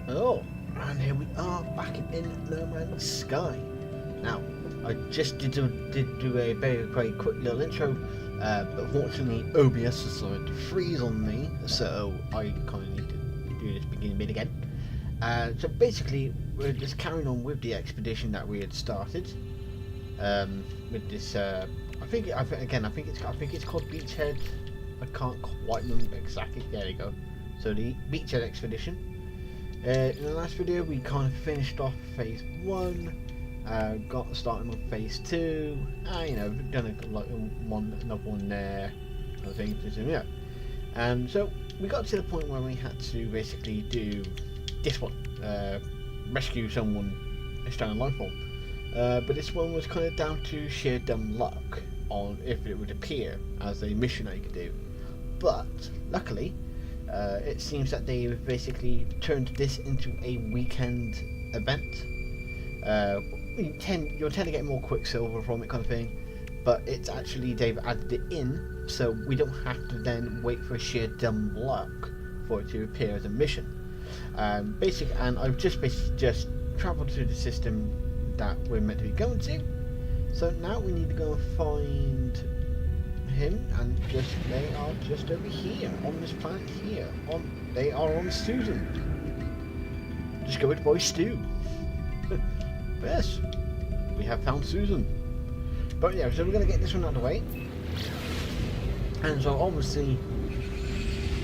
Oh, and here we are back in No Man's Sky. Now, I just did do a very quick little intro, but unfortunately OBS decided to freeze on me, so I kind of need to do this beginning bit again. So basically, we're just carrying on with the expedition that we had started. With this, I think it's called Beachhead. I can't quite remember exactly. There you go. So the Beachhead expedition. In the last video, we kind of finished off phase 1, got started on phase 2. You know, done another one there. Other things, yeah. So we got to the point where we had to basically do this one, rescue someone, a stranded life form. But this one was kind of down to sheer dumb luck on if it would appear as a mission I could do. But luckily, it seems that they basically turned this into a weekend event. You'll tend to get more Quicksilver from it, kind of thing. But it's actually they've added it in, so we don't have to then wait for sheer dumb luck for it to appear as a mission. And I've just travelled through the system that we're meant to be going to. So now we need to go and find him, and they are just over here on this planet here. They are on Susan. Discovered by Stu. Yes, we have found Susan. But yeah, so we're gonna get this one out of the way. And so obviously,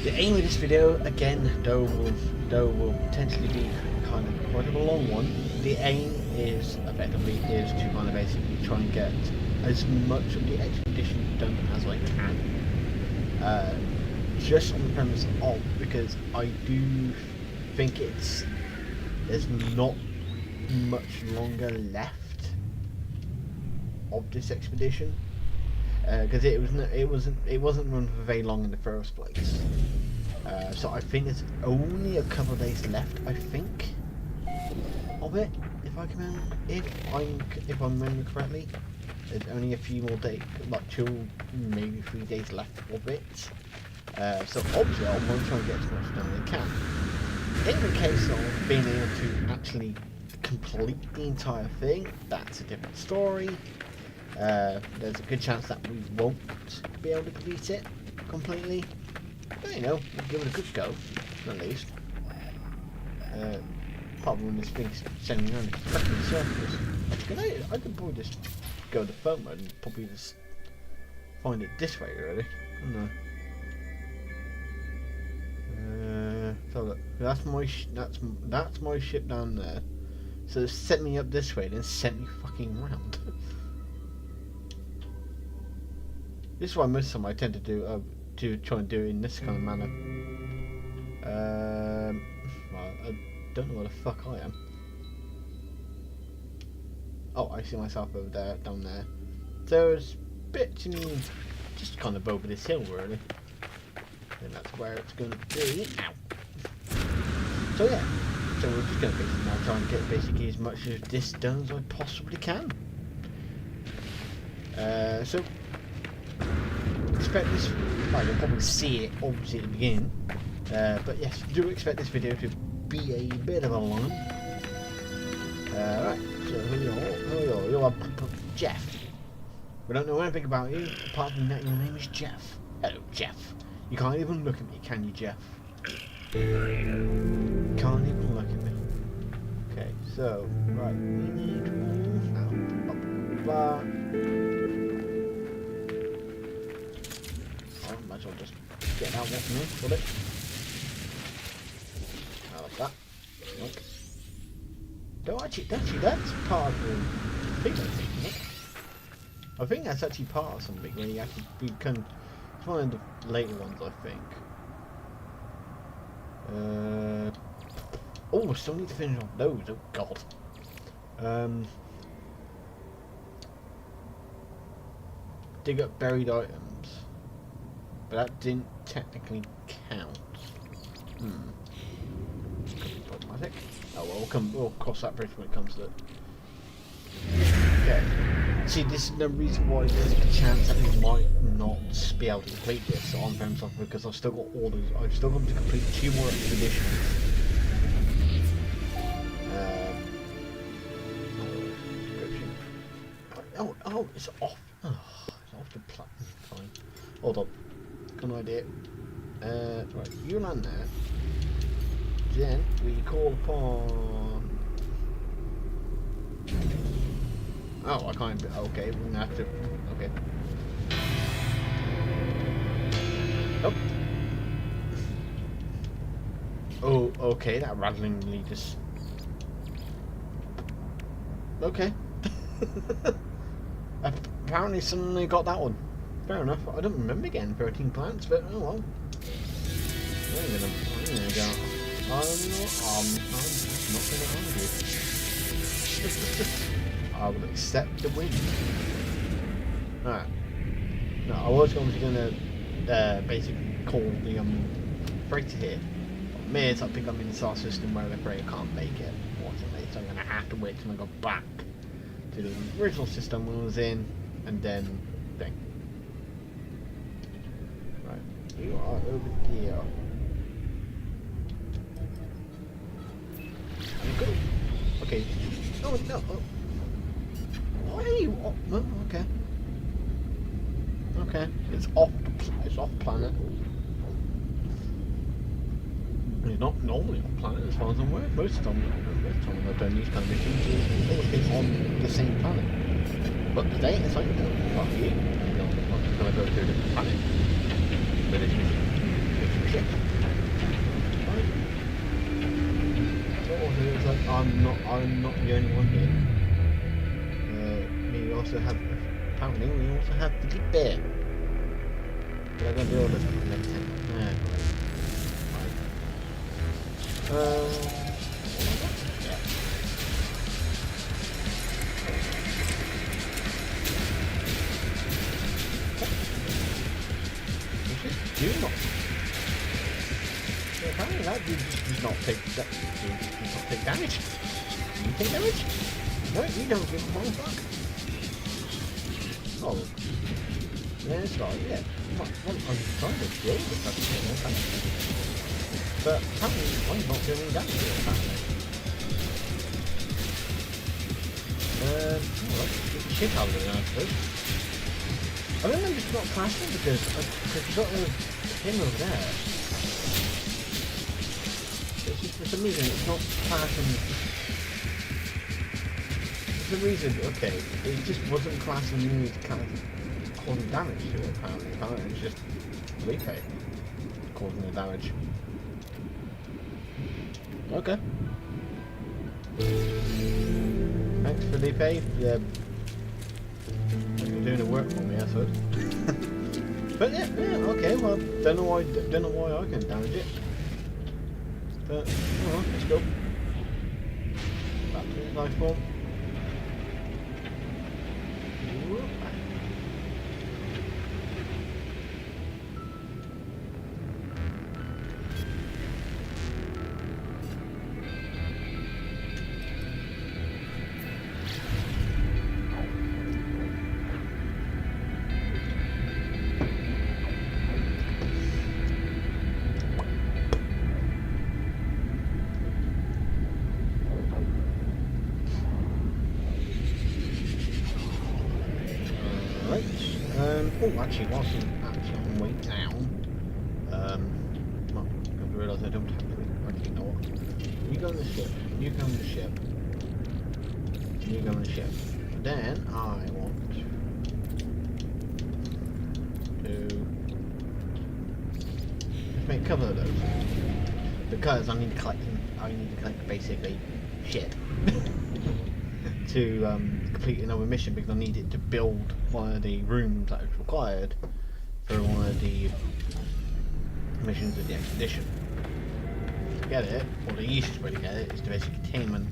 the aim of this video, again, though will potentially be kind of quite a long one. The aim is effectively to kind of basically try and get as much of the expedition done as I can. Just on the premise of, because I do think there's not much longer left of this expedition, because it wasn't run for very long in the first place. So I think there's only a couple of days left, I think, of it, if I'm remembering correctly. There's only a few more days, like 2, maybe 3 days left of it. So obviously I want to try and get as much done as I can. In the case of being able to actually complete the entire thing, that's a different story. There's a good chance that we won't be able to complete it completely. But you know, we'll give it a good go, at least. Probably when this thing's sending around the fucking surface. I could probably just go to phone mode and probably just find it this way, really. I don't know. So look, that's my ship down there. So it set me up this way, then sent me fucking round. This is why most of the time I tend to try and do it in this kind of manner. Well, I don't know where the fuck I am. Oh, I see myself over there, down there. There's bits just kind of over this hill, really. And that's where it's going to be. Ow. So yeah, so we're just going to basically now try and get basically as much of this done as I possibly can. So expect this. Well, you'll probably see it obviously at the beginning. But yes, do expect this video to be a bit of a long one. Right. So who are you? You're Jeff. We don't know anything about you, apart from that your name is Jeff. Hello, Jeff. You can't even look at me, can you, Jeff? Can't even look at me. Okay, so, right, we need to... I might as well just get out with me, will it? I like that. Look. Actually, that's part of the thing, isn't it? I think that's actually part of something where you actually become. It's one of the later ones, I think. Oh, still need to finish off those. Oh god. Dig up buried items, but that didn't technically count. Problematic. Oh well, we'll cross that bridge when it comes to it. Okay. See, this is the reason why there's a chance that we might not be able to complete this on Fame Software, because I've still got to complete 2 more expeditions. Oh, it's off. Oh, it's off the platform. Fine. Hold on. Got an idea. Right, you land there. Then we call upon. Oh, I can't. Okay, we're gonna have to. Okay. Nope. Oh, okay. That rattlingly just. Okay. Apparently, suddenly got that one. Fair enough. I don't remember getting 13 plants, but oh well. I'm gonna go. I'm not gonna argue. I will accept the win. Alright. No, I was gonna basically call the freighter here. But I think I'm in the star system where the freighter can't make it, unfortunately, so I'm gonna have to wait till I go back to the original system when I was in, and then thing. Right, you are over here. Go. Okay. Oh no. Oh. Why are you? Oh, okay. Okay. It's off. It's off planet. It's not normally off planet as far as I'm aware. Most of the time I've done these kind of missions, it's on the same planet. But today it's like, no, fuck you. I'm gonna go to a different planet. But it's mission. Shit. Right. It's like I'm not the only one here. We also have apparently we also have the big bear. But I'm gonna do all this on level 10. Right. Yeah. Do not. So apparently that dude does not take damage. Do you take damage? No, you don't give a fuck. Oh. Yeah, it's like, yeah. I'm trying to kill the fucking. But apparently I'm not doing any damage here, apparently. Alright, get the shit out of it now, I suppose. I don't know if it's not clashing because you got him over there. It's just for some reason it's not clashing. For some reason, okay, it just wasn't clashing me as kind of causing damage to it apparently. Apparently it's just replay causing the damage. Okay. Thanks Felipe. You're doing the work for me, I suppose. But yeah, okay. Well, don't know why I can damage it. But oh, let's go. Back to the life form. Oh, actually, whilst I'm actually on my way down, well, I've realised I don't have to. Actually, you know what? You go on the ship. You go on the ship. You go on the ship. Then I want to just make a couple of those because I need to collect basically shit to complete another mission because I need it to build one of the rooms that is required for one of the missions of the expedition. To get it, or the easiest way to get it, is to basically tame an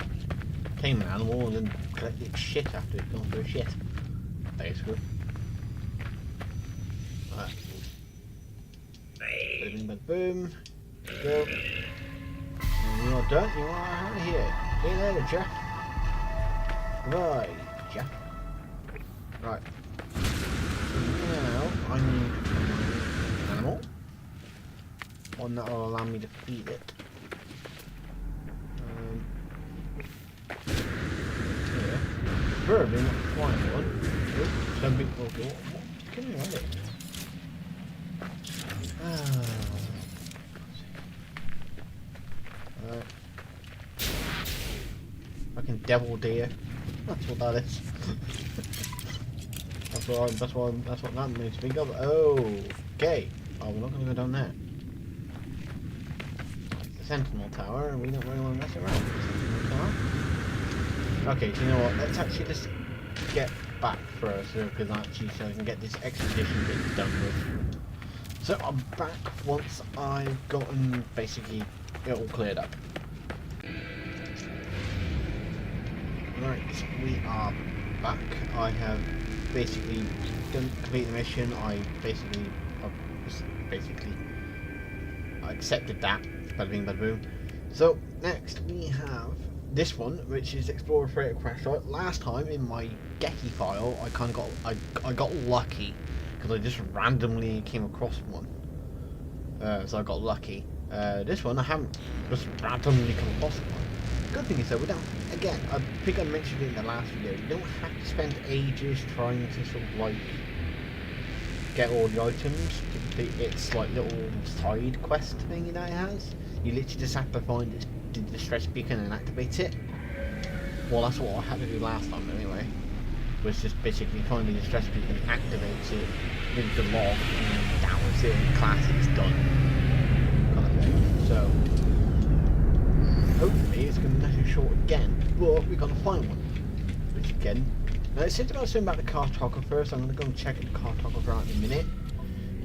animal and then collect its shit after it's gone through shit. Basically. Alright. Boom, boom. Go. And you are done, you are out of here. See you later, Jack. Right, Jack. Right. Now I need an animal. One that will allow me to feed it. Yeah. Preferably not a flying one. Good. Don't be. Okay, what? Give me right. Alright. Fucking devil deer. That's what that is. that's what that means to speak of. Okay. Oh, we're not gonna go down there. It's the Sentinel Tower, and we don't really want to mess around with the Sentinel Tower. Okay, so you know what? Let's actually just get back first, because actually, so I can get this expedition bit done with. So I'm back once I've gotten basically it all cleared up. Right, we are back. I have basically completed the mission. I accepted that. Bada bing, bada boom. So next we have this one, which is Explorer Freighter Crash Site. Last time in my Getty file, I kind of got lucky because I just randomly came across one. So I got lucky. This one I haven't just randomly come across one. Good thing is though, we don't. Again, I think I mentioned it in the last video. You don't have to spend ages trying to sort of like get all the items to complete its like little side quest thing that it has. You literally just have to find the distress beacon and activate it. Well, that's what I had to do last time anyway. Was just basically find the distress beacon, activate it with the log, and that was it. Class is done. Kind of thing. So hopefully it's going to be nice and short again, but we're going to find one. Which again, now it said about something about the cartographer, so I'm going to go and check the cartographer out in a minute.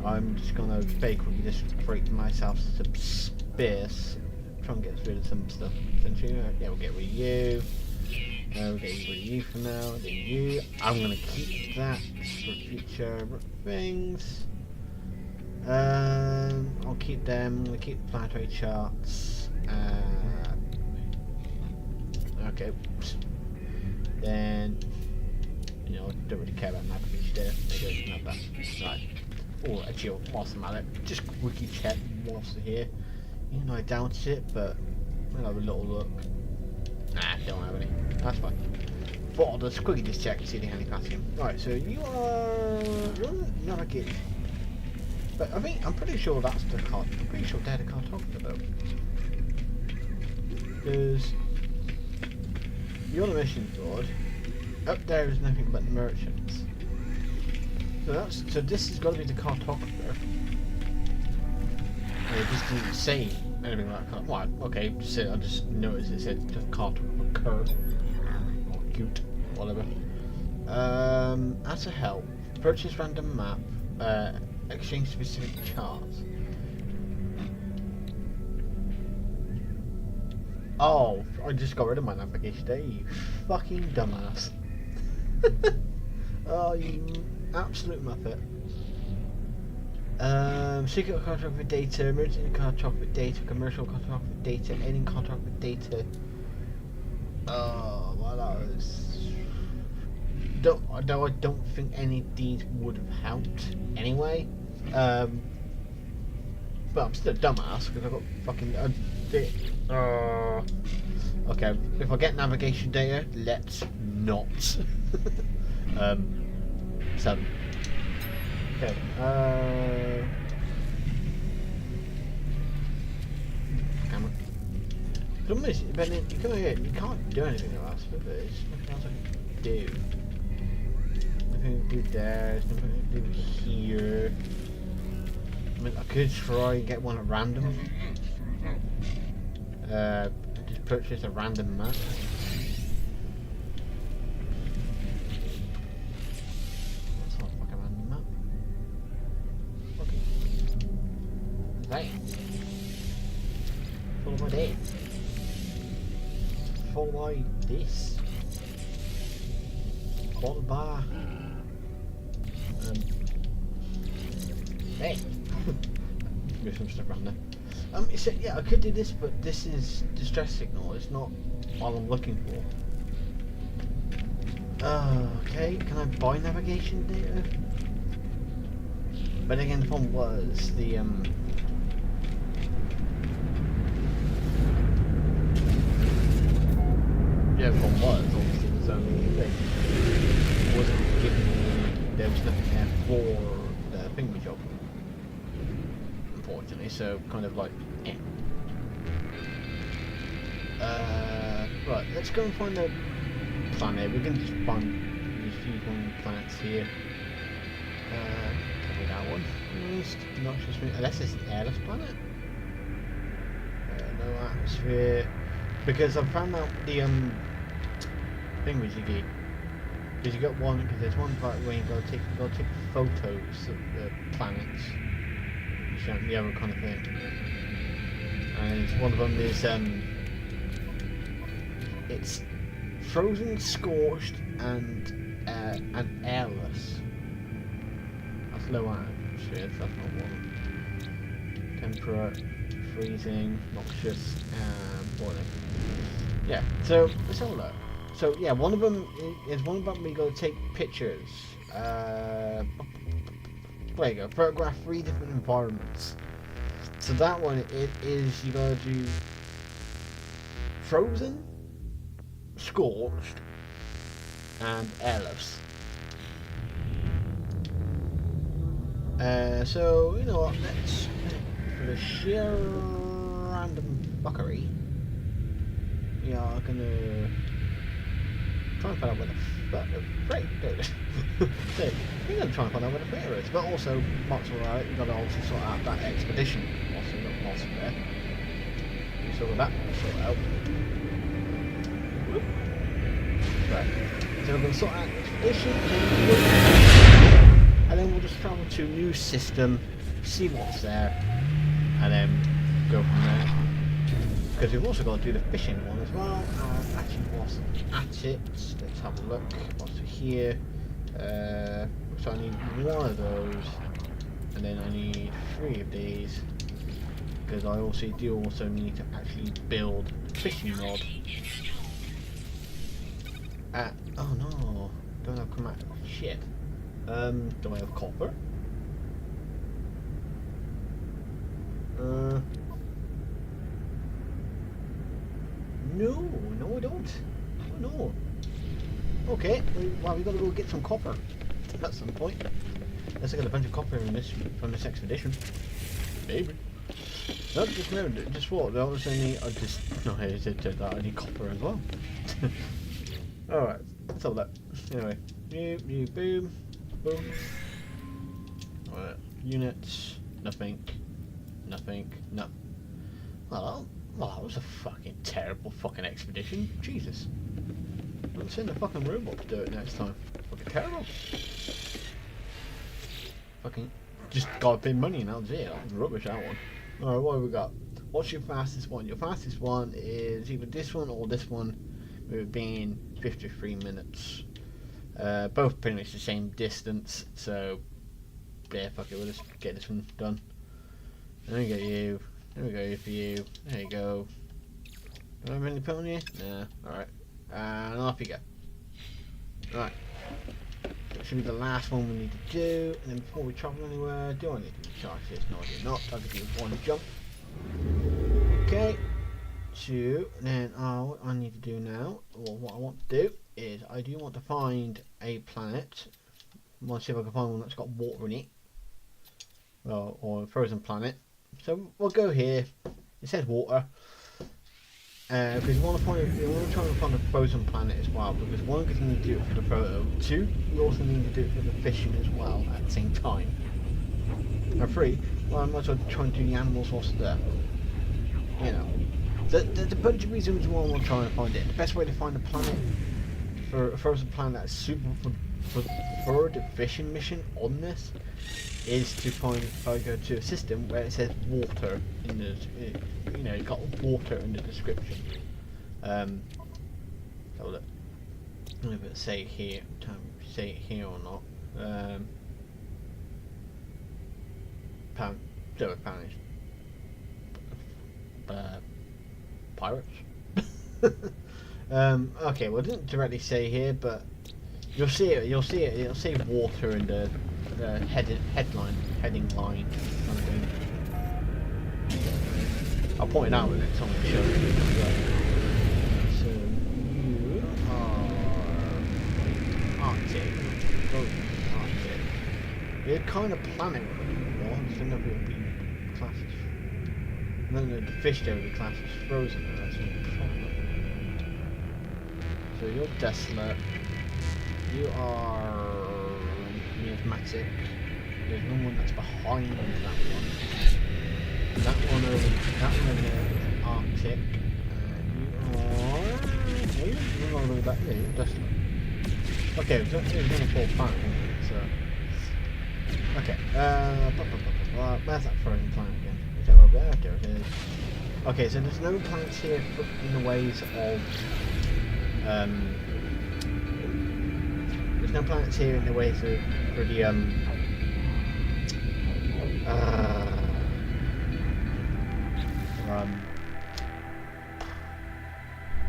I'm just going to basically just break myself some space, try and get rid of some stuff. Essentially, yeah, we'll get rid of you. We'll get rid of you for now. Then you. I'm going to keep that for future things. I'll keep them. I'm going to keep the planetary charts. Okay. Then, you know, I don't really care about navigation there. Maybe not that. Right. Or actually, whilst I'm at it, just quickly check whilst they're here. You know, I doubt it, but we'll have a little look. Nah, don't have any. That's fine. But I'll just quickly just check and see the potassium. Right, so you're navigation. But I'm pretty sure that's the card. I'm pretty sure they're the cartographer though. Because you're on the mission board. Up there is nothing but merchants. So this has got to be the cartographer. It just didn't say anything like that. Well, okay, I just noticed it said cartographer or cute, whatever. As a help, purchase random map, exchange specific charts. Oh, I just got rid of my navigation there, you fucking dumbass. Oh, you absolute muppet. Secret contract with data, emergency contract with data, commercial contract with data, any contract with data. Oh, well, that was... I don't think any of these would have helped anyway. But I'm still a dumbass because I got fucking... okay, if I get navigation data, let's not. 7. Okay, camera. But then you come over here, you can't do anything else with it. There's nothing else I can do. Nothing to do there, there's nothing to do here. I mean, I could try and get one at random. Just purchase a random map. That's not a fucking random map. Okay. Right. Follow my day. Follow this. Call the bar. Hey. Move some stuff around there. So, yeah, I could do this, but this is distress signal. It's not all I'm looking for. Okay, can I buy navigation data? But again, the problem was the yeah, the problem was obviously it was only a thing. It wasn't giving me there was nothing there for the thingamajig, unfortunately. So kind of like, eh. Right, let's go and find the planet. We can just find these few planets here. Probably that one. Not just unless it's an airless planet. No atmosphere. Because I've found out the thingamajiggy. Because you got one. Because there's one part where you go take photos of the planets. The other kind of thing. And one of them is it's frozen, scorched, and airless. That's low atmosphere. That's not one. Temperate, freezing, noxious, and boiling. Yeah. So let's have a look. So yeah, one of them is one about me go take pictures. There you go. Photograph 3 different environments. So that one, it is you gotta do frozen, scorched, and airless. So you know what? Let's for the sheer random fuckery, we are gonna try and find out where the freight goes. So we're gonna try and find out where the freighter is, but also Mark's alright. You gotta also sort out that expedition. Also got lots there. So with that, sort it out. Right. So we're gonna sort out the expedition, and then we'll just travel to a new system, see what's there, and then go from there. Because we've also got to do the fishing one as well. Actually, whilst at it, let's have a look. What's here? So I need one of those, and then I need 3 of these. Because I also need to actually build a fishing rod. Oh no, don't have come out. Shit. Do I have copper? No, I don't. Oh no. Okay, well we gotta go get some copper at some point. Unless I got a bunch of copper in this from this expedition. Maybe. No, just remember, just what? I was only I need copper as well. Alright, let's have that. Anyway. Boom. Boom. Alright. Units. Nothing. No. Well, that was a fucking terrible fucking expedition. Jesus. I'll send a fucking robot to do it next time. Fucking terrible. Fucking just got a bit of money and that was it. That was rubbish, that one. Alright, what have we got? What's your fastest one? Your fastest one is either this one or this one, with it being 53 minutes. Both pretty much the same distance, so yeah, fuck it, we'll just get this one done. There we go, you. There we go for you. There you go. Do I have any put on you? Nah, alright. And off you go. Right. That should be the last one we need to do. And then before we travel anywhere, do I need to recharge this? No, I do not. I'll give you one jump. Okay. 2. And then what I need to do now, or what I want to do, is I do want to find a planet. I want to see if I can find one that's got water in it. Well, or a frozen planet. So we'll go here. It says water. Because we want to try to find a frozen planet as well. Because one, because we need to do it for the photo. 2, we also need to do it for the fishing as well at the same time. And 3, well, I might as well try and do the animals whilst there. You know. There's a bunch of reasons why I want to try and find it. The best way to find a planet for a frozen planet that's suitable for the fishing mission on this is to find, if I go to a system where it says water in the, you know, it's got water in the description. So look, I don't know if it say here, say it here or not. Pirates. Okay, well, it didn't directly say here, but you'll see it. It'll say water in the heading line kind of thing. I'll point it out with it. So I'm going to show you. So you are Arctic. Arctic. did kind of plan it before, I just didn't know if it would be classed as... No, the fish there would be classed as frozen, and that's no problem. So you're desolate. You are... miasmatic. There's no one that's behind that one. That one over there is Arctic. You are... You're not really back there, you're desolate. Okay, it's going to fall planet, so... Okay, where's that frozen planet again? Is that over there? There it is. Okay, so there's no planets here in the ways of... there's no planets here in the ways of... for the,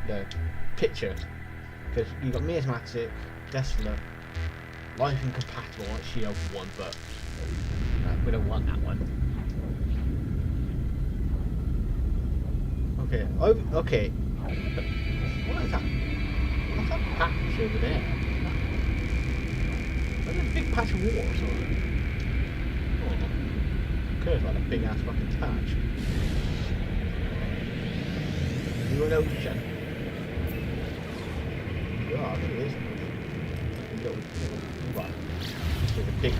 the picture. Because you've got miasmatic, desolate, life incompatible, like she over one, but we don't want that one. Okay, okay. What is that? What's that patch over there? There's a big patch of water or something. Oh, curves like a big ass fucking patch. You an ocean? Yeah, I think it is. Right. There's a big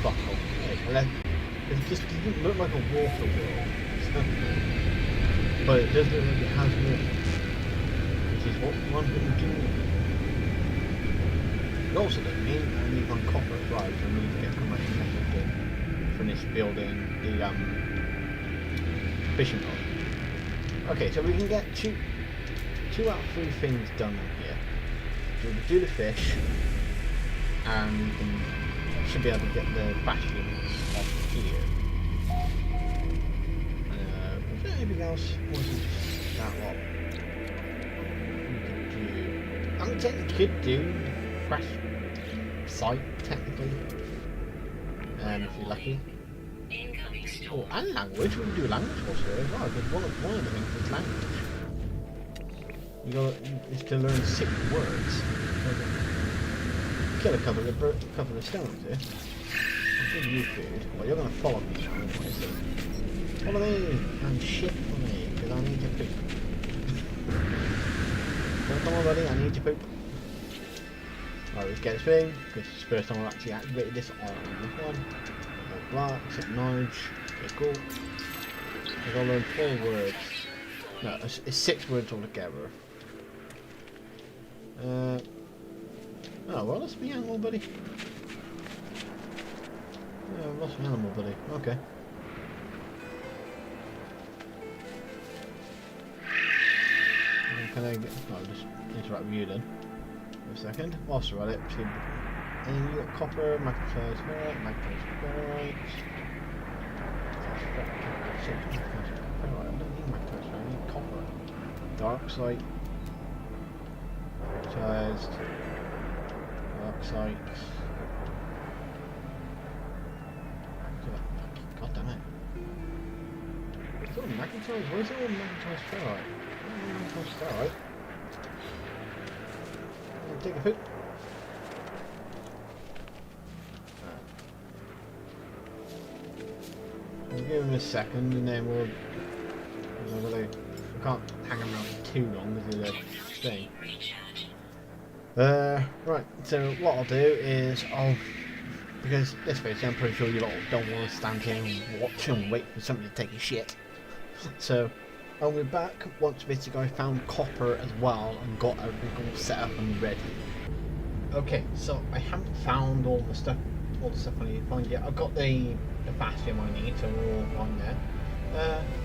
fuck hole. It doesn't look like a water world. But it does look like it has water. Which is what one can do. It also doesn't mean I need one copper as well, so I need to get commercial copper to finish building the fishing rod. Okay, so we can get two out of 3 things done here. So we can do the fish, and we should be able to get the bastion off here. Is there anything else? Or is it just that lot? We could do... I mean, technically could do crash site, technically. If you're lucky. Oh, and language. We can do language also as well, because one of the things is language. Is to learn 6 words. Kill a couple of stones here. I'll give you food. Well, you're going to follow me now anyway, so... Follow me! And shit for me, because I need to poop. Come on, buddy, I need to poop. Alright, let's get this thing, because it's the first time I've actually activated this on this one. Black, except knowledge. Okay, cool. I've got to learn 4 words. No, it's 6 words altogether. Oh, well, that's the animal, buddy. Yeah, I've lost my animal, buddy. Okay. Can I get... Oh, I'll just interact with you then. For a second. Whilst we're at it, and you got copper, magnetized ferrite, magnetized ferrite. I don't need magnetized ferrite, I need copper. Dark site. Magnetized. Dark site. God damn it. It's all magnetized. Where's all magnetized ferrite? Magnetized ferrite. Take a poop. We'll give him a second and then we'll we can't hang around for too long because of the thing. Right, so what I'll do is because let's face it, I'm pretty sure you lot don't want to stand here and watch and wait for somebody to take a shit. So I'll be back once basically I found copper as well and got everything all set up and ready. Okay, so I haven't found all the stuff I need to find yet. I've got the bastion I need, so we're all on there.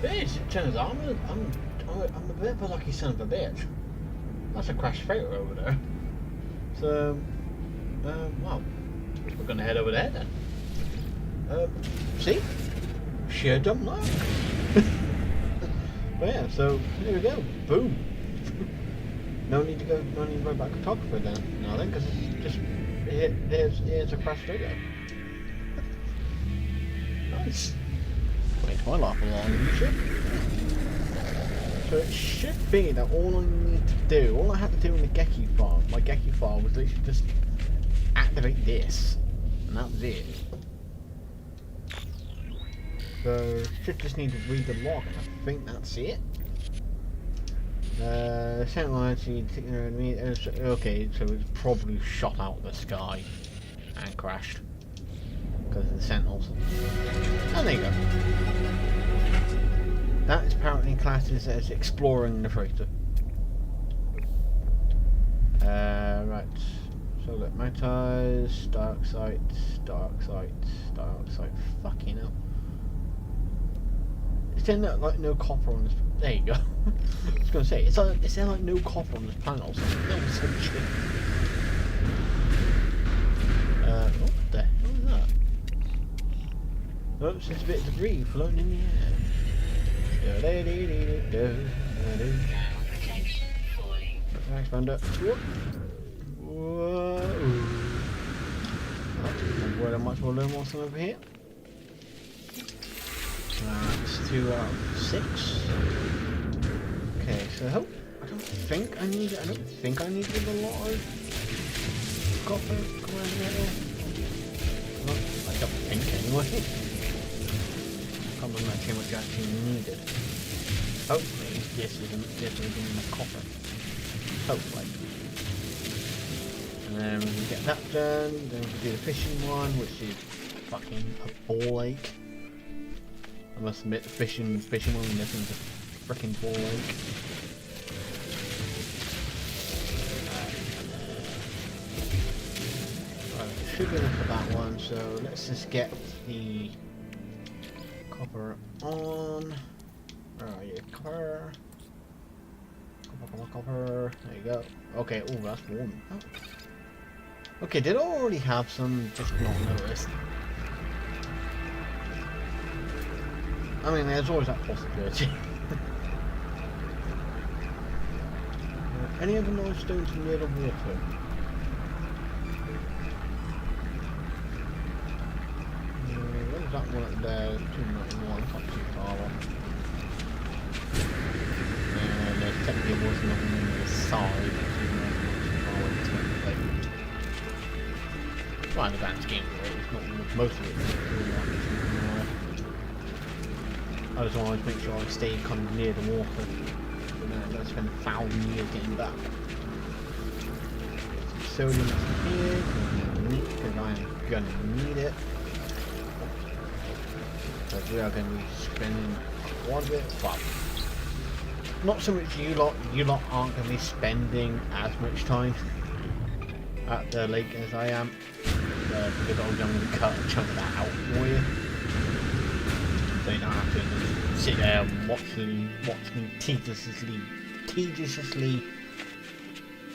But it turns out I'm a bit of a lucky son of a bitch. That's a crash freighter over there. So, well, we're gonna head over there then. See? Sheer dumb luck. But yeah, so here we go. Boom. No need to go back to photographer then. No, then, because it's just here's a crash photo. Nice. Makes my life a lot easier. So it should be that all I need to do, all I had to do in the Geki file, my Geki file was literally just activate this, and that was it. So should just need to read the log, and I think that's it. Sentinel actually, okay, so it's probably shot out of the sky and crashed because of the sentinels. And there you go. That is apparently classed as exploring the freighter. Right. So look, magnetize, dark site, dark site, dark site. Fucking hell. Is there like no copper on this? There you go. I was gonna say, is there like no copper on this planet or something? No, some shit. What the hell is that? Oh, it's just a bit of debris floating in the air. Expander. Whoa. I'm worried how much we'll learn what's over here. That's 2 out of 6. Okay, so I don't think I need a lot of copper going metal. I don't think anyway. Can't remember how much I actually needed. Hopefully this isn't enough copper. Hopefully. And then we can get that done, then we can do the fishing one, which is fucking a ball ache. I must admit, the fishing one, this one's a freaking ball ache. Right, should be enough for that one, so let's just get the copper on. Where are you? Copper. Copper. There you go. Okay, oh, that's warm. Oh. Okay, did I already have some? Just not noticed. I mean, there's always that possibility. Any other nice stones near the water? Where's that one up there? 291, not too far off. And there technically was nothing on the side, well, in the grand scheme of it, it's not most of it. I just want to make sure I stay kind of near the water. I'm going to spend 1,000 years getting back. Some sodium here, because I am going to need it. Because we are going to be spending quite a bit. Well, not so much you lot aren't going to be spending as much time at the lake as I am. Because I'm going to cut a chunk of that out for you. So you don't have to sit there and watch me tediously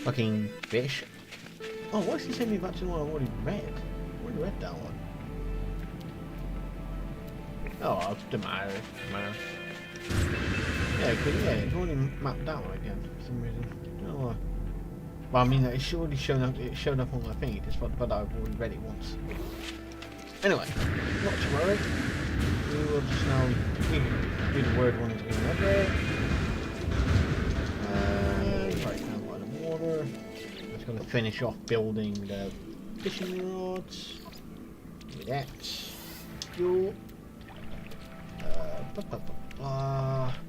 fucking fish. Oh, why is he sending me back to the one I already read? I already read that one. Oh, it doesn't matter, man. Yeah, it's already mapped out again for some reason. I don't know why. Well, I mean, it showed up on my thing, but I've already read it once. Anyway, not to worry. We will just now do the word ones going up there. Right down by the water. Just going to finish off building the fishing rods. Do that. Fuel.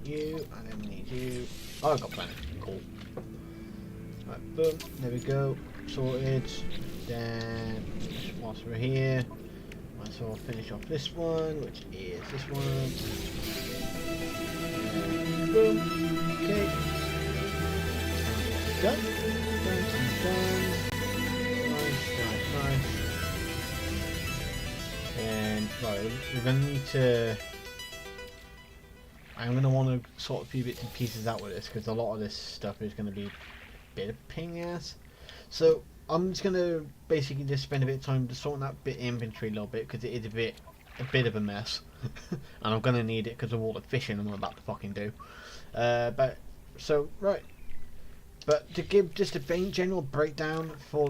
You, and then we need you. Oh, I've got plenty. Cool. Right, boom. There we go. Sorted. Then, whilst we're here. So I'll finish off this one, which is this one. And boom. Okay. Done. Done. Nice. And right, we're gonna need to. I'm gonna want to sort a few bits and pieces out with this because a lot of this stuff is gonna be a bit of pain in the ass. So I'm just gonna basically just spend a bit of time just sorting that bit of inventory a little bit because it is a bit of a mess, and I'm gonna need it because of all the fishing I'm about to fucking do. But to give just a general breakdown for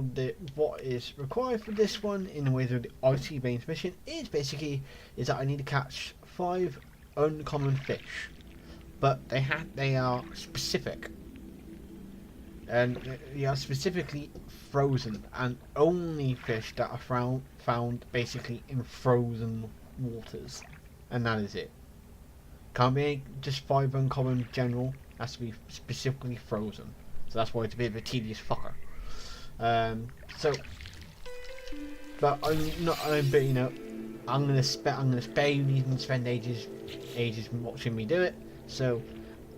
what is required for this one in the ways of the icy veins mission is that I need to catch 5 uncommon fish, but they are specific. And they are specifically frozen, and only fish that are found basically in frozen waters. and that is it. Can't be just 5 uncommon general. Has to be specifically frozen. So that's why it's a bit of a tedious fucker. But but you know, I'm gonna spare you needing to spend ages watching me do it. So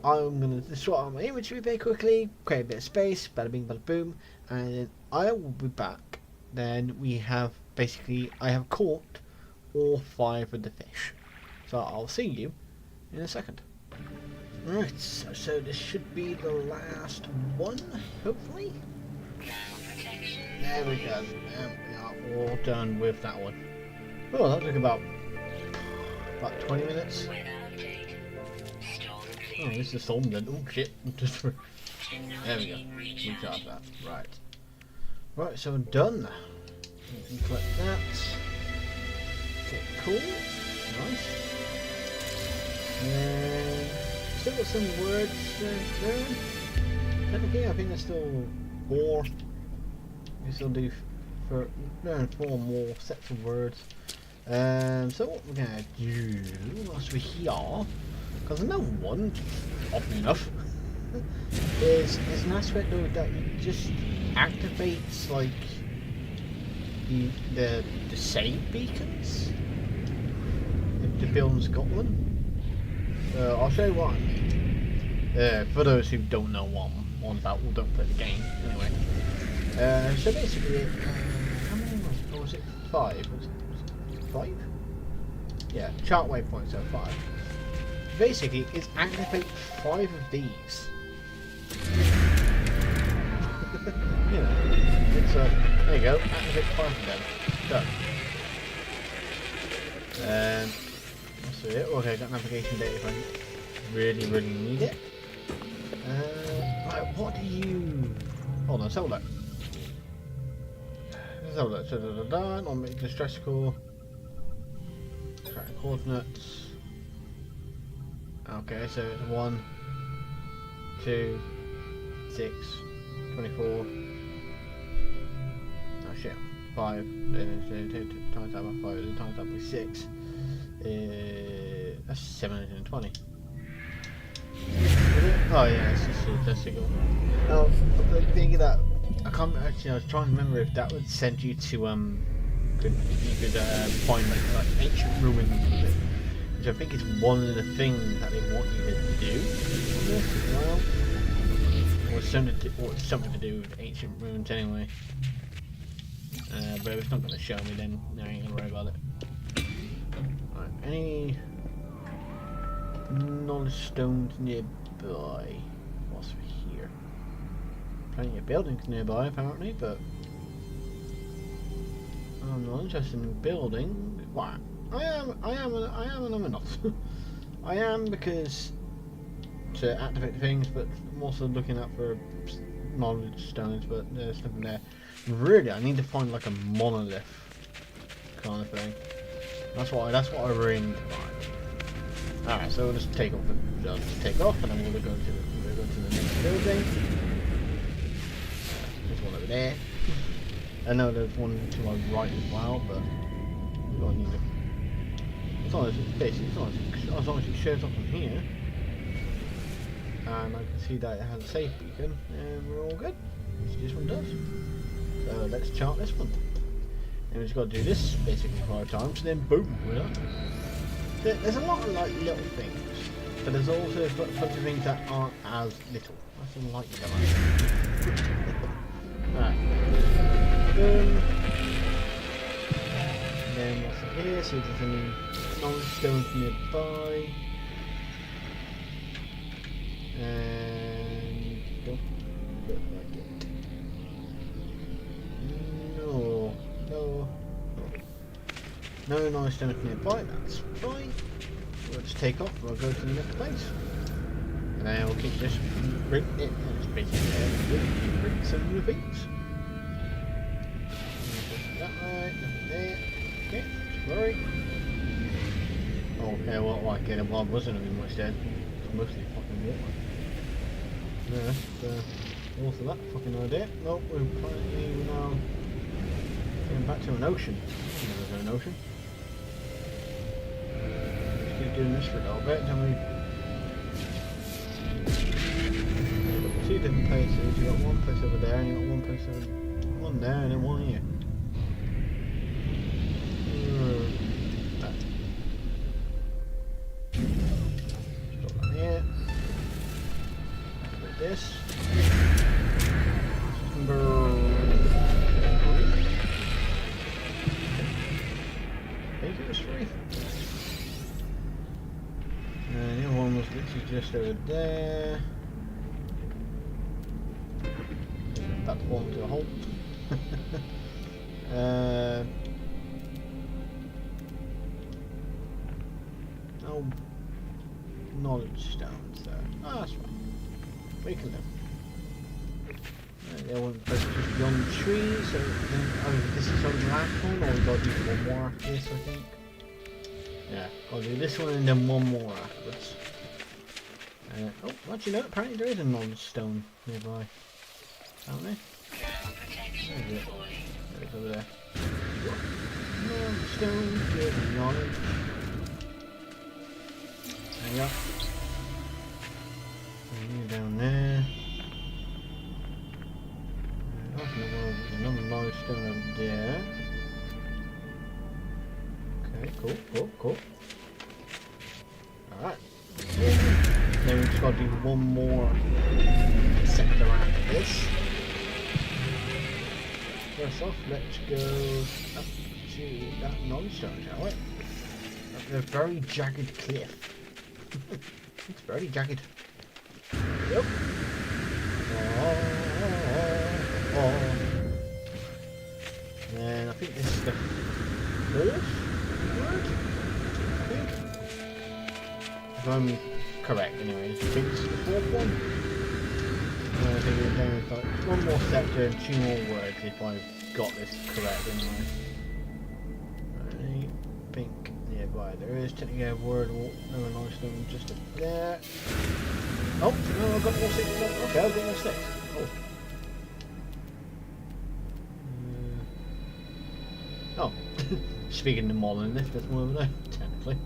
I'm gonna sort out my inventory very quickly, create a bit of space, bada bing, bada boom, and then I will be back. Then I have caught all 5 of the fish. So I'll see you in a second. Right, so this should be the last one, hopefully. There we go. We are all done with that one. Oh, that took about 20 minutes. Oh, this is stolen then. Oh shit. There we go. Recharge that. Right. Right, so done. You can collect that. Okay, cool. Nice. Still got some words there. Technically, I think there's still 4. We still do for learn 4 more sets of words. So what we're gonna do whilst we're here, because I know one, oddly enough, is an aspect though that just activates like the save beacons. If the building's got one. I'll show you what I mean. For those who don't know what I'm on about or don't play the game, anyway. So basically, how many was it? 5? Was it 5? Yeah, chart waypoints are 5. Basically, it's activate 5 of these. You know, it's there you go, activate 5 of them. Done. That's it. Okay, got navigation data if I really need it. Right, what do you... Hold on, let's have a look. So, I'll make the stress core. Track coordinates. Okay, so it's 1, 2, 6, 24. Oh shit, 5. Times that by 5, times that by 6. That's 720. Oh yeah, it's just a testicle. Oh, I'm thinking that I can't actually. I was trying to remember if that would send you to you could find like ancient ruins with it, which I think is one of the things that they want you to do on this as well. Or something to do with ancient ruins anyway. But if it's not going to show me, then I ain't gonna worry about it. Right, any knowledge stones nearby? What's here? Plenty of buildings nearby apparently, but I'm not interested in building. Why? I am and I'm not. I am because to activate things, but I'm also looking out for knowledge stones, but there's nothing there. Really, I need to find like a monolith kind of thing. That's what I really need to find. Alright, so we'll just take off and then we'll go to the next building. There's one over there. I know there's one to my right as well, but we don't need it. As long as it shows up from here, and I can see that it has a safe beacon, and we're all good. Which this one does. So let's chart this one. And we just got to do this basically 5 times, and then boom, we're done. There's a lot of like little things, but there's also a bunch of things that aren't as little. That's a light yellow. Alright. And then what's here? See if there's any knowledge stones nearby. And don't look like it. No knowledge stones nearby, that's fine. We'll just take off, we'll go to the next place. And then we'll keep this it's basically bring some new things. That way, nothing there. Okay, sorry. Oh, okay, well, I get it, well, I wasn't really much dead. It's mostly fucking water. Yeah, so, also that fucking idea. Nope, we're currently now going back to an ocean. There's an ocean. doing this for a little bit, then we... You've got two different places. You've got one place over there, and you've got one place over... One there, and then one here. Stop that here. Activate this. Number 3. I think it was 3. And the other one was literally just over there. That one to a halt. No knowledge stones there. Oh, that's fine. We can live. The one just beyond the tree, so then, oh, this is on the last one, or we gotta do one more after this, I think. Yeah, gotta do this one and then one more afterwards. Oh, actually no, apparently there is a knowledge stone nearby. Aren't there? There it is over there. Knowledge stone, good knowledge. There you go. And you're down there. Another knowledge stone over there. Okay, cool. Alright. Then we've just got to do one more sector after this. First off, let's go up to that knowledge stone, shall we? Up the very jagged cliff. It's very jagged. Yep. And I think this is the 4th word, I think. If I'm correct anyway, I think this is the 4th one. I think we're down with like one more sector and 2 more words if I've got this correct anyway. I think nearby there is technically a word or a nice one just up there. Oh, no, I've got more 6. Okay, I've got more 6. Oh. Oh, speaking of modeling this, that's more of a technically.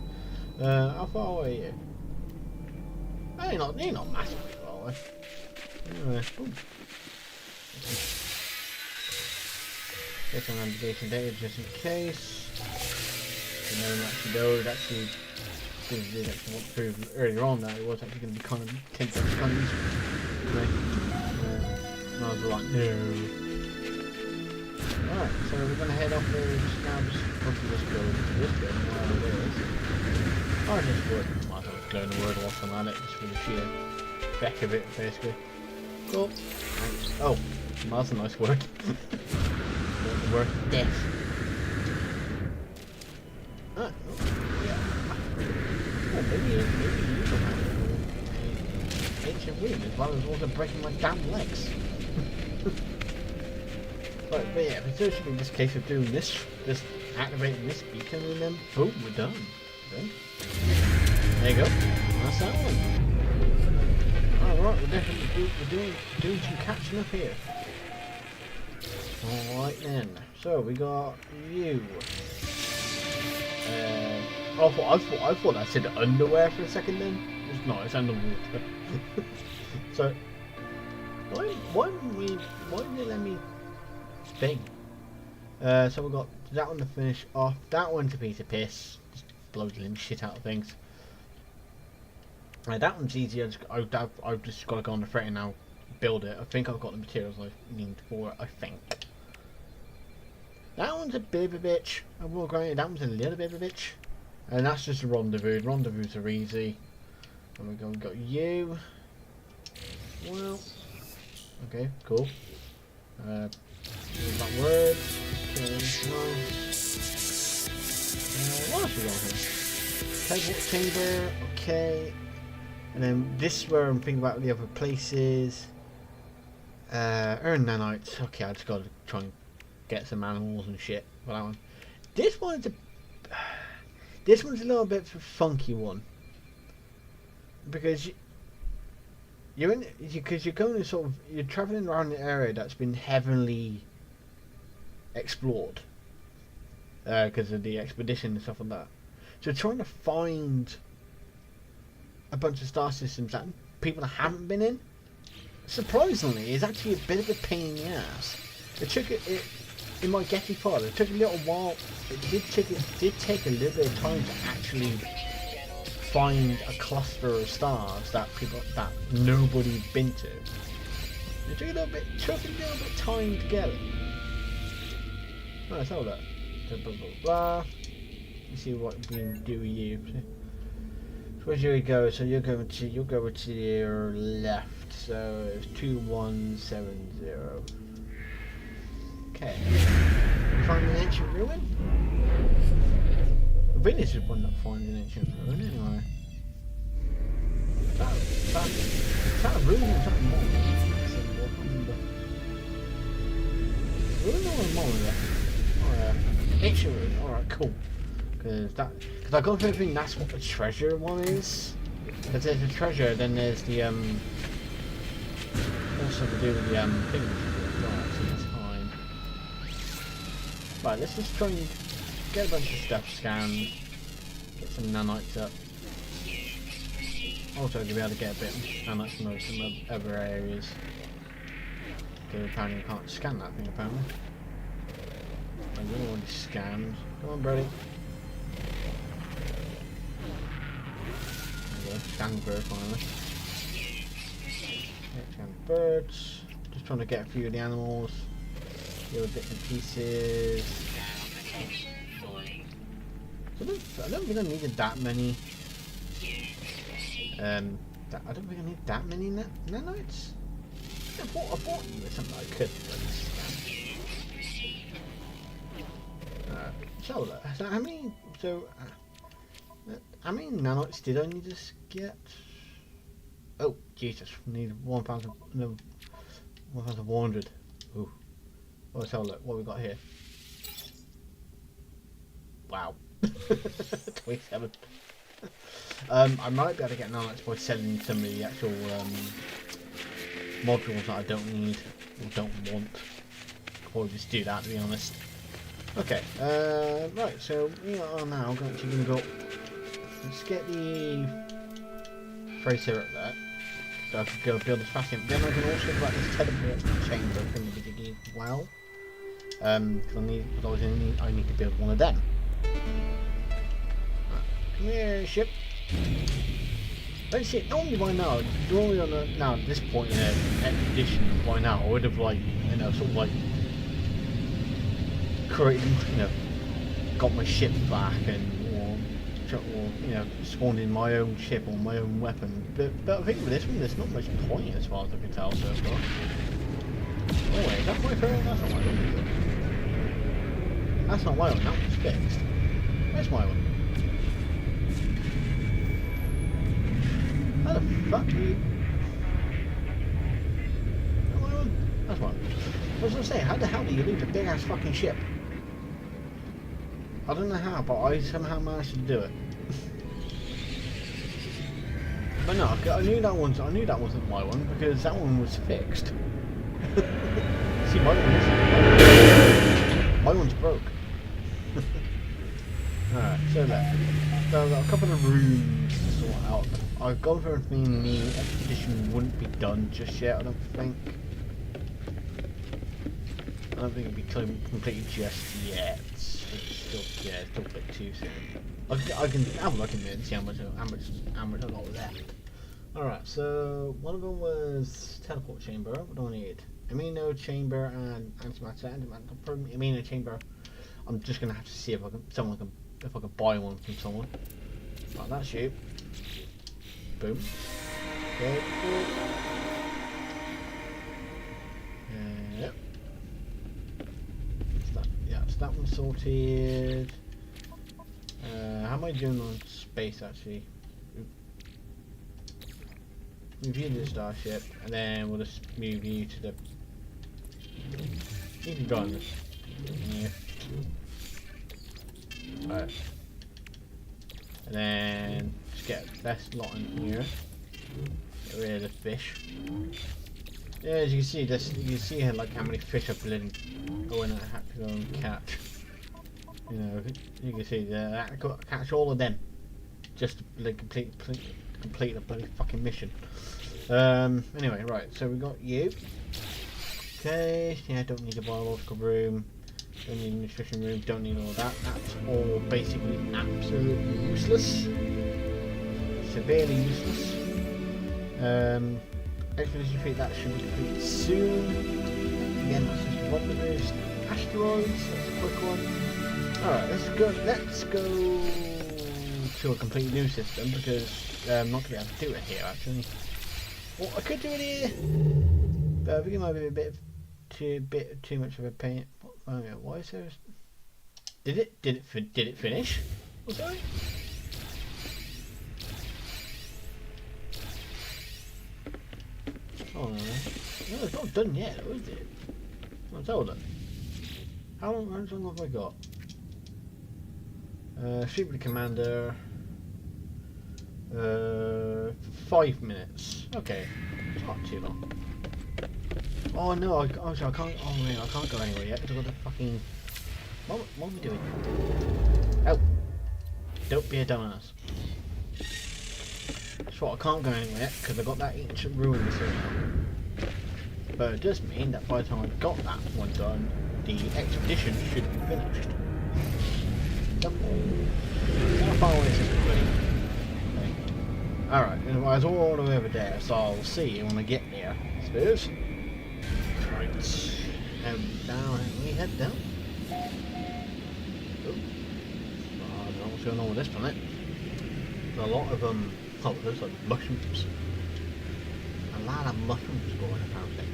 How far away are you? Oh, you're not massively far away. Anyway, get some navigation data just in case. You know, actually, though, it actually did actually want to prove earlier on that it was actually going to be kind of 10 seconds kind of useful. And I was like, no. Alright, so we're going to head off there and now just hopefully just go to this bit and where it is. I just would. Might as well just go in the word whilst I'm at it, just for the sheer feck of it, basically. Cool. Thanks. Oh, that's a nice word. The word death. Ah, oh, yeah. Oh, maybe you can have ancient wound as well as also breaking my damn legs. But yeah, but it should be this case of doing this, just activating this beacon, and then boom, we're done. Okay. There you go. That's that one. Alright, we're definitely doing some catching up here. Alright then. So we got you. I thought I said underwear for a second then. It's not, it's underwater. So why didn't it let me thing? So we've got that one to finish off. That one's a piece of piss. Just blows the shit out of things. That one's easy. I've just got to go on the freight and now build it. I think I've got the materials I need for it. I think. That one's a bit of a bitch. I will grant you, that one's a little bit of a bitch. And that's just a rendezvous. Rendezvous are easy. And we've got you. Well. Okay, cool. That word. Okay, nice. What else we got here? Teleport chamber. Okay. And then this is where I'm thinking about the other places. Earn nanites. Okay, I just got to try and get some animals and shit for that one. This one's a little bit of a funky one because you're going to sort of, you're traveling around an area that's been heavily explored because of the expedition and stuff like that. So trying to find a bunch of star systems that people haven't been in, surprisingly, is actually a bit of a pain in the ass. It took it in my Getty pod. It took a little while. It did take a little bit of time to actually find a cluster of stars that nobody'd been to. It took a little bit of time to get it. Right, so that. Blah blah blah. Let's see what we can do with you. So where should we go? So you're going to your left. So it's 2170. Okay. You find an ancient ruin? The village is one that finds an ancient ruin anyway. Is that a ruin or something more? We don't know what's more of that. Oh yeah. Ancient ruin, alright, cool. Because I got to think that's what the treasure one is. Because there's a treasure, then there's the also to do with the things. Right, so that's fine. Right, let's just try and get a bunch of stuff scanned. Get some nanites up. Also to be able to get a bit of nanites from some other areas. Because apparently you can't scan that thing apparently. You're already scanned. Come on, Brody. There we go. Scan the bird finally. Yeah, scan the birds. Just trying to get a few of the animals. Little bits and pieces. I don't think I needed that many. I don't think I need that many nanites. I bought you with something I could scan. So how many nanites did I need to get? Oh Jesus! Need 1,100. Ooh. Let's have a look. What we got here? Wow. 27. I might be able to get nanites by selling some of the actual modules that I don't need or don't want. I'll probably just do that, to be honest. Okay, right, so we are now actually going to go. Let's get the freighter up there. So I can go build this fast. Then I can also go back this teleport chamber thing particularly well. Because I need to build one of them. Right. Come here, ship. Let's see, normally by now, normally on now at this point in an expedition by now, I would have sort of created, got my ship back and or spawned in my own ship or my own weapon. But I think with this one, there's not much point as far as I can tell so far. Oh wait, is that my phone? That's not my one. That's not my one. That one's fixed. Where's my one? How the fuck do you... That's my one. That's one. I was gonna say, how the hell do you lose a big ass fucking ship? I don't know how, but I somehow managed to do it. But no, I knew that wasn't my one because that one was fixed. See, my one isn't. My one's broke. Alright, so there. So I've got a couple of rooms to sort out. I've gone for everything. The expedition wouldn't be done just yet, I don't think. I don't think it'll be completed just yet. It's still a bit too soon. I can have a look in there and see how much I got left. Alright, so one of them was teleport chamber. What do I need? Amino chamber and antimatter. Amino chamber. I'm just gonna have to see if I can buy one from someone. Like that shape. Boom. Okay. Yep. So that one's sorted. How am I doing on space actually? Review the starship, and then we'll just move you to the. You can go on this. Yeah. Alright. And then just get the best lot in here. Get rid of the fish. Yeah, as you can see, you can see here like how many fish I've been going and had to go and catch. You can see that I catch all of them. Just to complete complete a bloody fucking mission. Anyway, right, so we got you. Okay, yeah, don't need a biological room, don't need a nutrition room, don't need all that. That's all basically absolutely useless. Severely useless. Expedition feat, that should be completed soon. Again, that's just one of those asteroids, that's a quick one. Alright, let's go to a completely new system because I'm not going to be able to do it here actually. Well, I could do it here, but I think it might be a bit too much of a pain. Why is there? Did it finish? Oh, sorry. Oh no, it's not done yet, though, is it? Let's hold it. How long have I got? Super Commander. 5 minutes. Okay, it's not too long. Oh no, I can't. Oh man, I can't go anywhere yet because I've got the fucking. What are we doing? Oh, don't be a dumbass. That's what I can't go anywhere yet because I got that ancient ruin to sort out. But it does mean that by the time I've got that one done, the expedition should be finished. How far away is this buddy? Okay. Alright, and it's all the way over there, so I'll see you when I get there, I suppose. Right. And now we head down. Oh. I don't know what's going on with this planet. There's a lot of oh, there's like mushrooms. A lot of mushrooms going apparently.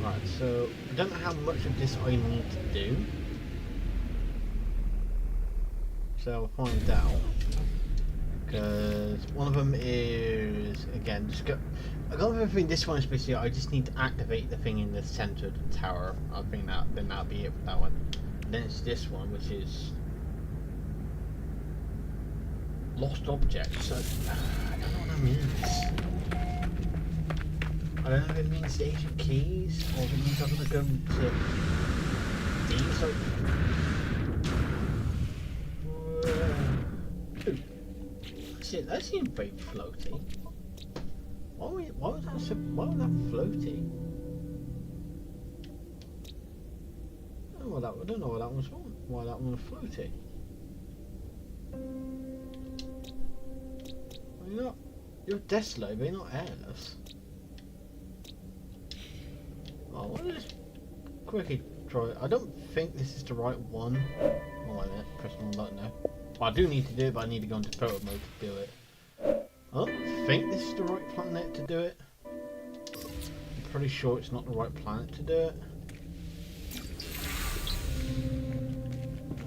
Right, so I don't know how much of this I need to do. So I'll find out. Because one of them is, again, just go. I got everything. This one is basically I just need to activate the thing in the center of the tower. I think then that'll be it for that one. And then it's this one, which is lost objects. So I don't know what that means. I don't know if it means the ancient keys or if it means I'm gonna go to these. That seems very floaty. Why was that floaty? I don't know what that one's for. Why that one was floaty? Well, you're desolate, but you're not airless. Oh, what is quickly try? I don't think this is the right one. Oh wait a minute, press the wrong button now. Well, I do need to do it, but I need to go into photo mode to do it. I don't think this is the right planet to do it. I'm pretty sure it's not the right planet to do it.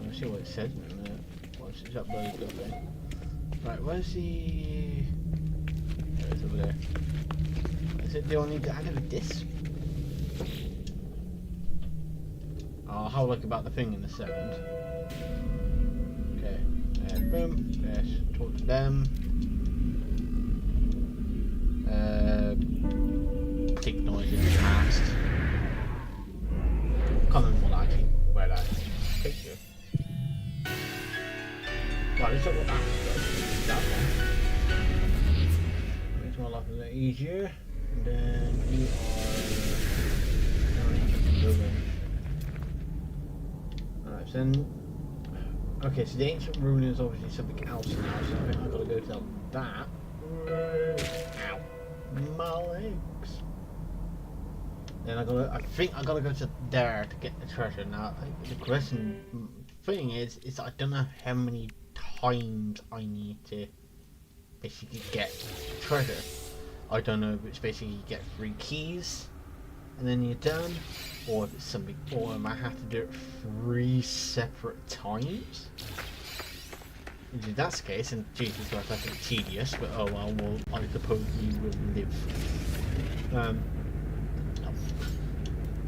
Let's see what it says in a minute. What's it uploaded up there? Right, where's the... There it is over there. Is it, do I need to activate this? I'll have a look about the thing in a second. Okay, boom, yes, talk to them. Tick noise in the past. Can't remember what actually where that is. Thank you. Right, let's look what that one. Makes my life a little easier. And then you are alright, so then okay, so the ancient ruin is obviously something else now, so I think I've got to go to that. Ow. My legs. Then I think I gotta go to there to get the treasure. Now the question thing is I don't know how many times I need to basically get the treasure. I don't know if it's basically you get 3 keys and then you're done, or if it's something, or I might have to do it 3 separate times. And if that's the case, and Jesus Christ, that's a bit tedious, but oh well, I suppose you will live.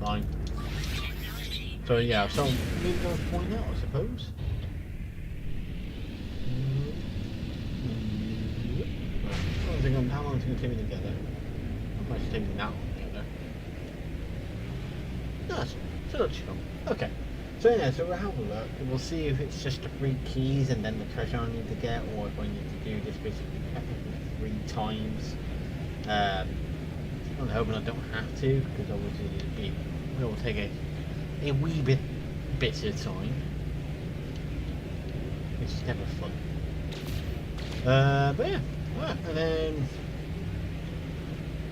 Fine. So yeah, so maybe go point out, I suppose. How long is it going to take me to get there? How much is it taking me now to get there? No, it's not too long. Okay. So yeah, so we'll have a look and we'll see if it's just the 3 keys and then the treasure I need to get, or if I need to do this basically technically 3 times. I'm hoping I don't have to, because obviously it will take a wee bit of time. Which is never fun. But yeah, and then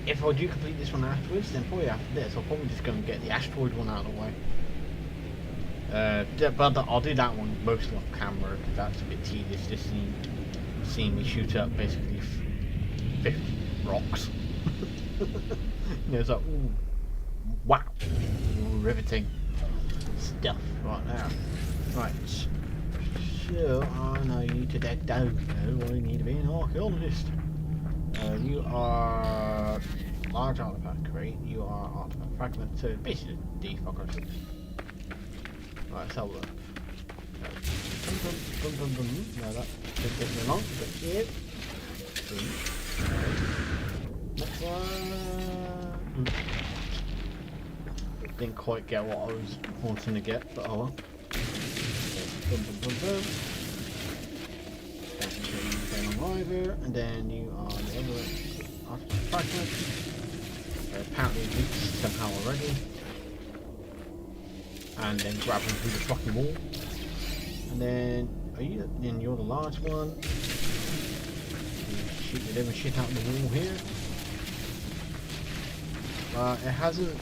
if I do complete this one afterwards, then probably after this I'll probably just go and get the asteroid one out of the way. But I'll do that one mostly off camera, because that's a bit tedious, just seeing me shoot up basically 50 rocks. You know, it's like, ooh, wow, riveting stuff right now. Right, so I know you to dead down. I need to be an archaeologist. You are large artifact crate. You are artifact fragment. So basically defuckers. Right, let's have a look. No, that didn't take me long, but here. Next one. Didn't quite get what I was wanting to get, but oh well. Arriver, and then you are the other artifact fragment. Apparently reached somehow already. And then grab them through the fucking wall. And then you're the large one. You shoot the living shit out of the wall here. It hasn't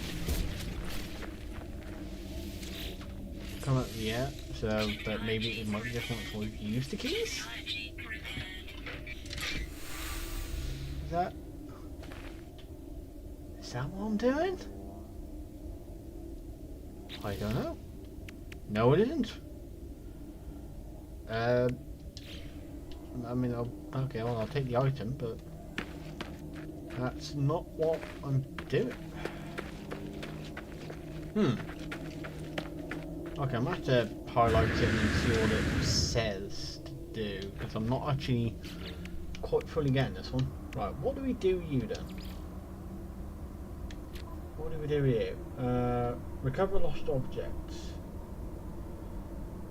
come up yet, so but maybe it might be just once we've used the keys. Is that what I'm doing? I don't know. No, it isn't. I mean, okay, well, I'll take the item, but that's not what I'm doing. Okay, I'm gonna have to highlight it and see what it says to do, because I'm not actually quite fully getting this one. Right, what do we do with you then? What do we do with you? Recover lost objects.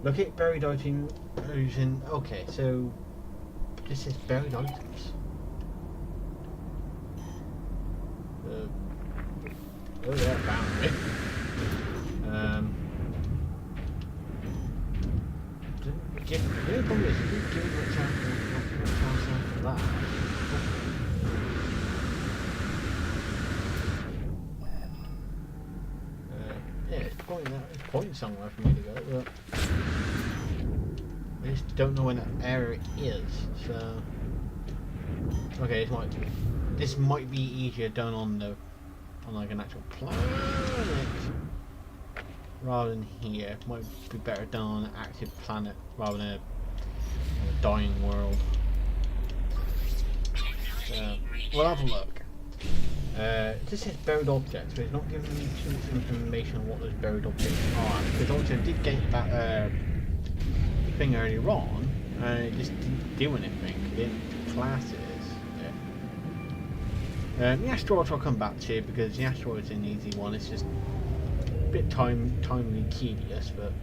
Locate buried items using... Okay, so this is buried items. Oh yeah, found it. The only problem is you didn't give me a chance after that. Yeah, it's pointing somewhere for me to go, but I just don't know when that area is, so... Okay, this might be easier done on like an actual planet rather than here. It might be better done on an active planet rather than a dying world. We'll have a look. It just says buried objects, but it's not giving me too much information on what those buried objects are. Because obviously I did get that thing earlier on, and it just didn't do anything. It didn't class it as. The asteroids I'll come back to, because the asteroid's an easy one. It's just a bit timely tedious, but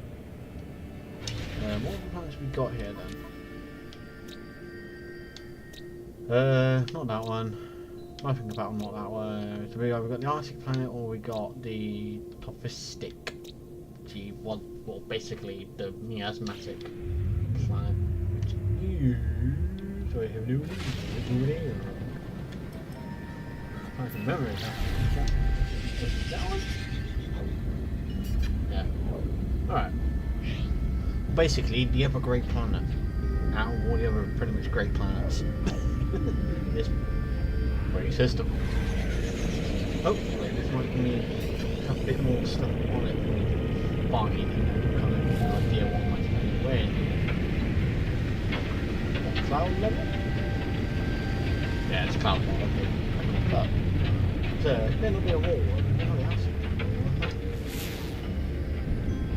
what planets we got here then? Not that one. Nothing about not that one. So we either got the Arctic planet or we got the Tophistic. Well, basically the miasmatic planet. So I have no idea. I can remember it now. Was that one? Yeah. Alright. Basically, the other great planet. Out of all the other pretty much great planets. This great system. Hopefully, this might give me a bit more stuff on it for me to buy, you know, kind of an idea what I might spend when. Cloud level? Yeah, it's cloud level. But it may not be a wall.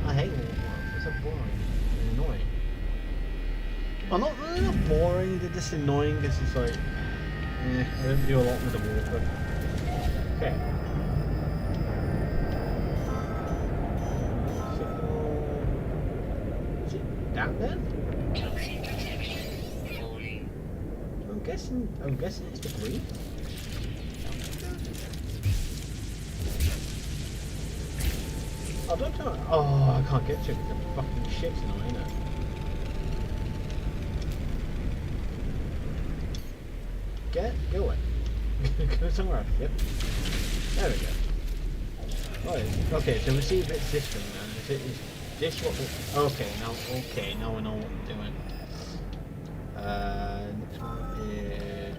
I hate wall worlds. It's so boring and annoying. Well, not boring. They're just annoying. It's just like, I don't do a lot with the wall, but okay. that then? Toxic detection. Falling. I'm guessing it's debris. I don't know. Oh, I can't get to it because the fucking shit's not in it. Go away. Go somewhere else. Yep. There we go. Right. Okay, so we see a bit of this thing then. Is this what we... Okay, now we know what we're doing. This one is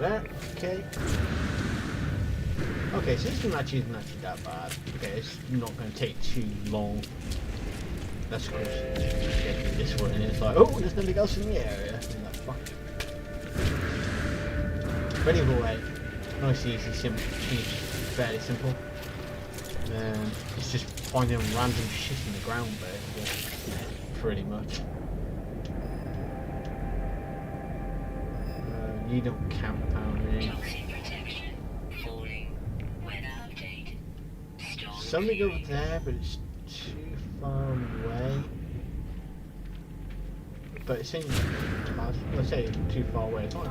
that. Okay. Okay, so this one actually isn't actually that bad. Okay, it's not going to take too long. Let's go get this one, and it's like, oh, there's nothing else in the area. I'm like, fuck. But either way, nice, easy, simple, cheap, fairly simple. It's just finding random shit in the ground, basically. Pretty much. You don't count apparently. Something over there, but it's too far away. But it seems, let's say too far away. It's not that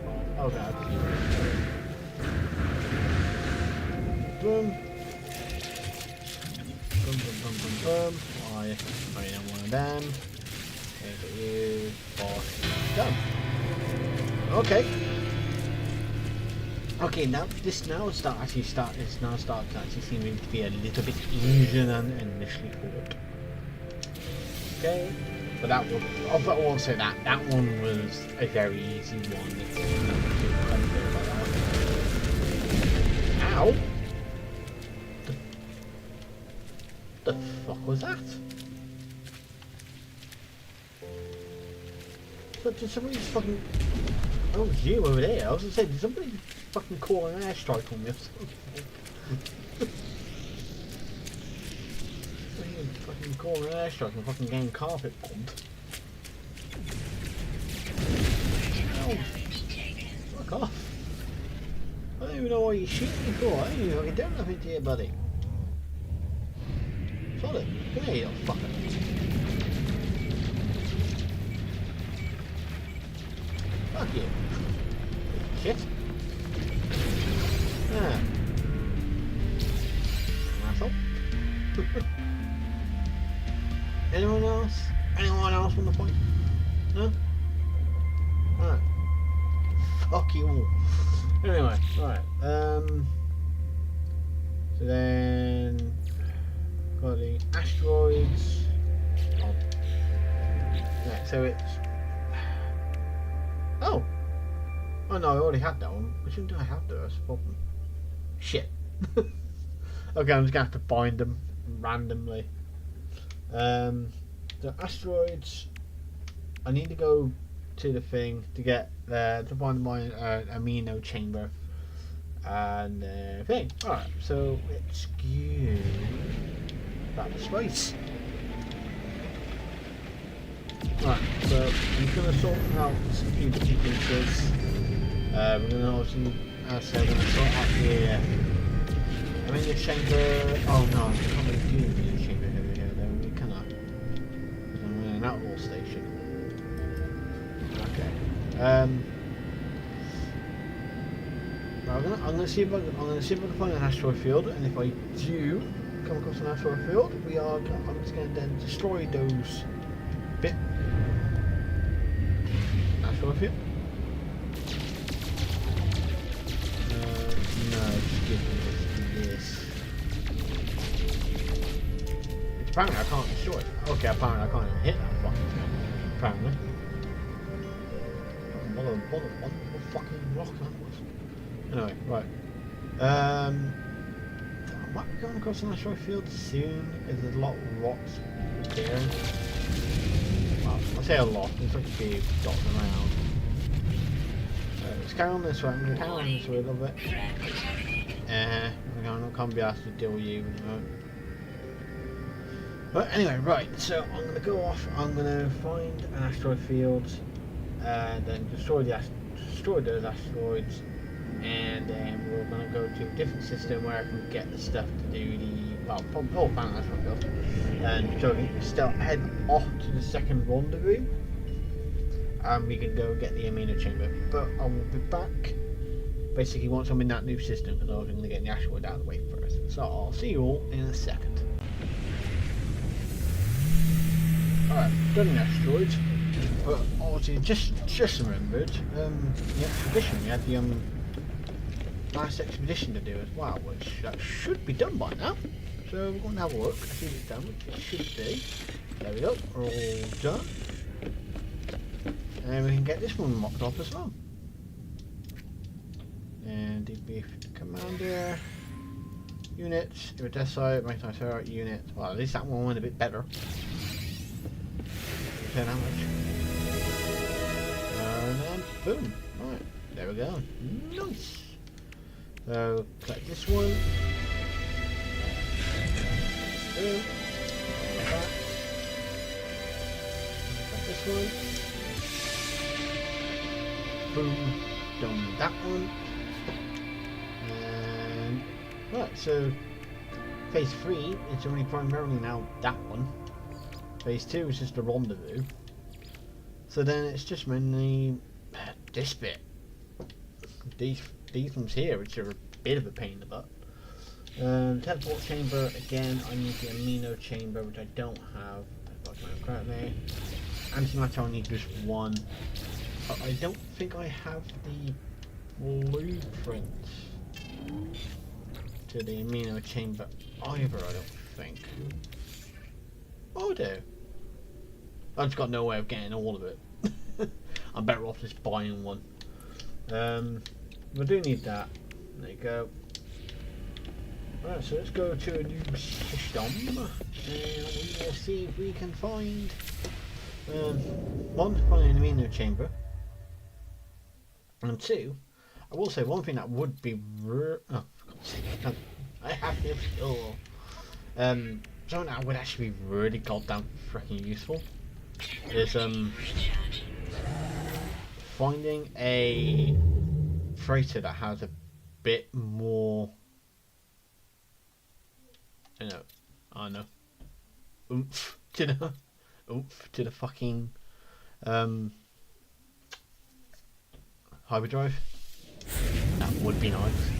far. Oh god, I see it. Boom. Boom. Oh, yeah. Oh, you know, one of them. Okay, you. Done. Okay. Okay, now this starts to actually seeming to be a little bit easier than initially thought. Okay, but that one, but I won't say that one was a very easy one. It's nothing too complicated about that. Ow! The fuck was that? But did somebody just fucking... Oh, it was you over there. I was gonna say, did somebody fucking call an airstrike on me or something? Fucking call an airstrike and fucking getting carpet bombed. Oh, fuck off. I don't even know why you're shooting me for. I ain't even fucking done nothing to you, buddy. Solid. Come here, you little fucker. Fuck you. Shit. Yeah. Asshole. Anyone else? Anyone else want to point? No? Alright. Fuck you all. Anyway, alright. So then got the asteroids. Oh. Yeah, so it's oh! Oh no, I already had that one. Which one do I have though? That's the problem. Shit. Okay, I'm just gonna have to find them randomly. The asteroids. I need to go to the thing to get to find my amino chamber and thing. Alright, so let's go back to space. Right, so I'm going to sort out some few different pieces. We're going to obviously, as I said, we're going to sort out the amino chamber. Oh no, I can't really do the amino chamber over here though, we cannot. Because I'm in an outlaw station. Okay. Right, I'm gonna see if I can find an asteroid field, and if I do come across an asteroid field, I'm just going to then destroy those bit asteroid field. No, just give me this. Apparently I can't destroy it. Okay, apparently I can't even hit that fucking thing. Apparently. What fucking rock that was. Anyway, right. I might be going across an asteroid field soon, because there's a lot of rocks appearing. Well, I say a lot, there's like a few dots around. Let's carry on this way, I'm going to carry on this way a little bit. I can't be asked to deal with you. But anyway, right, so I'm going to go off, I'm going to find an asteroid field, and then destroy those asteroids, and then we're going to go to a different system where I can get the stuff to do the well, probably all found that's what it does. And so we can start heading off to the second rendezvous. And we can go get the amino chamber. But I will be back basically once I'm in that new system, because I was going to get the asteroid out of the way first. So I'll see you all in a second. Alright, done the asteroids. But obviously just remembered, the expedition, we had the last expedition to do as well, which should be done by now. So we're going to have a look, see if it's done, which it should be. There we go, we're all done. And we can get this one mocked off as well. And debrief commander. Units, Iridesite, Magnetite units. Well, at least that one went a bit better. How much? And then boom. Right, there we go. Nice. So collect this one. Boom. Collect this one. Boom. Done that one. And right, so phase 3 is only primarily now that one. Phase 2 is just a rendezvous. So then it's just mainly this bit. These ones here, which are a bit of a pain in the butt. Teleport chamber, again, I need the amino chamber, which I don't have. Correctly. Antimatter, I need just one. But I don't think I have the blueprint to the amino chamber either, I don't think. Oh, I do. I've just got no way of getting all of it. I'm better off just buying one. We do need that. There you go. Right, so let's go to a new system and we will see if we can find one, find an amino chamber, and two, I will say one thing that would be oh, for God's sake, I have this skill. Something that would actually be really goddamn freaking useful is finding a freighter that has a bit more, I know, oomph to the fucking hyperdrive. That would be nice,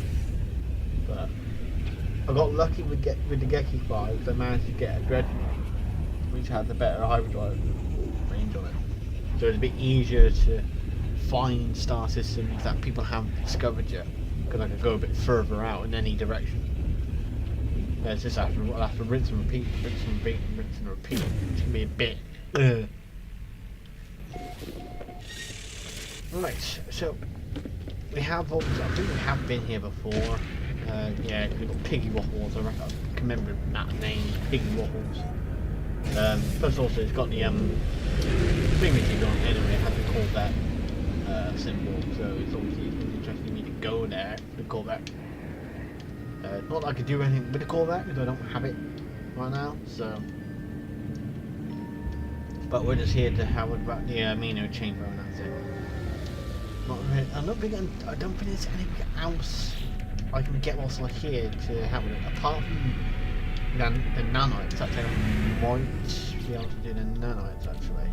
but I got lucky with the Geki 5. I managed to get a Dreadnought which has a better hyperdrive range on it, so it's a bit easier to find star systems that people haven't discovered yet, because I could go a bit further out in any direction. It's just I'll have to rinse and repeat, rinse and repeat, rinse and repeat, which can be a bit Right, so we have obviously, I think we have been here before. Yeah, we've got Piggy Waffles, I reckon I can remember that name, Piggy Waffles. Plus also it's got the thingamajig on anyway, it has the Corvette symbol, so it's obviously interesting for me to go there, the Corvette. Not that I could do anything with the Corvette because I don't have it right now, so. But we're just here to have about the amino chamber and that's it. I don't think there's anything else I can get whilst I'm here to have it, apart from the nanites. Actually, I might be able to do the nanites actually.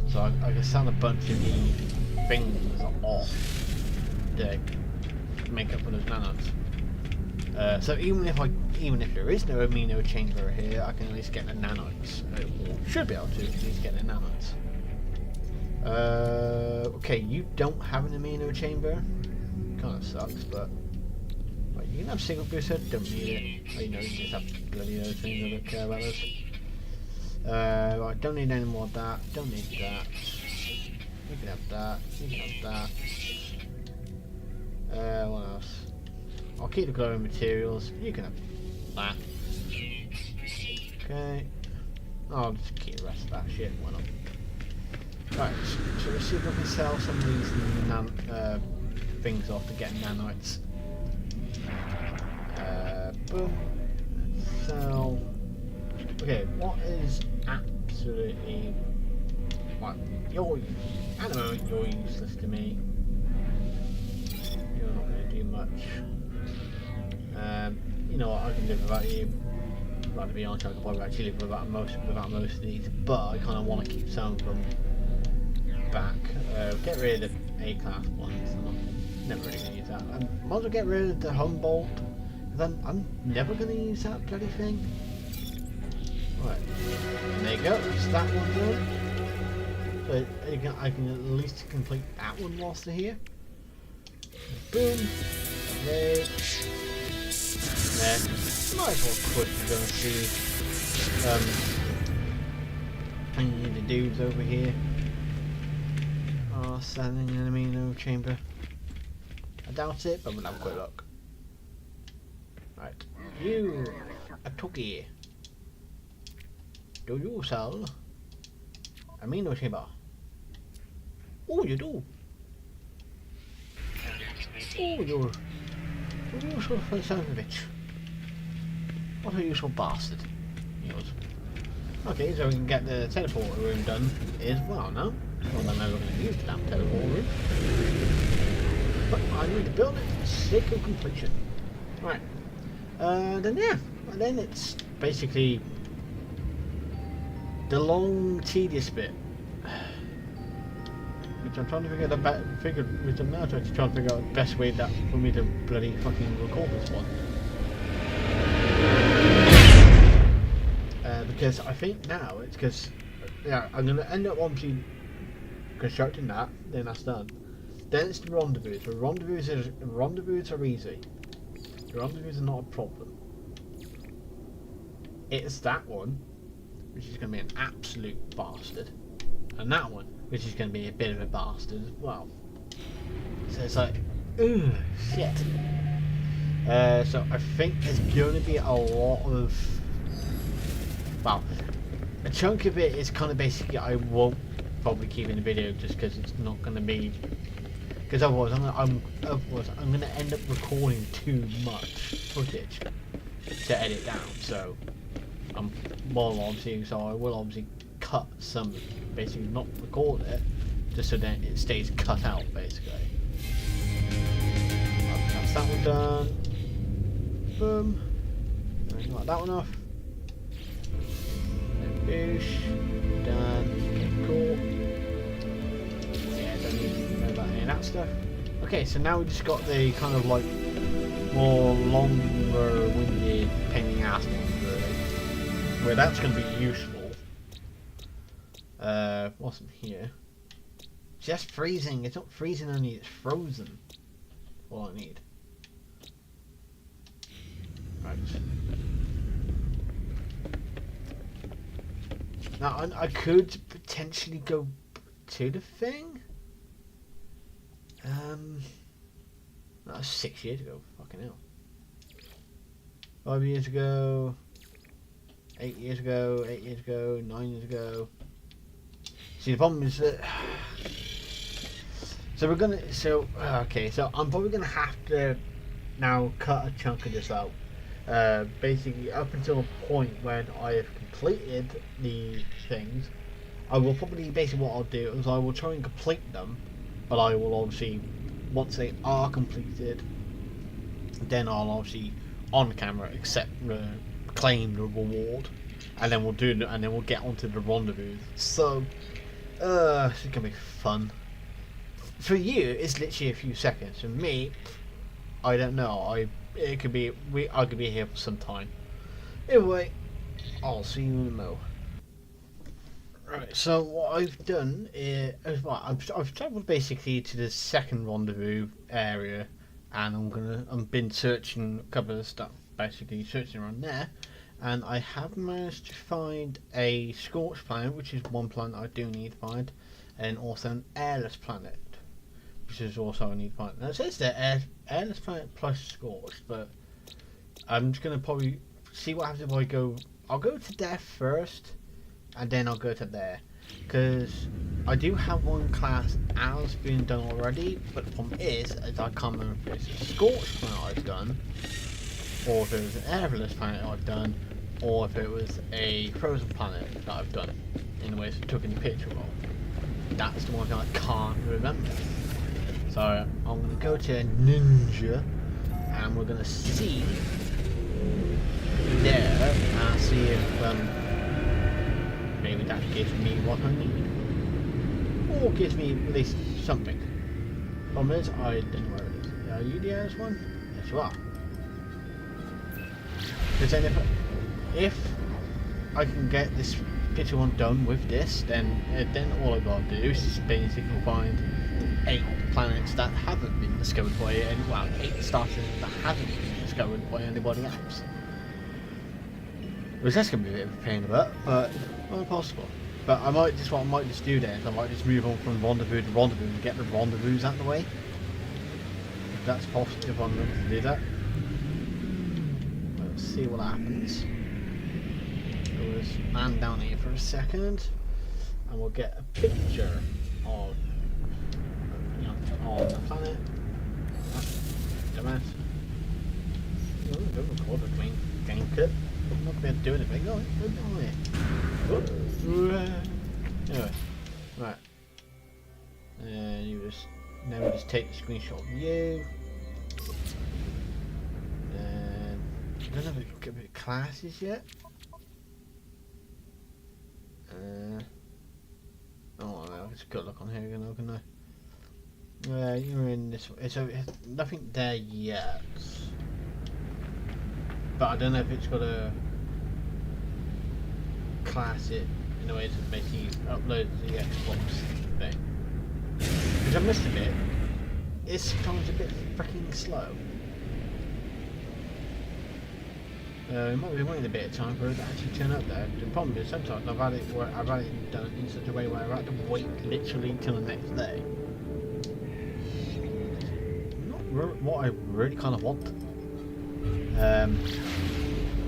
So I can sell a bunch of the things off to make up for those nanites. So even if there is no amino chamber here, I can at least get the nanites. Or should be able to at least get the nanites. Okay, you don't have an amino chamber. Kind of sucks, but you can have single booster. Don't need it. You know, you just have bloody those things. I don't care about those. Right, don't need any more of that. Don't need that. You can have that. You can have that. What else? I'll keep the glowing materials. You can have that. Okay. I'll just keep the rest of that shit. Why not? Right, so let's see if we can sell some of these things off to get nanites. Boom. Sell. Okay, what is absolutely... What? At the moment, you're useless to me. You're not going to do much. you know what, I can live without you. Well, to be honest, I could probably actually live without most of these, but I kind of want to keep some of them back. Get rid of the A-class ones. I'm never really going to use that. I might as well get rid of the Humboldt, because I'm never going to use that bloody thing. Right, and there you go, that's that one done. So I can at least complete that one whilst they're here. Boom. There. Might as well quickly go and see any of the dudes over here. Oh, standing enemy no chamber. I doubt it, but we'll have a quick look. Right. You a Toki. Do you sell amino chamber? Oh, you do. Oh, you're a useful son of a bitch. What a useful bastard. Yours. Okay, so we can get the teleporter room done as well now. Well, I'm never going to use the damn teleporter room. But I need to build it for the sake of completion. Right. Then yeah. And then it's basically the long, tedious bit. Which I'm trying to figure which I'm now trying to figure out the best way that for me to bloody fucking record this one. Because I think now it's because yeah, I'm gonna end up obviously constructing that, then that's done. Then it's the rendezvous. The rendezvous are easy. The rendezvous are not a problem. It's that one, which is gonna be an absolute bastard. And that one, which is going to be a bit of a bastard as well. So it's like, ooh, shit. So I think there's going to be a lot of, well, a chunk of it is kind of basically I won't probably keep in the video just because it's not going to be, because otherwise I'm going to end up recording too much footage to edit down. So so I will obviously cut some, basically not record it, just so that it stays cut out basically. That's that one done. Boom. Like that one off. And boosh. Done. Okay, cool. Yeah, don't need to know about any of that stuff. Okay, so now we just got the kind of like more longer winded pain in the ass one really. Where that's going to be useful. What's in here? Just freezing. It's not freezing only, it's frozen. All I need. Right. Now I could potentially go to the thing. That was 6 years ago. Fucking hell. 5 years ago. 8 years ago. 8 years ago. 9 years ago. See, the problem is that. So we're gonna. Okay. So I'm probably gonna have to now cut a chunk of this out. Basically, up until a point when I have completed the things, I will probably basically what I'll do is I will try and complete them, but I will obviously once they are completed, then I'll obviously on camera claim the reward, and then we'll get onto the rendezvous. So. This is gonna be fun. For you, it's literally a few seconds. For me, I don't know. I could be here for some time. Anyway, I'll see you in a mo. Right. So what I've done is I've travelled basically to the second rendezvous area, and I've been searching a couple of stuff, basically searching around there. And I have managed to find a scorched planet, which is one planet I do need to find, and also an airless planet, which is also I need to find. Now it says there airless planet plus scorched, but I'm just gonna probably see what happens if I go. I'll go to there first, and then I'll go to there, because I do have one class as being done already. But the problem is I can't remember if it's a scorched planet I've done, or if it was an airless planet I've done, or if it was a frozen planet that I've done in the way it's took in the picture of. That's the one thing I can't remember. So I'm going to go to Ninja, and we're going to see maybe that gives me what I need. Or gives me at least something. Problem is, I don't know where it is. Are you the honest one? Yes, you are. Because then if I can get this picture one done with this, then all I gotta do is basically find 8 planets that haven't been discovered by any, well, 8 stars that haven't been discovered by anybody else. Which that's gonna be a bit of a pain in the butt, but not impossible. But what I might just do then is I might just move on from rendezvous to rendezvous and get the rendezvous out of the way. If that's possible, if I'm able to do that. Let's see what happens. We'll just land down here for a second, and we'll get a picture of on the planet. Dumbass. Don't record the game clip. I'm not going to do anything. No, anyway, right. Now we just take the screenshot of you. Then I don't know if we've got classes yet. I'll just go look on here again, can I? You're in this one. So nothing there yet. But I don't know if it's got a class it in a way to basically upload the Xbox thing. Which I missed a bit. It's sometimes a bit freaking slow. It might be waiting a bit of time for it to actually turn up there. The problem is sometimes I've had it done in such a way where I've had to wait literally till the next day. Not what I really kind of want.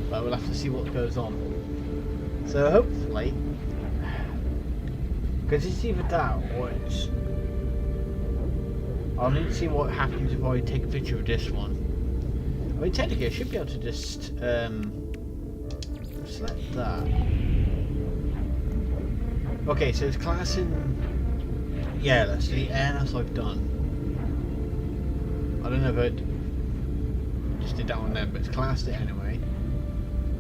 But we'll have to see what goes on. So hopefully, because it's either that or it's, I'll need to see what happens if I take a picture of this one. I mean, technically I should be able to just select that. Okay, so it's class in, yeah, that's the NMS I've done. I don't know if I just did that one then, but it's classed it anyway.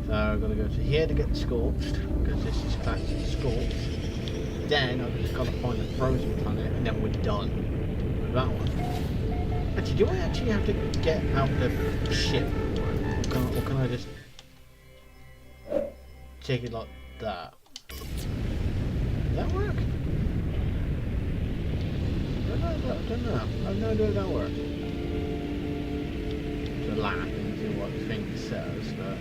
So I've got to go to here to get the scorched, because this is classed as scorched. Then I've just got to find the frozen planet, and then we're done with that one. Actually, do I actually have to get out the ship? Or can I just take it like that? Does that work? I don't know. I have no idea if that works. To laugh and see what the thing says, but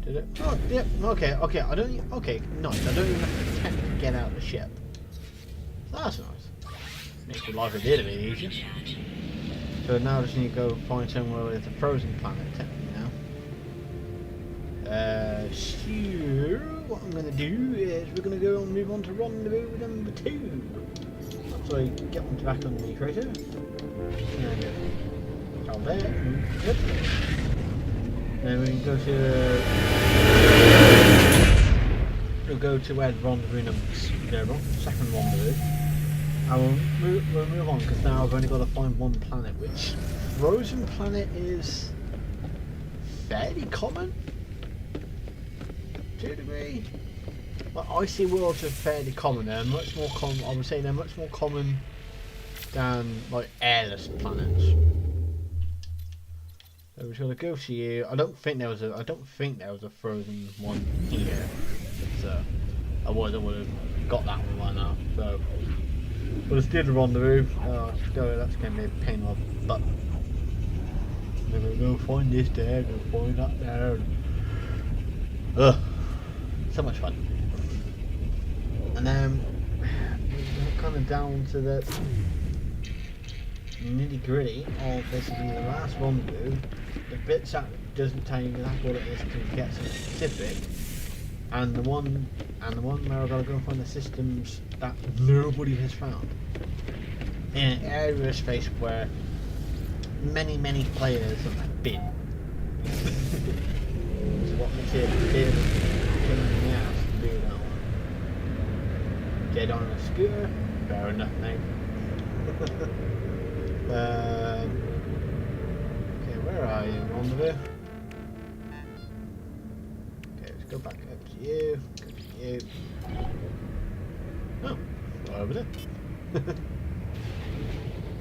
did it? Oh, yeah. Okay. I don't. Okay, nice. I don't even have to technically get out of the ship. So that's nice. Makes your life a little bit easier. So now I just need to go find somewhere where there's a frozen planet technically now. So what I'm gonna do is we're gonna go and move on to rendezvous number 2. So I get one back on the crater. And go there. Yep. Then we can go to we'll go to where the rendezvous number second rendezvous. And we'll move on because now I've only got to find one planet, which frozen planet is fairly common to a degree. Like icy worlds are fairly common. They're much more common. I would say they're much more common than like airless planets. So we're gonna go to you. I don't think there was a frozen one here. So I would have got that one by now. So we'll just do the rendezvous. That's gonna be a pain in the butt. We're gonna go find this there, go find that there. Ugh, so much fun. And then we're kind of down to the nitty gritty of basically the last rendezvous. The bits that doesn't tell you exactly what it is to get something specific, and the one where I've got to go and find the systems that nobody has found in an area of space where many players have been. Which is what makes it a bit of a pain in the ass to do that one. Dead on a scooter, fair enough, mate. Okay, where are you, rendezvous? Go back up to you. Go to you. Oh, right over there.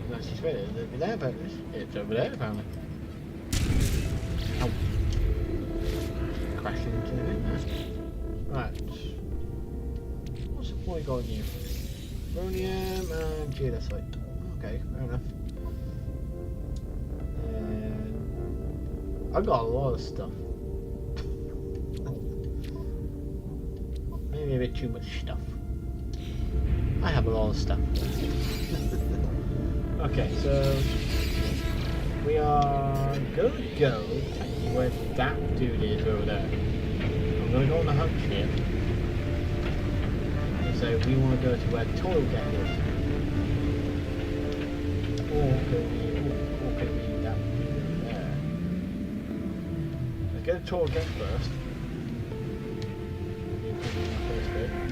Nice to spell it. It's over there, but it's over there apparently. Oh. Crashing into the bin there. Right. What's the boy got on you? Rhodium and geodesite. Okay, fair enough. I've got a lot of stuff. Maybe a bit too much stuff. I have a lot of stuff. Okay, so we are going to go where that dude is over there. I'm going to go on the hunch here. So we want to go to where Toil Get is. Or could we that dude there? Let's go to Toil Get first.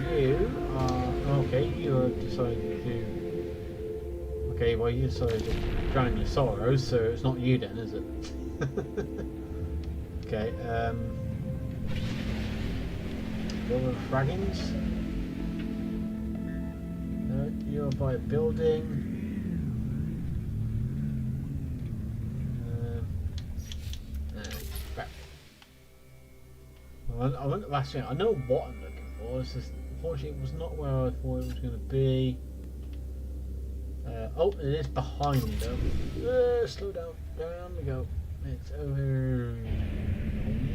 You are okay. You are deciding to. Okay, well you decided to drown your sorrows, so it's not you then, is it? Okay. Go with fraggings. You're by a building. Crap. Well, I went last thing. I know what I'm looking for. It's just, unfortunately, it was not where I thought it was going to be. Oh, it is behind me though. Slow down. Down we go. It's over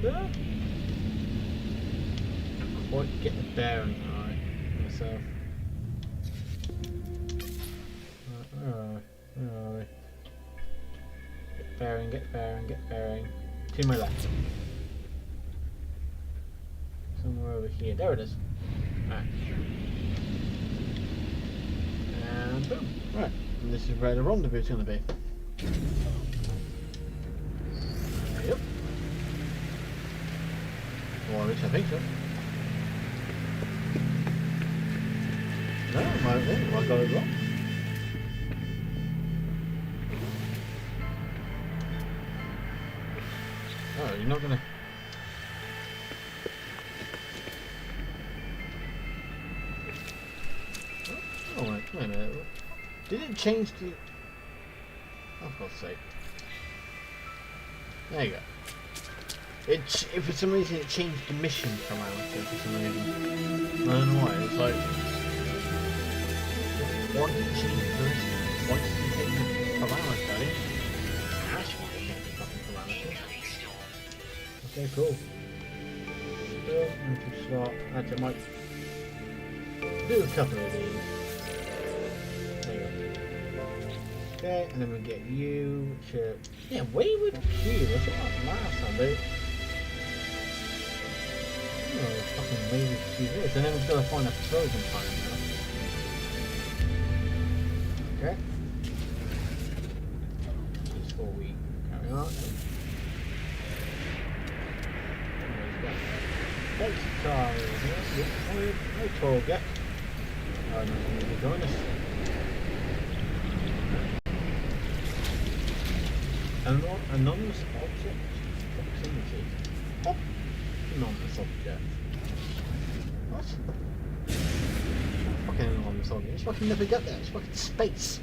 there. Quite get the bearing right myself. Where are we? Get bearing, get bearing, get bearing. To my left. Somewhere over here. There it is. Right. And boom. Right. And this is where the rendezvous is going to be. Yep. Or at least I think so. No, I got it wrong. Oh, you're not gonna. Oh, wait a minute. Did it change the. Oh, for God's sake. There you go. If for some reason it changed the mission parameter for some reason. I don't know why. It's like. Once you change the mission, once you take the parameter, it actually change the fucking parameter. Okay, cool. So, to start. Actually, I might do a couple of these. There you go. Okay, and then we get you to. Yeah, wayward Q. That's what like last time, but. Oh, fucking wayward Q is. And then we've got to find a frozen time now. Okay. Before we carry on. Thanks, Charlie. No toll get. I'm going to join us. Anonymous object proximity. What? Anonymous object. What? Fucking anonymous object. It's fucking never get there. It's fucking space.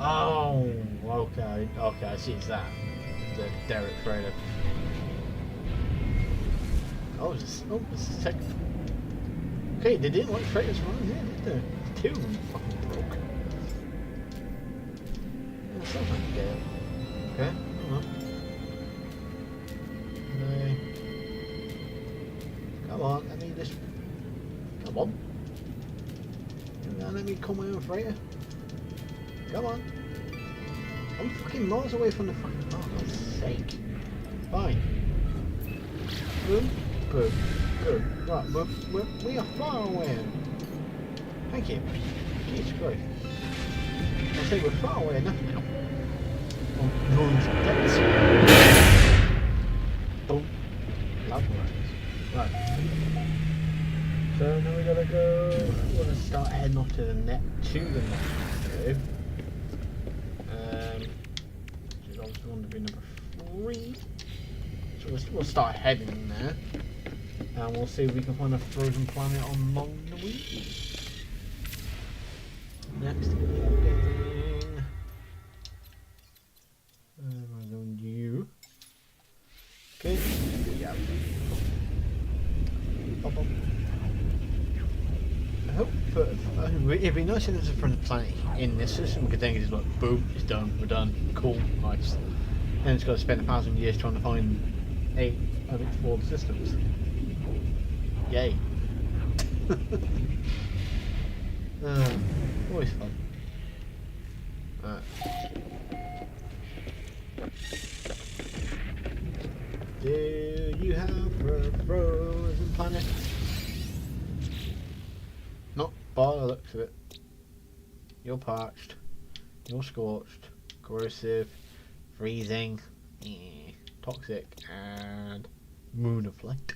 Oh, okay. Okay, I see it's that. The Derek Freighter. Oh, it's a second. Okay, they didn't like freighters running here, did they? Two of them fucking broke. Yeah, sounds like a gale. Okay, I don't know. Come on, let me just. Come on. Now let me call my own freighter. Come on. I'm fucking miles away from the fucking. Oh, for God's sake. Fine. Good. Good. Good. Right, we are far away. Thank you. Jesus Christ. I say we're far away enough now. Oh, ruins of depths. Boom. Love works. Right. So now we gotta go. We're gonna start heading off to the next rendezvous. Which is obviously going to be number 3. So we'll start heading there. And we'll see if we can find a frozen planet along the way. Next thing. I'm going to you. Okay. Yeah. I hope it'd be nice if there's a front planet in this system. We could think it's like, boom, it's done, we're done, cool, nice. Then it's got to spend 1,000 years trying to find 8 unexplored systems. Yay. Always fun. Alright. Do you have a frozen planet? Not by the looks of it. You're parched. You're scorched. Corrosive. Freezing. Toxic. And moon of light.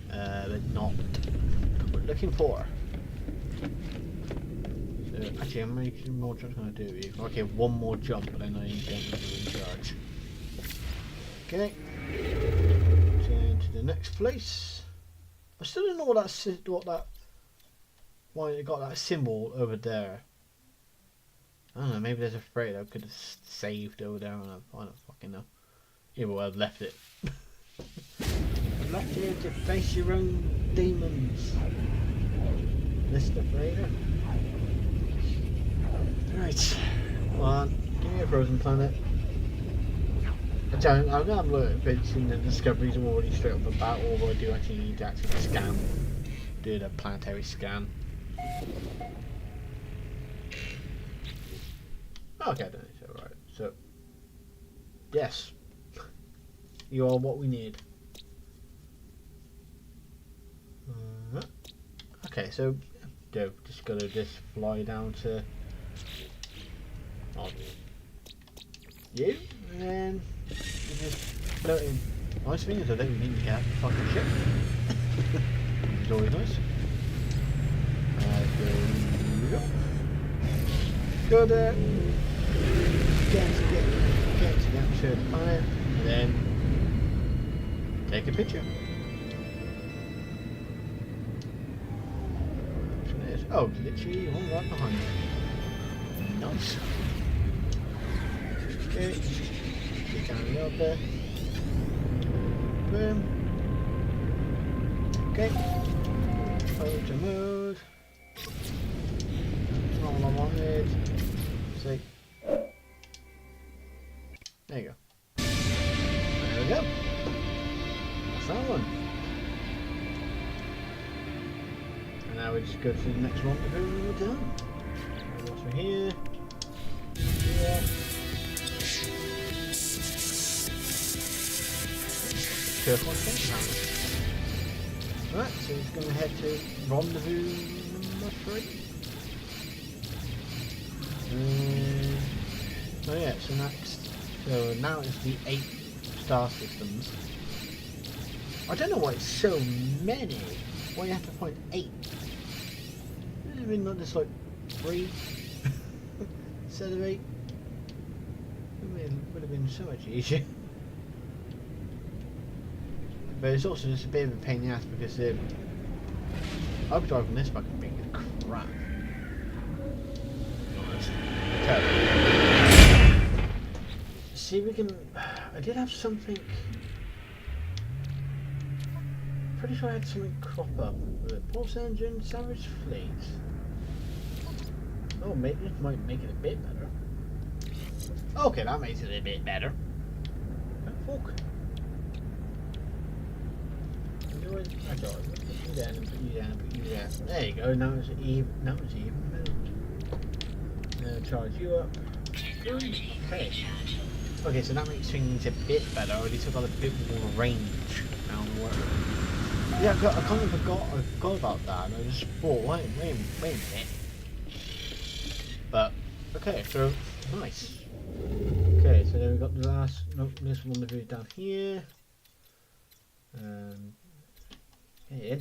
But not what we're looking for. So actually, how many more jumps can I do? Okay, one more jump, but I know you don't need to recharge. Okay. Turn to the next place. I still don't know why it got that symbol over there. I don't know. Maybe there's a phrase I could have saved over there, and I don't fucking know. Either way, I've left it. Left here to face your own demons, Mr. Fraser. Right, come on, give me a frozen planet. I'm gonna have a look at bits in the discoveries already straight off the bat, although I do actually need to actually scan, do the planetary scan. Okay, then it's alright. So, yes, you are what we need. Okay, so just gotta fly down to you, and then you just float in. Nice thing is I don't even need to get out the fucking ship. Which is always nice. Go there, get to the atmosphere of the planet, and then take a picture. Oh, literally one right behind you. Nice. Okay, get down the up there. Boom. Okay. Photo mode. Not what I wanted. See. There you go. There we go. That's that one. Now we just go to the next rendezvous and we're done. What's from here? Yeah. Turquoise thing. Right, so he's going to head to rendezvous number 3. Oh yeah, so next. So now it's the 8 star systems. I don't know why it's so many. Why you have to find 8? I mean, not just like 3 instead of 8. It would have been so much easier. But it's also just a bit of a pain in the ass because I'll be driving this fucking thing is crap. See, we can. I did have something. Pretty sure I had something crop up with a pulse engine, savage fleet. Oh, maybe this might make it a bit better. Okay, that makes it a bit better. Oh, fuck. Do it. I got it. Put you there and put you there and put you there. There you go. Now it's even. Now it's even. Charge you up. Okay. Okay, so that makes things a bit better. Or at least I've got a bit more range down the way. Yeah, I kind of forgot about that, and I just thought, wait a minute. But okay, so nice. Okay, so then we got the last. Nope, this one the view down here. Here.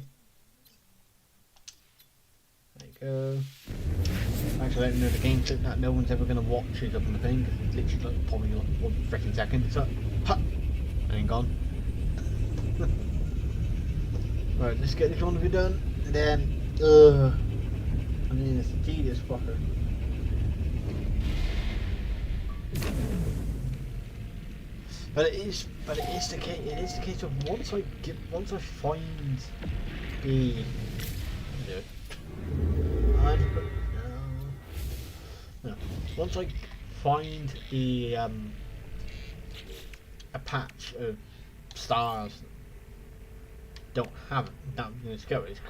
There you go. Thanks for letting me know the game clip that no one's ever going to watch it up on the thing because it's literally like, probably like 1 freaking second. It's like, ha! Hang on. Right, let's get this rendezvous done, and then, I mean, it's a tedious fucker. But it is the case. It is the case of once I find the, no. Once I find the a patch of stars don't have that many discoveries,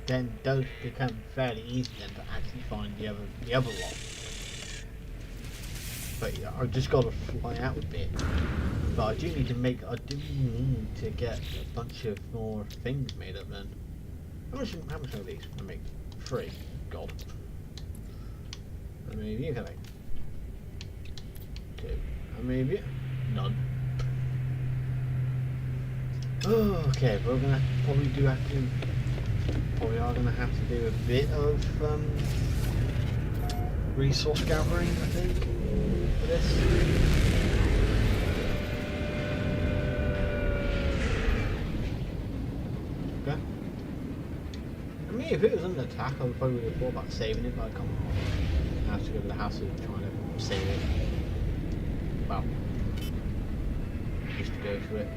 then does become fairly easy then to actually find the other one. But yeah, I've just got to fly out a bit. But I do need to get a bunch of more things made up then. How much are these? I make 3. God. How many of you can I make? 2. How many of you? None. Oh, okay, we're gonna probably are gonna have to do a bit of resource gathering, I think, for this. Okay. I mean, if it was under attack, I would probably have thought about saving it, but I can't. I have to go to the house and try to save it. Well, just to go through it.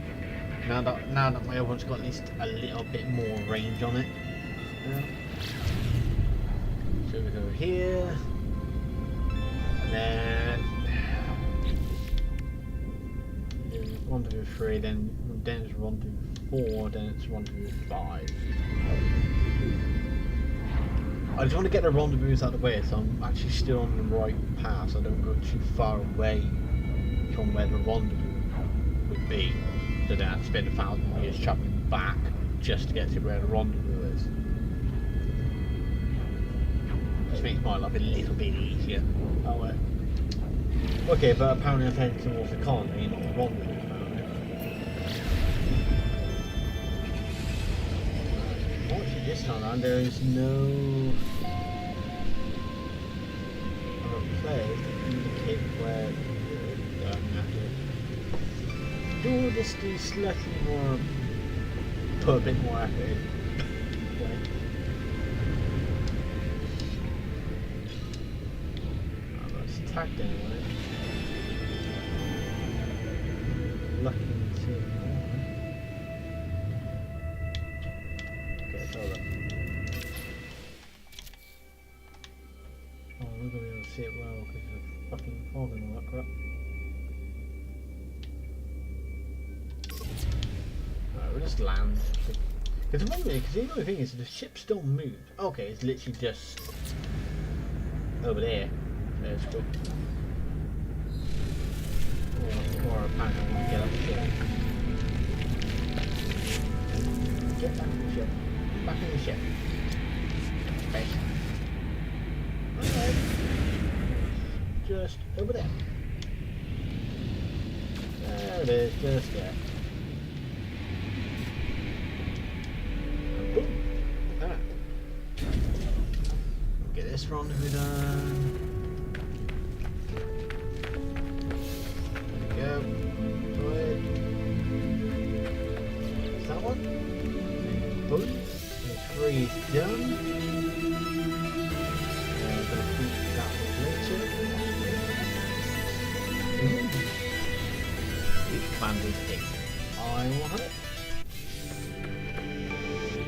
Now that my other one's got at least a little bit more range on it. Yeah. So we go here, and then rendezvous 3, then it's rendezvous 4, then it's rendezvous 5. I just want to get the rendezvous out of the way, so I'm actually still on the right path, so I don't go too far away from where the rendezvous would be. So then I have to spend 1,000 years travelling back just to get to where the rendezvous is. Just makes my life a little bit easier that way. Okay, but apparently I'm heading towards the colony, not the rendezvous apparently. Fortunately this time around there is no other place to indicate where do this slightly more, put a bit more effort in. Okay. Oh, but it's attacked anyway. Lucky to see it more. Okay, so look. Oh, we're gonna be able to see it well because of the fucking fog and all that crap. We'll just land. Because the only thing is, the ship still moved. Okay, it's literally just over there. There's good. Or apparently I want to get up the ship. Get back in the ship. Back in the ship. Space. Okay. Just over there. There it is, just there. Get this rendezvous done. There we go. Good. Is that one? Boom. The 3 is done. I'm going to keep that one later. Expanded 8. I will have it.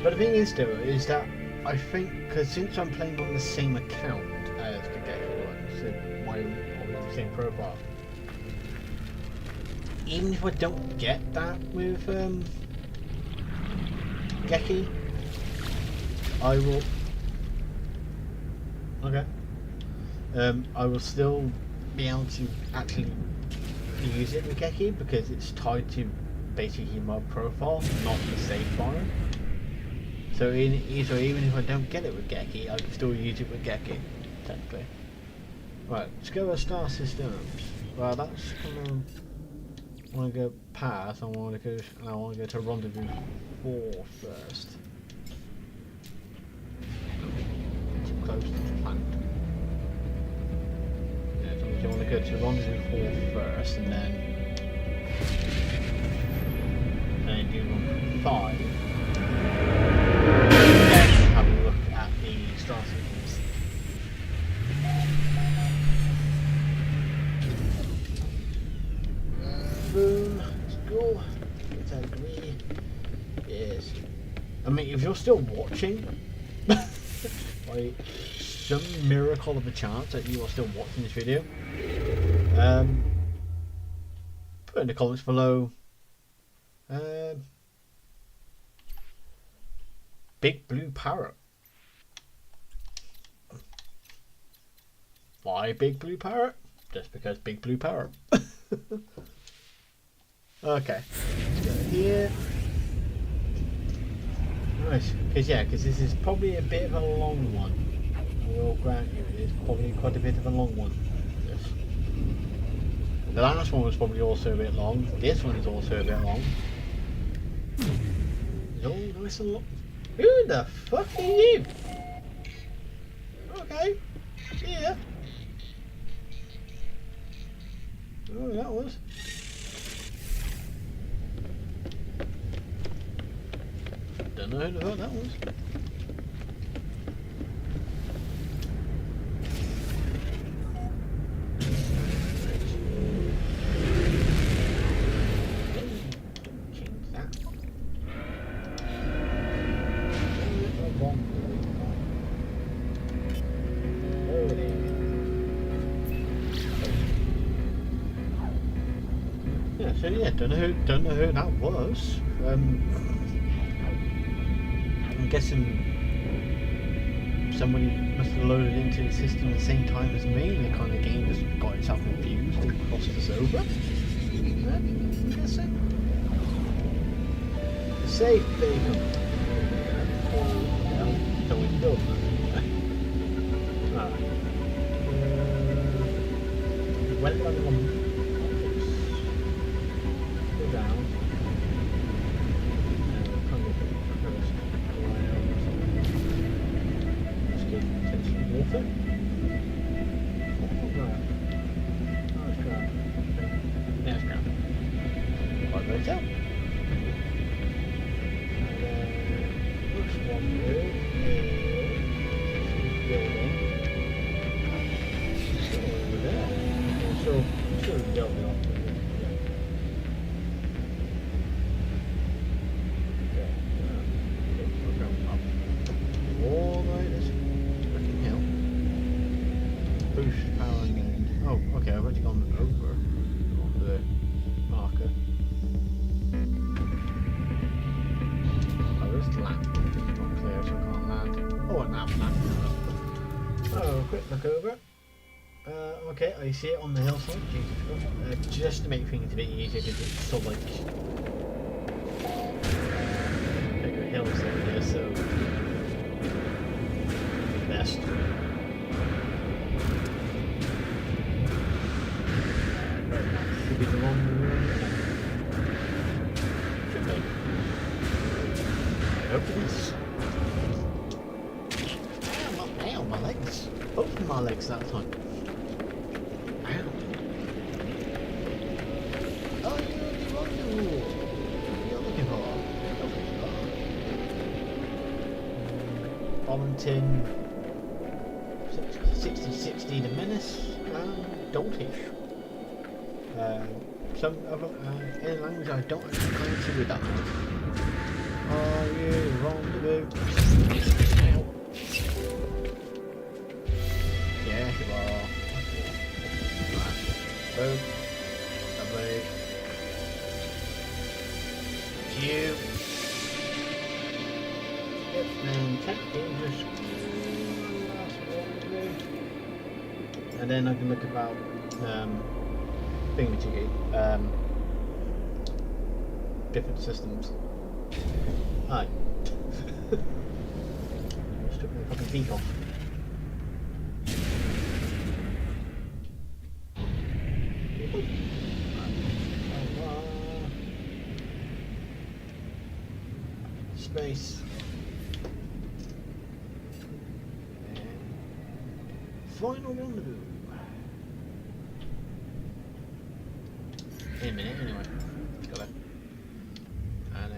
But the thing is, though, is that I think, because since I'm playing on the same account as the Gecko one, so probably the same profile, even if I don't get that with Geki, I will. Okay. I will still be able to actually use it with Geki because it's tied to basically my profile, not the save file. So even if I don't get it with Geki, I can still use it with Geki, technically. Right, let's go to Star Systems. Well, that's kind of. I want to go past. I want to go to Rendezvous 4 first. Too close to the planet. Yeah, so I want to go to Rendezvous 4 first, and then then do 1.5. Then have a look at the star sequence. Boom, let's go. Let's agree. Yes. I mean, if you're still watching, like some miracle of a chance that you are still watching this video, put in the comments below. Big blue parrot. Why big blue parrot? Just because big blue parrot. Okay, let's go here. Nice, because this is probably a bit of a long one. I will grant you, it is probably quite a bit of a long one. Yes. The last one was probably also a bit long. This one is also a bit long. It's all nice and long. Who the fuck are you? Okay, yeah. Oh, that was. Don't know who the hell that was. Change that. Yeah, so yeah, don't know who that was. I'm guessing somebody must have loaded into the system at the same time as me, and the kind of game just got itself confused and crossed us over. I'm guessing. Safe bacon. So we go. Went along one. Go down. Water. There's crap. Quite right out. And then looks one room building. Still over there. So building up. All right, this fucking hill. Boost power gained. Oh, okay, I've already gone over on the marker. Oh, there's the land. It's not clear, so I can't land. Oh, and that land. Oh, quick look over. Okay, I see it on the hillside. Jesus Christ. Just to make things a bit easier, because it's so like bigger hills over there, so best. Should be the long room. Should be. I hope it is. Ow, my legs. Both of my legs that time. Ow. Oh, you're looking for. Bollington. 60 the menace. Doltish. Some other in a language I don't actually go into with that much. Are you rendezvous? Ow. Yes, you are. Boom. Lovely. You. Yep, and tech dangerous. And then I can look about thingamajiggy, different systems. Hi. Just took my fucking beak off. Space. Final rendezvous. In a minute, anyway. Got it. And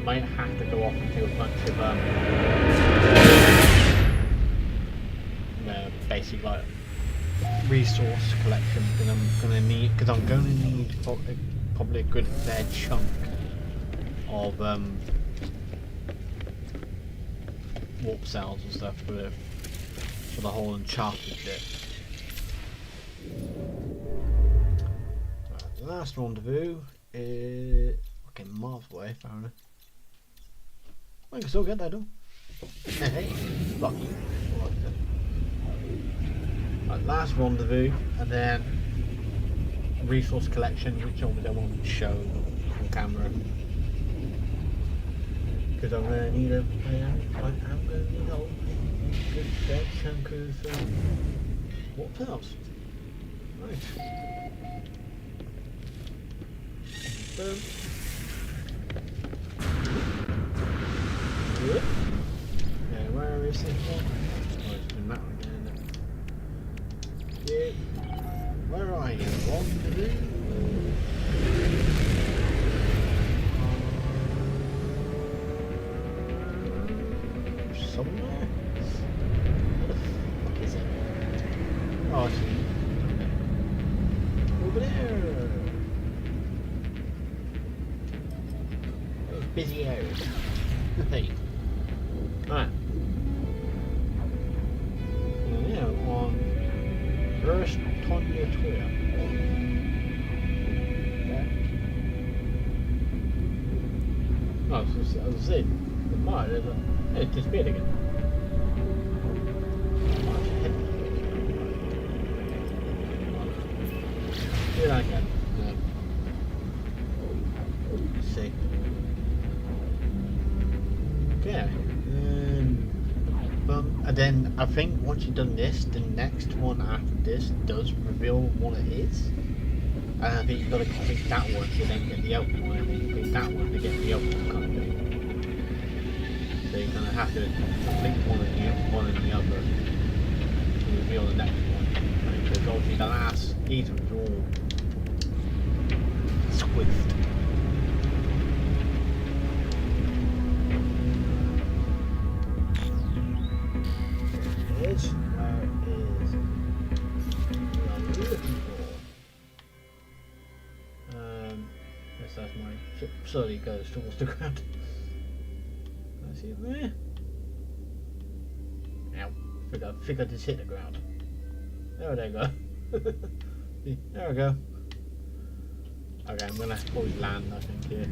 might have to go off and do a bunch of basic like resource collection because I'm going to need probably a good fair chunk of warp cells and stuff for the whole Uncharted bit. Right, the last rendezvous is okay, miles away, fair enough. I can still get that though. Hey, lucky. Right, last rendezvous, and then resource collection, which obviously I won't show on camera because I'm gonna need a good fair chunk of what else? Right. Boom. Good. Okay, where is this one? Oh, it's been that one again. Yeah. Where are you? Somewhere? What the fuck is it? Oh, I see. Over there! Busy area. Hey. Alright. Yeah, on first 20 Twitter. Oh, so as I said, the mod is it disappeared again. Do that again. Let's see. Okay. And then I think once you've done this, the next one after this does reveal what it is. And I think you've got to complete that one to then get the other one, and then you complete that one to get the other one kind of thing. So you're going to have to complete one and the other to reveal the next one. Because obviously the last, these ones are all squiffed. That's my ship slowly goes towards the ground. Can I see it there? Ow. Figure just hit the ground. There we go. There we go. Okay, I'm gonna probably land, I think, here.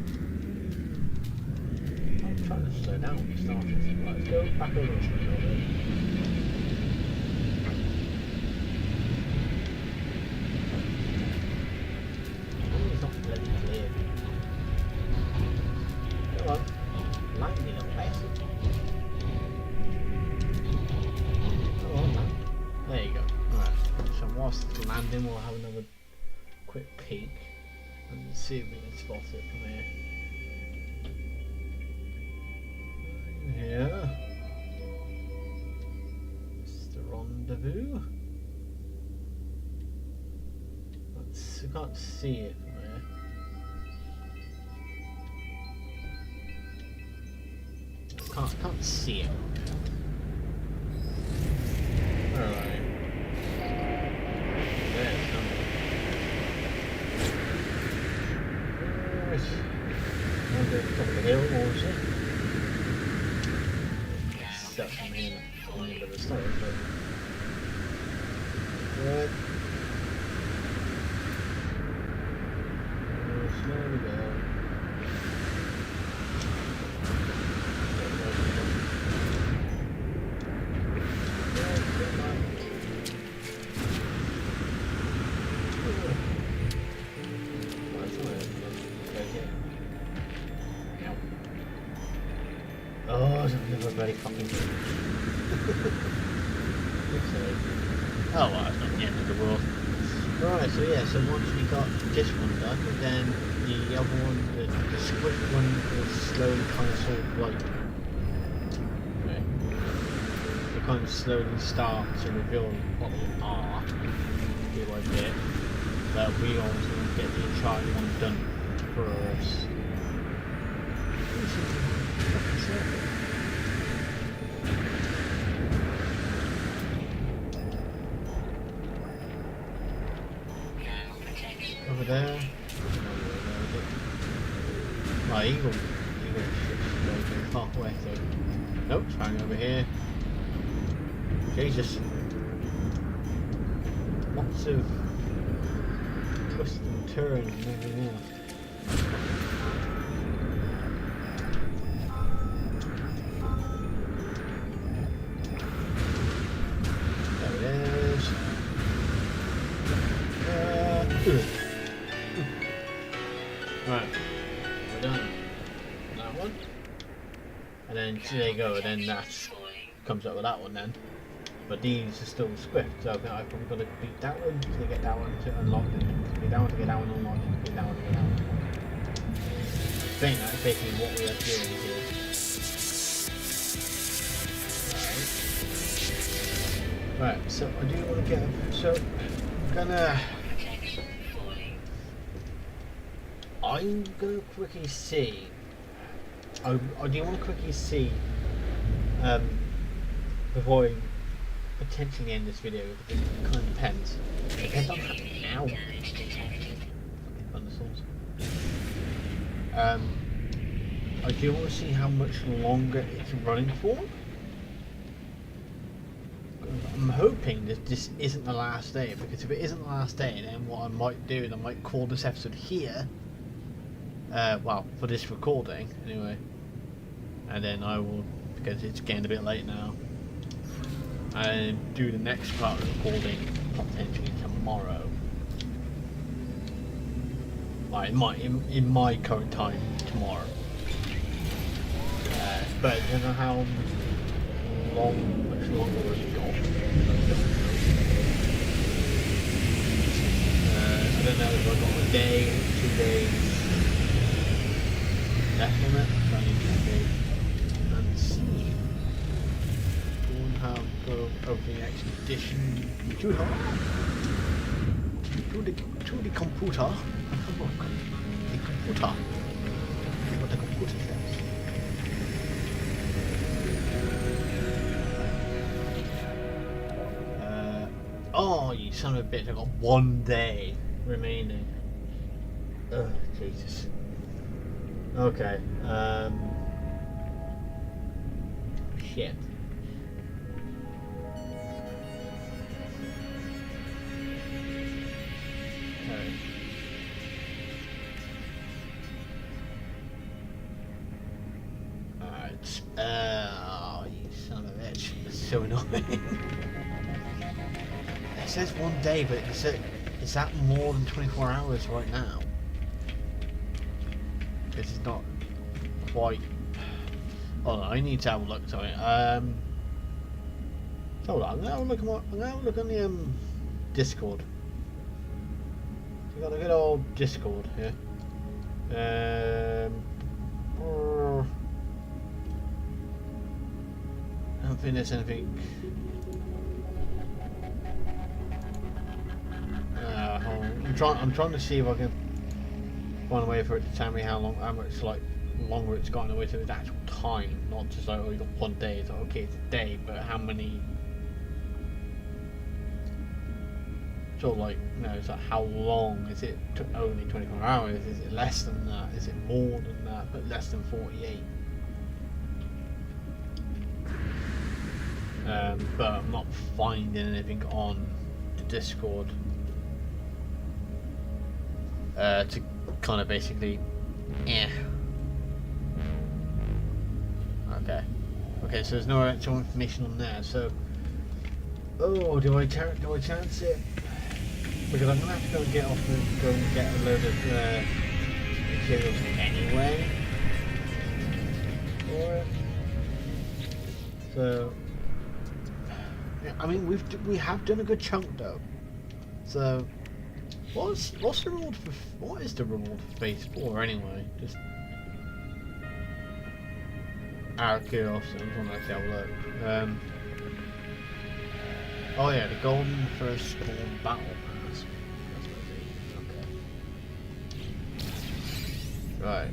I'm trying to slow down the starters. Right, let's go back over the ship a little bit. It's not bloody clear. Come on, land me little bastard. Come on, man. There you go. Alright, so whilst landing, we'll have another quick peek and see if we can spot it from here. Yeah. It's the rendezvous. I can't see it from here. Can't see it. Where are they? There's something. Where's the top of the hill, or is it? Stuff from here on the end of the story, but right. There we go. Oh, it's very fucking good. Oh well, it's not the end of the world. Right, so yeah, so once we got this one done, then the other one, the swift one, will slowly kind of sort of like, okay, it kind of slowly start to reveal what they are, bit by bit, but we also get the Uncharted one done first. Over there. My eagle ship's halfway through. Nope, trying over here. Jesus. Lots of twists and turns and everything else. There it is. Right, we're done. That one. And then there you go, and then that comes up with that one then. But these are still script, so I'm probably going to beat that one to get that one to unlock it, beat that one to get that one unlocked, beat that one to get that one unlocked. I think that's basically what we are doing here. Right, so I do want to get, so I'm gonna quickly see, I do want to quickly see, before I potentially end this video, because it kind of depends. It depends on how. I do want to see how much longer it's running for. I'm hoping that this isn't the last day, because if it isn't the last day, then what I might do is I might call this episode here. Well, for this recording, anyway. And then I will, because it's getting a bit late now, and do the next part of the recording potentially tomorrow. Like in my current time, tomorrow. But I don't know how much longer we've got. I don't know if I've got a day, 2 days left on it, so I need to go and see. Have go of the expedition to the computer and have a look. The computer. What the computer says. Oh, you son of a bitch! I've got 1 day remaining. Oh, Jesus. Okay. Shit. Oh, you son of a bitch. It's so annoying. It says 1 day, but is that more than 24 hours right now? This is not quite... Hold on, I need to have a look, sorry. Hold on, I'm gonna have a look on the Discord. We got a good old Discord here. I don't think there's anything. I'm trying to see if I can find a way for it to tell me how much like longer it's got in the way to its actual time, not just like, oh, you got 1 day. It's like, okay, it's a day, but how many? Sort of like, you know, it's like how long is it? Only 24 hours? Is it less than that? Is it more than that? But less than 48? But I'm not finding anything on the Discord to kind of basically, Okay, so there's no actual information on there. So, oh, do I chance it? Because I'm gonna have to go and get a load of materials anyway for it. So, I mean, we have done a good chunk though. So, what's the reward for? What is the reward for phase 4 anyway? Just out of curiosity, I just want to have a look. Oh yeah, the golden first spawn battle pass. That's what it is. Okay. Right.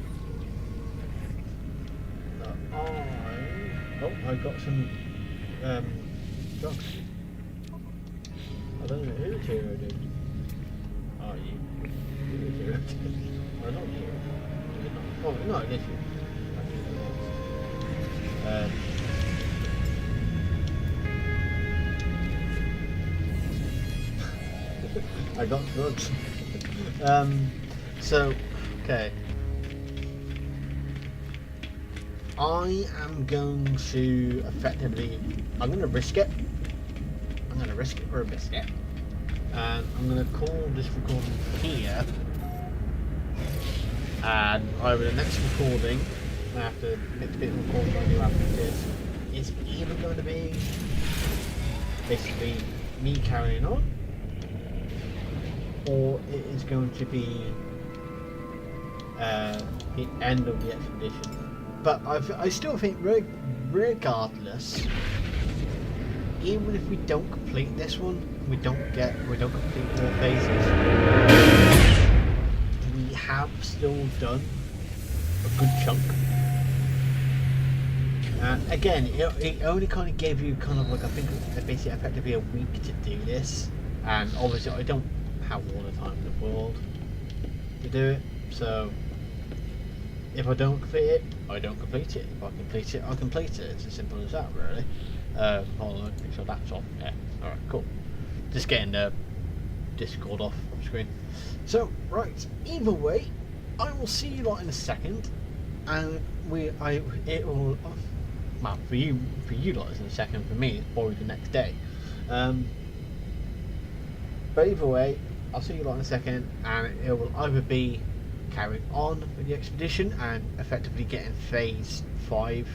I got some drugs. I don't know who Hero did. Oh, you. Who is Hero did? Oh, not you. Is it not? Oh, no, it is you. I got drugs. So, okay. I am going to effectively, I'm going to risk it. I'm going to risk it for a biscuit. And I'm going to call this recording here. And over the next recording, after the next bit of recording I do after this, is either going to be basically me carrying on, or it is going to be the end of the expedition. But I still think, regardless, even if we don't complete this one, we don't complete all phases, we have still done a good chunk. Again, it only kind of gave you kind of like, I think, basically effectively a week to do this, and obviously I don't have all the time in the world to do it, so if I don't complete it, I don't complete it. If I complete it, I complete it. It's as simple as that, really. Hold on, make sure that's off. Yeah, alright, cool. Just getting the Discord off screen. So, right, either way, I will see you lot in a second, and it will, well, for you lot it's in a second, for me it's probably the next day. But either way, I'll see you lot in a second, and it will either be carrying on with the expedition and effectively getting phase 5,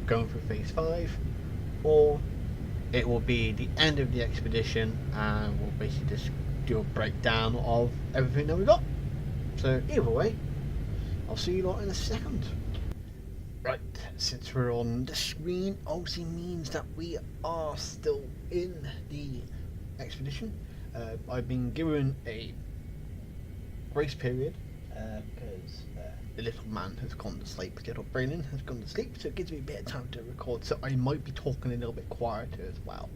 going through phase 5, or it will be the end of the expedition and we'll basically just do a breakdown of everything that we got. So either way, I'll see you lot in a second. Right, since we're on the screen, obviously means that we are still in the expedition. I've been given a grace period because the little man has gone to sleep, little Brandon has gone to sleep, so it gives me a bit of time to record, so I might be talking a little bit quieter as well,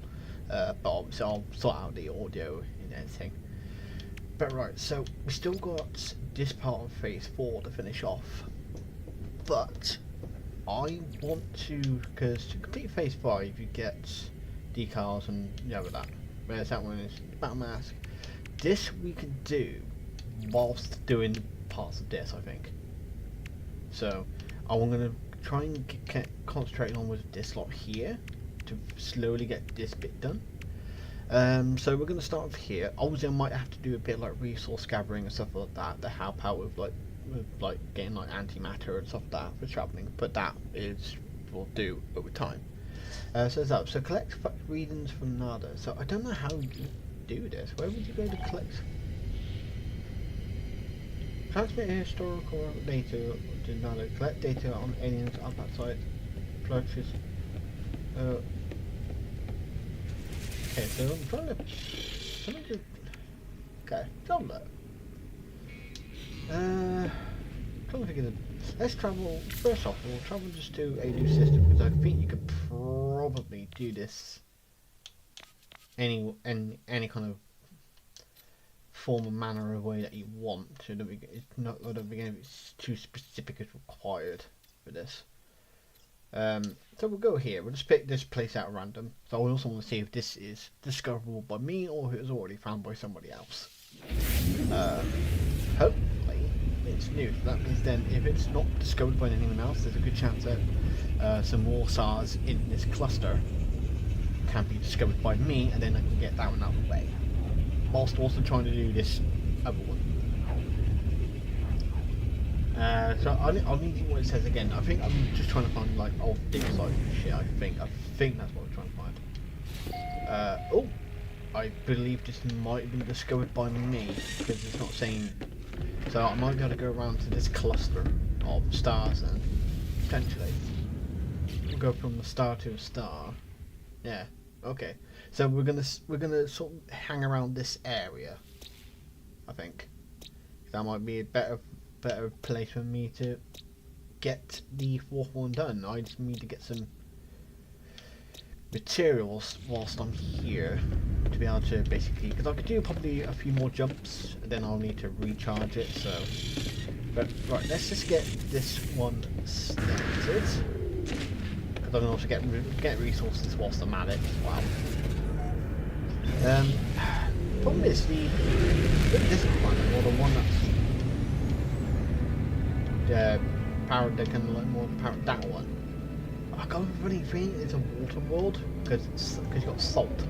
but obviously I'll sort out the audio and everything. But right, so we still got this part of phase 4 to finish off, but I want to, because to complete phase 5 you get decals and that, whereas that one is battle mask. This we can do whilst doing parts of this, I think. So I'm going to try and concentrate on with this lot here to slowly get this bit done. So we're going to start with here. Obviously I might have to do a bit like resource gathering and stuff like that to help out with like getting like antimatter and stuff like that for travelling, but that is we'll do over time. So there's that. So collect readings from NADA. So I don't know how you do this. Where would you go to collect? Transmit historical data to NADA. Collect data on aliens on that site. Purchase. Okay, so I'm trying to. Okay, tell that. Trying to figure the. Let's travel. First off, we'll travel just to a new system because I think you could probably do this any kind of form of manner or way that you want. So it's not I don't think it's too specific as required for this. So we'll go here. We'll just pick this place out at random. So I also want to see if this is discoverable by me or if it was already found by somebody else. Hopefully it's new. So that means then if it's not discovered by anyone else, there's a good chance that some more stars in this cluster can be discovered by me, and then I can get that one out of the way, whilst also trying to do this other one. So I'll need to see what it says again. I think I'm just trying to find like old dig site shit. I think that's what I'm trying to find. Oh, I believe this might have been discovered by me because it's not saying. So I might be able to go around to this cluster of stars then, potentially. We'll go from the star to a star. Yeah. Okay. So we're gonna sort of hang around this area. I think that might be a better place for me to get the 4th one done. I just need to get some materials whilst I'm here to be able to basically, because I could do probably a few more jumps and then I'll need to recharge it, so but right, let's just get this one started because I can also get resources whilst I'm at it as well. Problem is this planet, or the one that's powered, they can like more powered that one. I got a funny feeling it's a water world because you've got salt.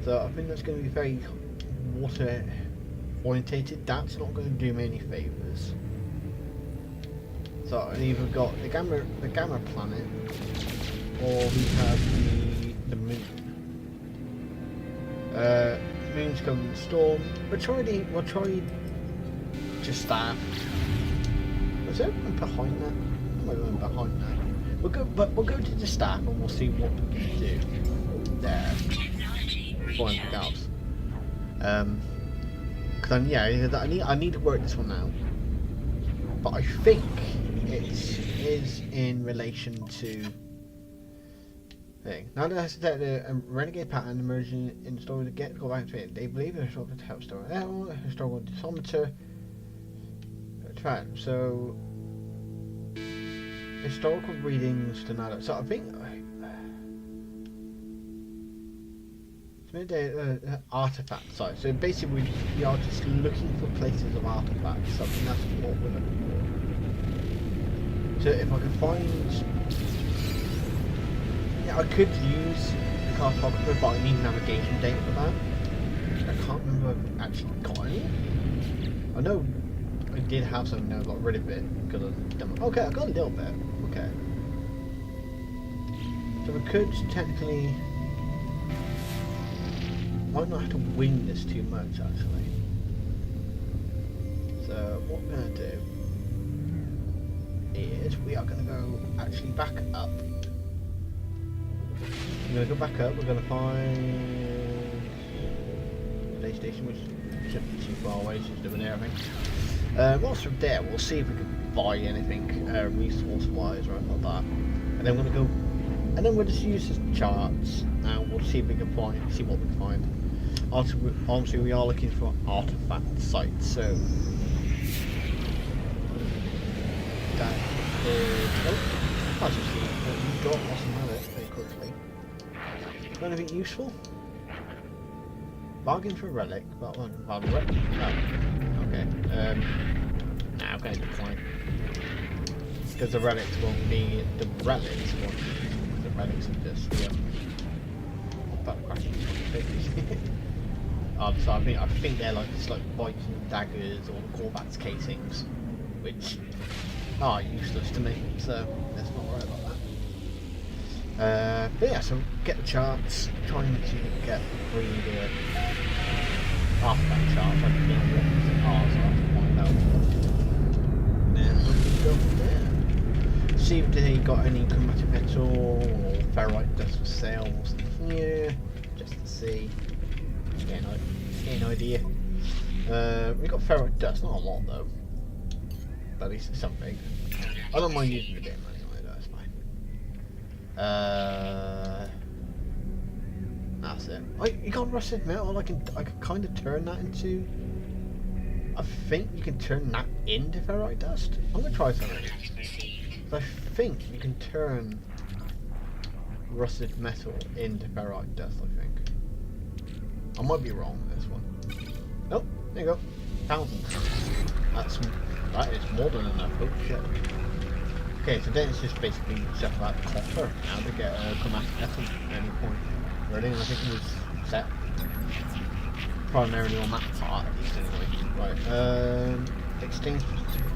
So I think that's going to be very water orientated. That's not going to do me any favours. So I've either got the gamma planet, or we have the moon. Moon's coming in storm. We'll try just staff. Was there one behind that? I might have behind that. We'll go to the staff and we'll see what we can do there. Before anything else. Because I need to work this one out. But I think it is in relation to thing. Now that I said a renegade pattern emerging in the story to go back to it. They believe in historical help story. Historical disometer. So historical readings to know that. So I think the artifact site. So basically we are just looking for places of artifacts. So I think that's what we're looking for. So if I can find, I could use the cartographer, but I need navigation data for that. I can't remember if I've actually got any. I know I did have some, now I got rid of it because of them. Okay, I got a little bit. Okay. So we could technically, might not have to wing this too much actually. So what we're going to do is we are going to go actually back up. We're going to go back up, we're going to find the day station, which shouldn't be too far away, it's just over there I think. Whilst we're there, we'll see if we can buy anything resource wise or anything like that. And then we're going to go, and then we'll just use the charts and we'll see if we can see what we can find. Obviously we are looking for artifact sites, so that is, as you see, we got lost and had it very quickly. Anything useful? Bargain for a relic, but one bargain relic. Oh, okay. Nah, I'm going to decline. Because the relics won't be the relics. The relics are just butt cracking. So I think they're like Viking daggers or Corvat's casings, which are useless to me. So let's not worry about that. But yeah, so get the charts, try and see if we can get free artifact charts. I don't know what they are, so I have to find out. And then we can go from there. See if they got any chromatic metal or ferrite dust for sale or something here, just to see. Get an idea. We got ferrite dust, not a lot though, but at least it's something. I don't mind using the game anyway, that's fine. That's it. You got rusted metal. I can kind of turn that into. I think you can turn that into ferrite dust. I'm gonna try something. I think you can turn rusted metal into ferrite dust. I think. I might be wrong with this one. Nope. There you go. 1,000. That is more than enough. Oh shit. Okay, so then it's just basically stuff about copper now to get a chromatic metal at any point. Really, and I think it was set primarily on that part, at least anyway. Right, exchange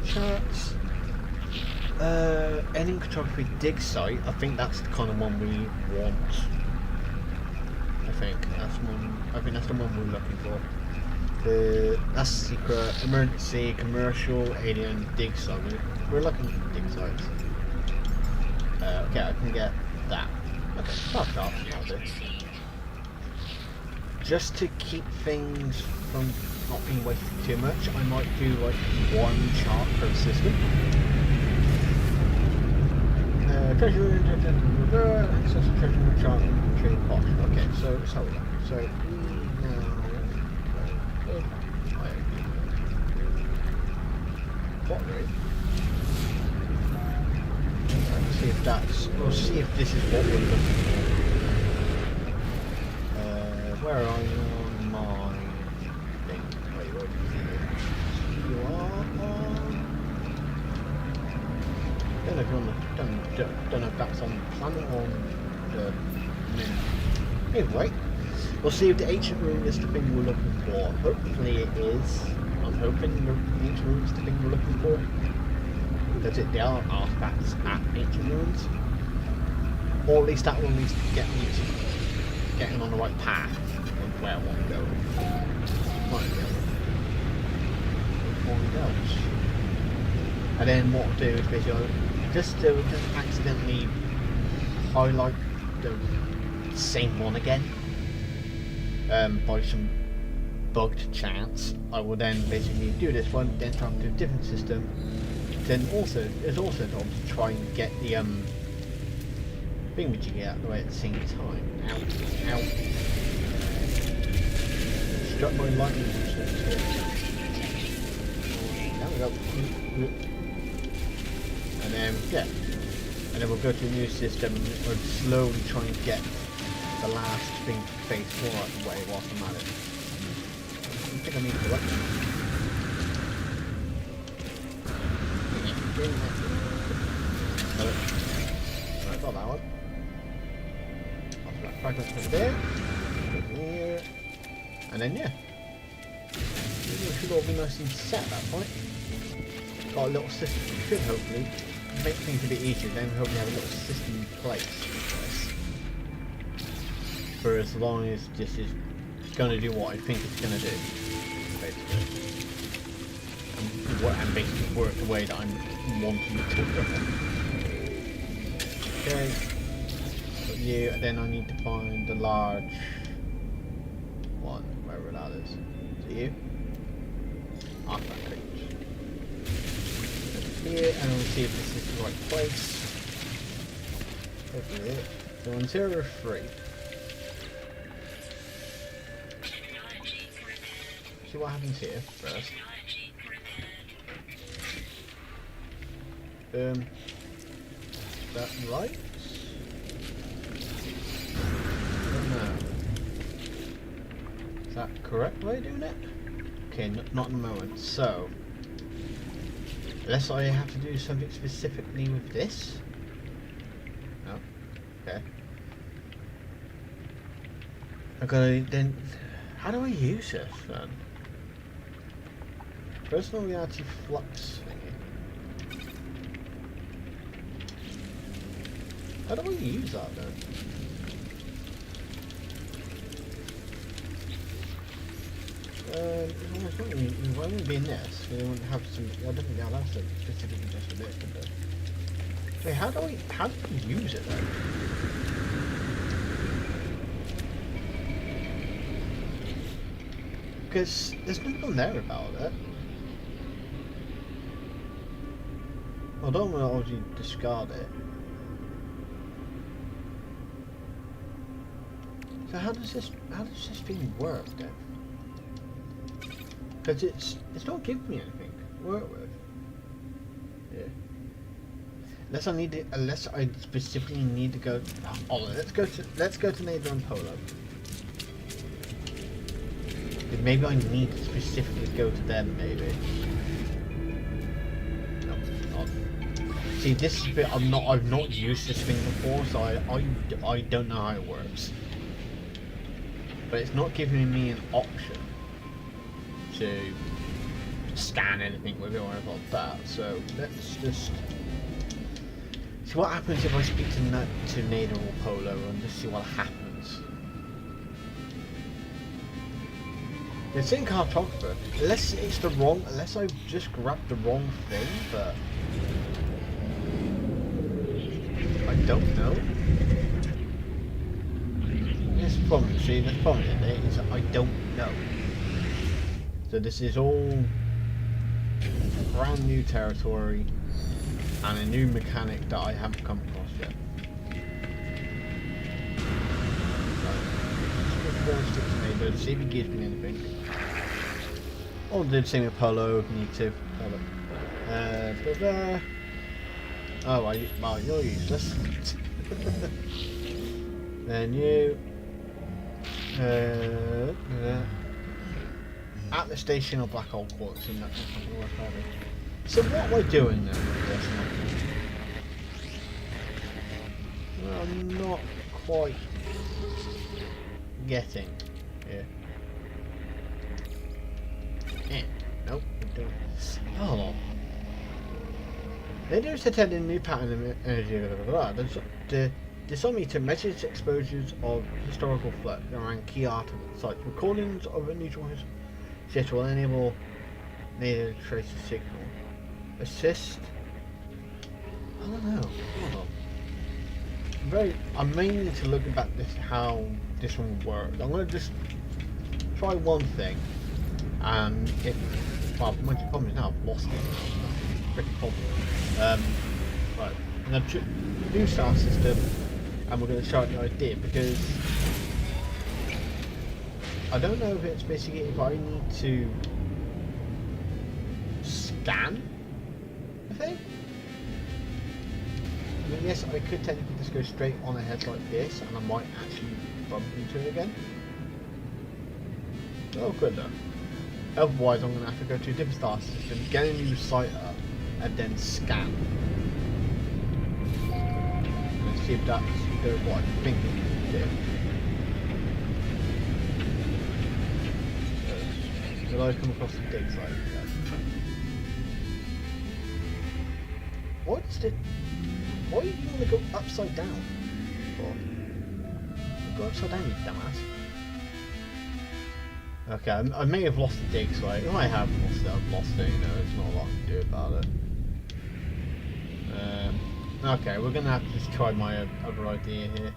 charts. Any cartography dig site, I think that's the kind of one we want. I think that's the one we're looking for. That's secret, emergency, commercial, alien, dig site. We're looking for dig sites. Okay, I can get that. Okay, that's off. I'll do. Just to keep things from not being wasted too much, I might do like one chart per system. treasure room, access to treasure room, chart, inventory, posh. Okay, so let's have a look. So we now pottery. Let's see if that's. We'll see if this is what we're looking for. Where are you on my thing? Wait, where you are on. Don't know if that's on the planet or on the moon. Anyway, we'll see if the ancient room is the thing we're looking for. Hopefully it is. I'm hoping the ancient room is the thing we're looking for. Because there are artifacts at ancient ruins. Or at least that will at least get me to getting on the right path of where I want to go. And then what I'll do is basically just accidentally highlight the same one again by some bugged chance. I will then basically do this one, then try and do a different system. Then also there's also an option to try and get the thingamajiggy out of the way at the same time. Ow, ow. Struck my lightning here. There we go. And then yeah. And then we'll go to a new system and we'll slowly try and get the last thing to phase 4 out of the way whilst I'm at it. I think I need to look. Right, got that one. I'll put fragments over there. Here. And then yeah. It should all be nice and set at that point. Got a little system. Should hopefully make things a bit easier. Then we hope we have a little system in place for this. For as long as this is going to do what I think it's going to do. Basically. And basically work the way that I'm wanting it to work. Okay. Got you, and then I need to find the large one, wherever that is. Is it you? Artifact crate. Here, and we'll see if this is the right place. Hopefully it. So on 0 or 3. See what happens here first. Is that right? I don't know. Is that correct way of doing it? Okay, not in the moment. So, unless I have to do something specifically with this? No. Okay. Okay, then, how do I use this then? Personal reality flux thingy. How do we use that then? It won't be in this. We won't have some. I don't think I'll have some specifically just for this, but wait, how do we use it then? Because there's nothing on there about it. I don't want to obviously discard it. So how does this thing work then? Because it's not giving me anything to work with. Yeah. Unless I specifically need to go. Oh, let's go to Neighbor and Polo. Maybe I need to specifically go to them. Maybe. No, not. See, this is a bit. I've not used this thing before, so I don't know how it works. But it's not giving me an option to scan anything with it or anything like that. So let's just see what happens if I speak to Nader or Polo and just see what happens. The same cartographer, unless I just grabbed the wrong thing, but I don't know. This problem, see, the problem is that I don't know. So this is all brand new territory and a new mechanic that I haven't come across yet. go and speak to neighbours, see if he gives me anything. Or do the same with Polo if you need to. Polo. Oh, well, you're useless. Then you. At the station of Black Hole Quartz, and that's not going to work either. So what am I doing then with this one? Well, I'm not quite getting here. Nope, we don't. Oh. They do detect a new pattern of energy, the dosimeter measures exposures of historical flux around key artifacts, like recordings of unusual shit will enable native to trace the signal. Assist. I don't know. Hold on. I'm mainly need to look about this how this one works. I'm gonna just try one thing, and if my problem is now I've lost it. That's a freaking problem. Right. I'm gonna do star system, and we're gonna try the idea because I don't know if it's basically if I need to scan the thing. I mean, yes, I could technically just go straight on ahead like this, and I might actually bump into it again. Oh, good though. Otherwise, I'm going to have to go to a different star system, get a new site up, and then scan. Let's see if that's what I think it can do. Will I come across the dig site? Why do you want to go upside down? Go upside down, you dumbass. Okay, I may have lost the dig site. If I have lost it, I've lost it, you know, there's not a lot I can do about it. Okay, we're gonna have to just try my other idea here.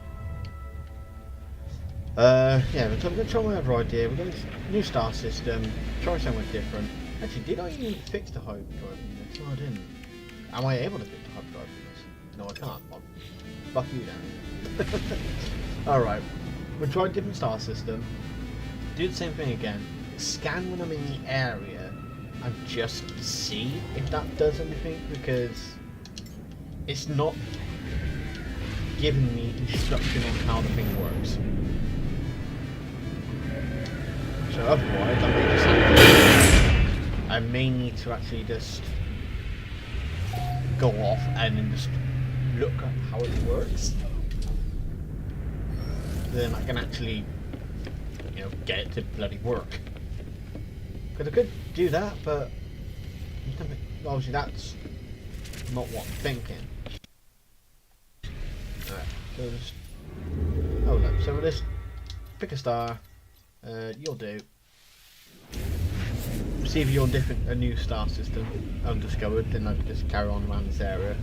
Yeah, we're gonna try my other idea. We're gonna new star system, try something different. Actually, did I even fix the hyperdrive unit? No, I didn't. Am I able to fix the hyperdrive units? No, I can't. Well, fuck you then. Alright, we'll try a different star system. Do the same thing again. Scan when I'm in the area and just see if that does anything, because it's not giving me instruction on how the thing works. So otherwise, I may need to actually just go off and then just look at how it works. Then I can actually, you know, get it to bloody work. Because I could do that, but obviously that's not what I'm thinking. Alright, so just so we'll just pick a star. You'll do. See if you're a new star system undiscovered, then I can just carry on around this area,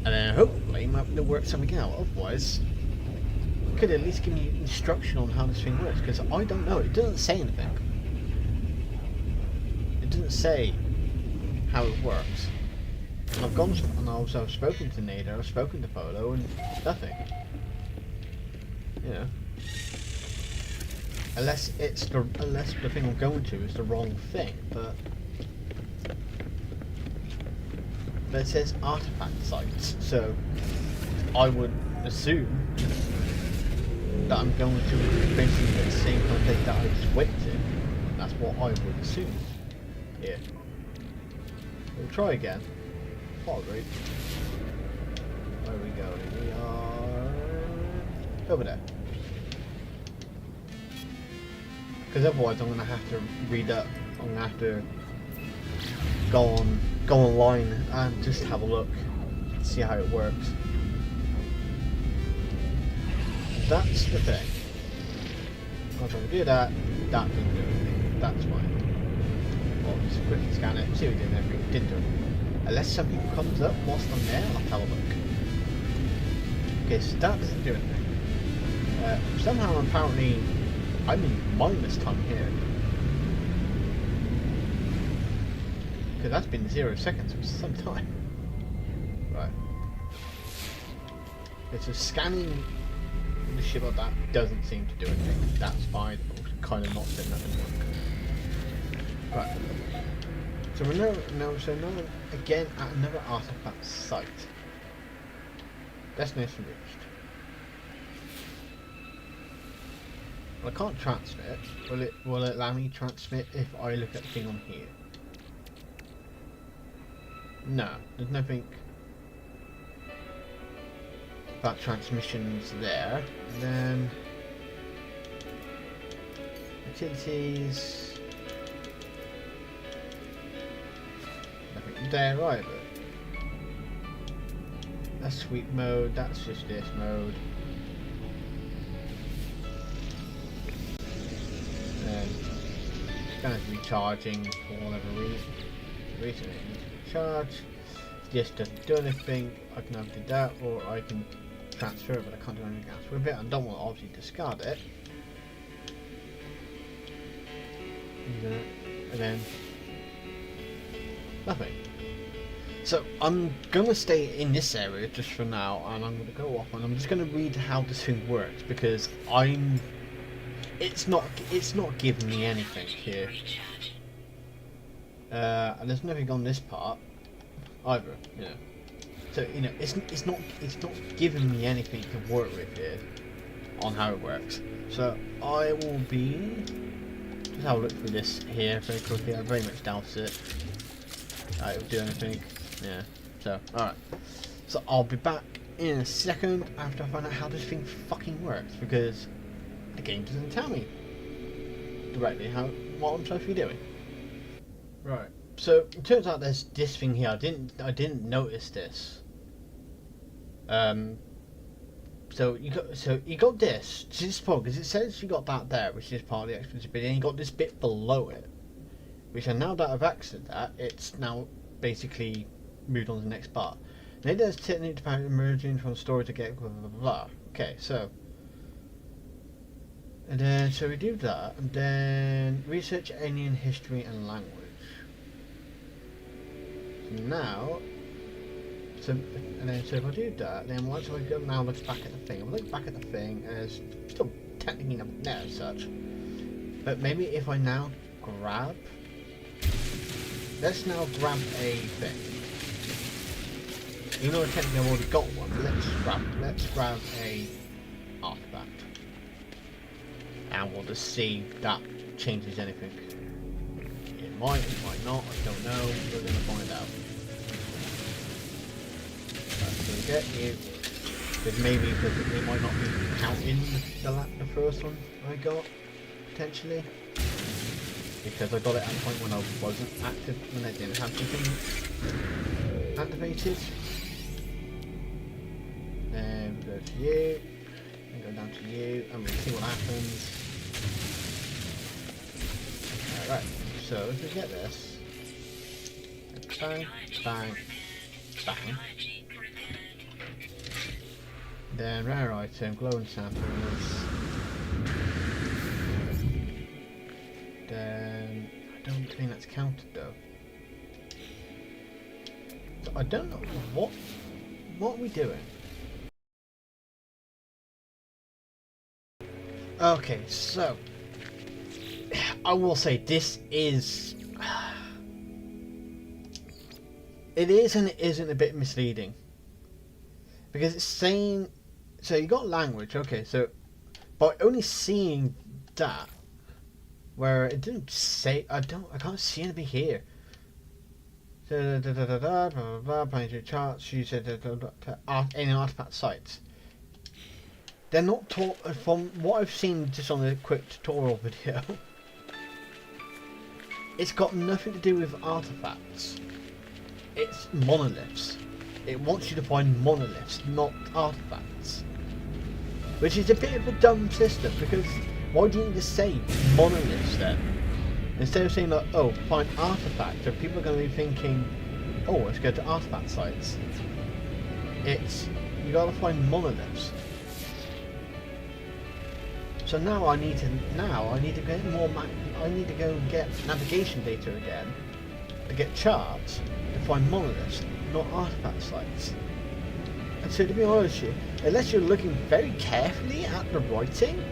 and then hopefully might be able to work something out. Otherwise, could at least give me instruction on how this thing works, because I don't know. It doesn't say anything. It doesn't say how it works. And I've gone and also I've spoken to Nader, I've spoken to Polo, and nothing. You know. Unless the thing I'm going to is the wrong thing, but it says artifact sites, so I would assume that I'm going to basically the same kind of place that I just went to. That's what I would assume. Here. We'll try again. Probably. Where are we going? We are over there. Because otherwise I'm going to have to read up. I'm going to have to go online and just have a look, see how it works. That's the thing. I'm trying to do that. That didn't do anything. That's fine. Well, just quickly scan it, see what it did and everything. Didn't do anything. Unless something comes up whilst I'm there, I'll have a look. Okay, so that doesn't do anything. Somehow apparently I'm in minus time here. Because that's been 0 seconds for some time. Right. It's a scanning the ship like that doesn't seem to do anything. That's fine. I'm kind of not saying that didn't work. Right. So we're now again at another artifact site. Destination reached. Well, I can't transmit. Will it allow me to transmit if I look at the thing on here? No, there's nothing about transmissions there. And then utilities. Nothing there either. That's sweep mode, that's just this mode. And it's kind of recharging for whatever reason. It needs to recharge. This doesn't do anything. I can either do that or I can transfer it, but I can't do anything else with it. I don't want to obviously discard it. And then nothing. So I'm gonna stay in this area just for now, and I'm gonna go off and I'm just gonna read how this thing works because it's not giving me anything here. And there's nothing on this part either, you know. So you know, it's not giving me anything to work with here on how it works. So I will be just have a look through this here very quickly. I very much doubt it. It'll do anything. Yeah. So alright. So I'll be back in a second after I find out how this thing fucking works because the game doesn't tell me directly what I'm supposed to be doing. Right. So it turns out there's this thing here. I didn't notice this. So you got this. This is part because it says you got that there, which is part of the expensive bit, and you got this bit below it, which I now that I've accessed that, it's now basically moved on to the next part. Now there's technique to power emerging from storage to get blah blah blah. Okay, so. And then, so we do that, and then research alien history and language. So now, so if I do that, then once I go now look back at the thing, I'll look back at the thing, and it's still technically not there as such. But maybe if I now grab, let's now grab a thing. Even though technically I've already got one, let's grab a artifact. And we'll just see if that changes anything. It might not, I don't know, we're going to find out. So we get you, because maybe it might not be counting the first one I got, potentially. Because I got it at a point when I wasn't active, when I didn't have anything activated. Then we go to you, and go down to you, and we'll see what happens. Alright, so if we get this, bang, bang, bang. Then rare item, glowing samples. Then I don't think that's counted though. So I don't know what are we doing? Okay, so I will say this is it is and it isn't a bit misleading because it's saying so you got language, okay, so by only seeing that where it didn't say I can't see anything here. So blah blah blah planetary charts, you said any artifact sites. They're not taught from what I've seen just on a quick tutorial video. It's got nothing to do with artifacts. It's monoliths. It wants you to find monoliths, not artifacts. Which is a bit of a dumb system because why didn't you just say monoliths then? Instead of saying like, oh, find artifacts, so people are going to be thinking, oh, let's go to artifact sites. It's, you got to find monoliths. So now I need to get more I need to go and get navigation data again to get charts to find monoliths, not artifact sites. And so to be honest with you, unless you're looking very carefully at the writing,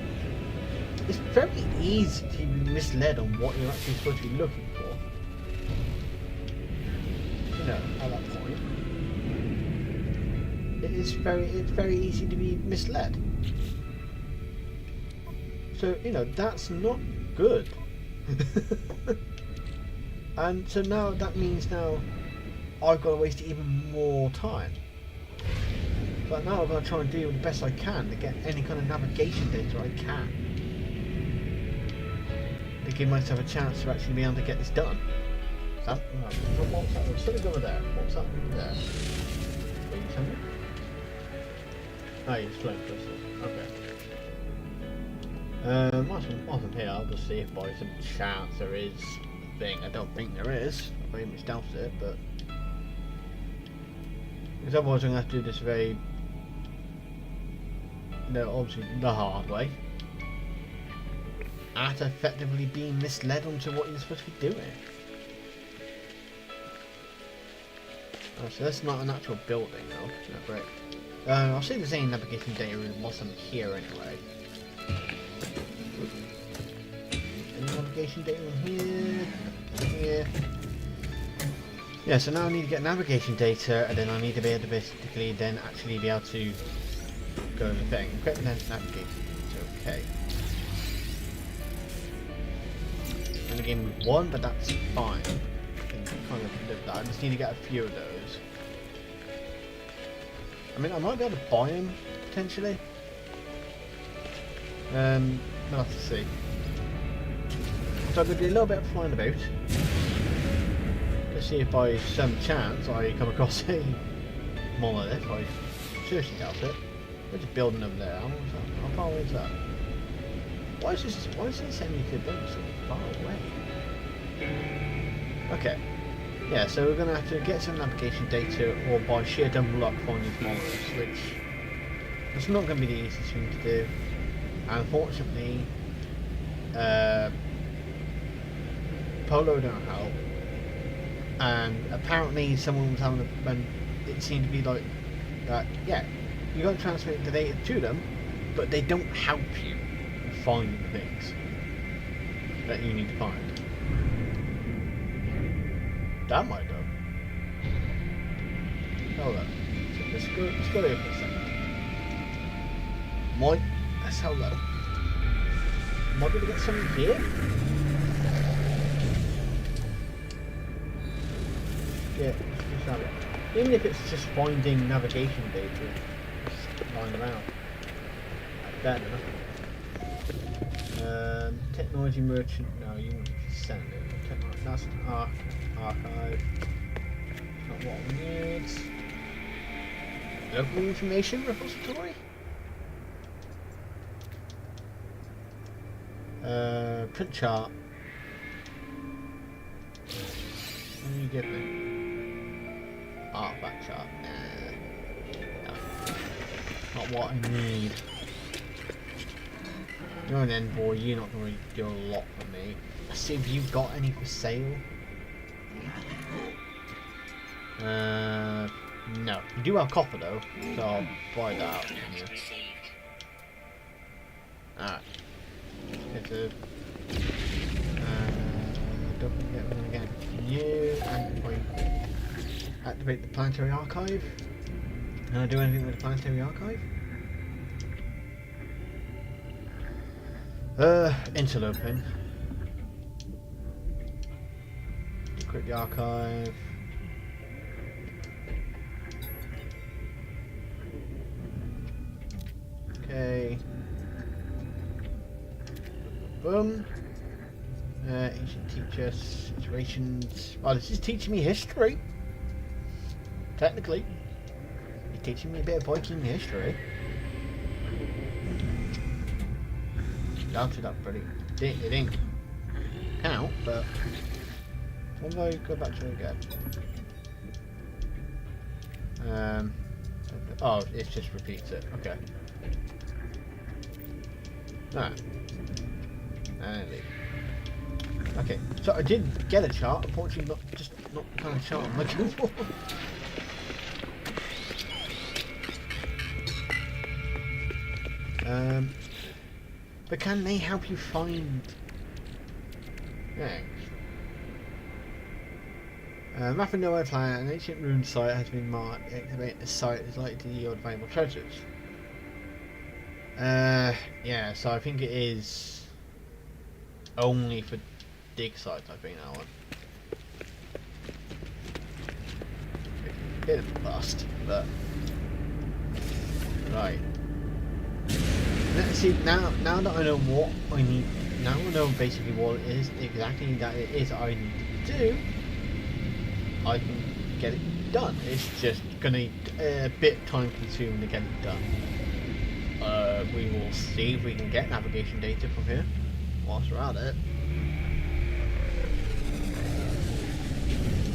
it's very easy to be misled on what you're actually supposed to be looking for. You know, at that point, it's very easy to be misled. So, you know, that's not good. And so now that means now I've got to waste even more time. But now I've got to try and do the best I can to get any kind of navigation data I can, to give myself a chance to actually be able to get this done. What's that? Something over there. What's that over there? Wait, something? Oh, it's flame crystals. Okay. Whilst I'm here, I'll just see if by some chance there is a thing. I don't think there is. I very much doubt it, but because otherwise I'm going to have to do this very, obviously the hard way, at effectively being misled onto what you're supposed to be doing. Oh, so that's not an actual building though. No, great. I'll see if there's any navigation data whilst I'm here anyway. Any navigation data in here? Here. Yeah, so now I need to get navigation data, and then I need to be able to basically then actually be able to go to the thing. Equipment and navigation. Okay. I'm only game with one, but that's fine. I can kind of live that. I just need to get a few of those. I mean, I might be able to buy them potentially. We'll have to see. So I'm going to do a little bit of flying about. Let's see if by some chance I come across a monolith. I seriously doubt it. There's a building over there. How far away is that? Why is this semi-nuclear building so far away? Okay. Yeah, so we're going to have to get some navigation data, or by sheer dumb luck find these monoliths, which it's not going to be the easiest thing to do. And unfortunately, Polo don't help. And apparently someone was having when it seemed to be like that, yeah, you got to transmit the data to them, but they don't help you find the things that you need to find. That might do. Hold up. So let's go there for a second. Let's hold up. Am I going to get something here? Yeah, just have it. Even if it's just finding navigation data lying around. That's better enough. Technology merchant. No, you want to send it. That's an archive. Not what we need. Local information repository. Print chart. What do you give me? Artifact chart. No. Not what I need. You're an envoy, you're not going to do a lot for me. Let's see if you've got any for sale. No. You do have copper though, so I'll buy that from you. Alright. Don't forget we're going to get you and activate the planetary archive. Can I do anything with the planetary archive? Interloping. Decrypt the archive. Okay. Boom. Ancient teacher situations. Oh, this is teaching me history. Technically, he's teaching me a bit of Viking history. Doubted that pretty. It didn't count, but what do I go back to it again? Oh, it just repeats it. Okay. Alright. And leave. Okay, so I did get a chart, unfortunately not the kind of chart I'm looking for. But can they help you find things? Map of nowhere planet, an ancient ruined site has been marked. Excavate the site is likely to yield valuable treasures. Yeah, so I think it is only for dig sites, I think that one. Bit of a bust, but right. Let's see, now that I know what I need, now I know basically what it is exactly that it is I need to do, I can get it done. It's just gonna be a bit time consuming to get it done. We will see if we can get navigation data from here whilst we're at it.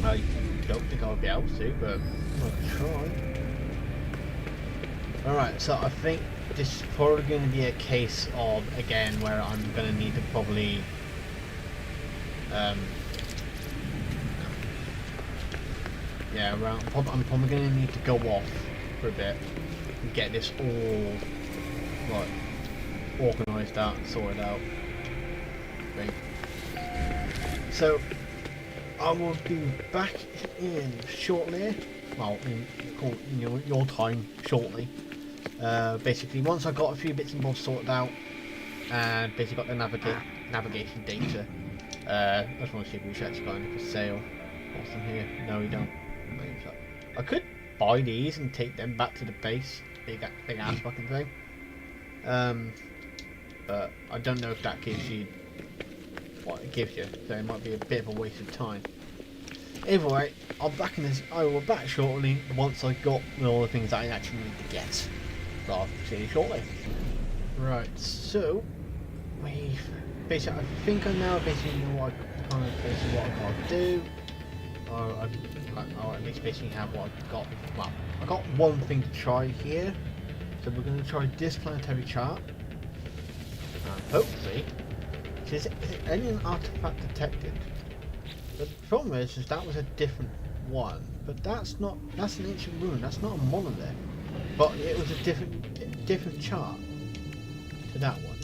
I don't think I'll be able to, but I'll try. Alright, so I think this is probably going to be a case of, again, where I'm going to need to probably yeah, I'm probably going to need to go off for a bit and get this all like organised out and sorted out. Right. So I will be back in shortly. Well, in your time shortly. Basically, once I've got a few bits and bobs sorted out, and basically got the navigation data. I just want to see if we should actually got any for sale. What's in here? No, we don't. I could buy these and take them back to the base. Big ass fucking thing. But I don't know if that gives you what it gives you, so it might be a bit of a waste of time. Either way, I will back shortly once I've got all the things I actually need to get. So I'll see you shortly. Right, so we've basically, I think I now basically know what I gotta do. Or at least basically have what I've got. Well, I got one thing to try here. So we're going to try this planetary chart. And hopefully, is alien artifact detected? The problem is that was a different one. But that's an ancient ruin, that's not a monolith. But it was a different chart to that one.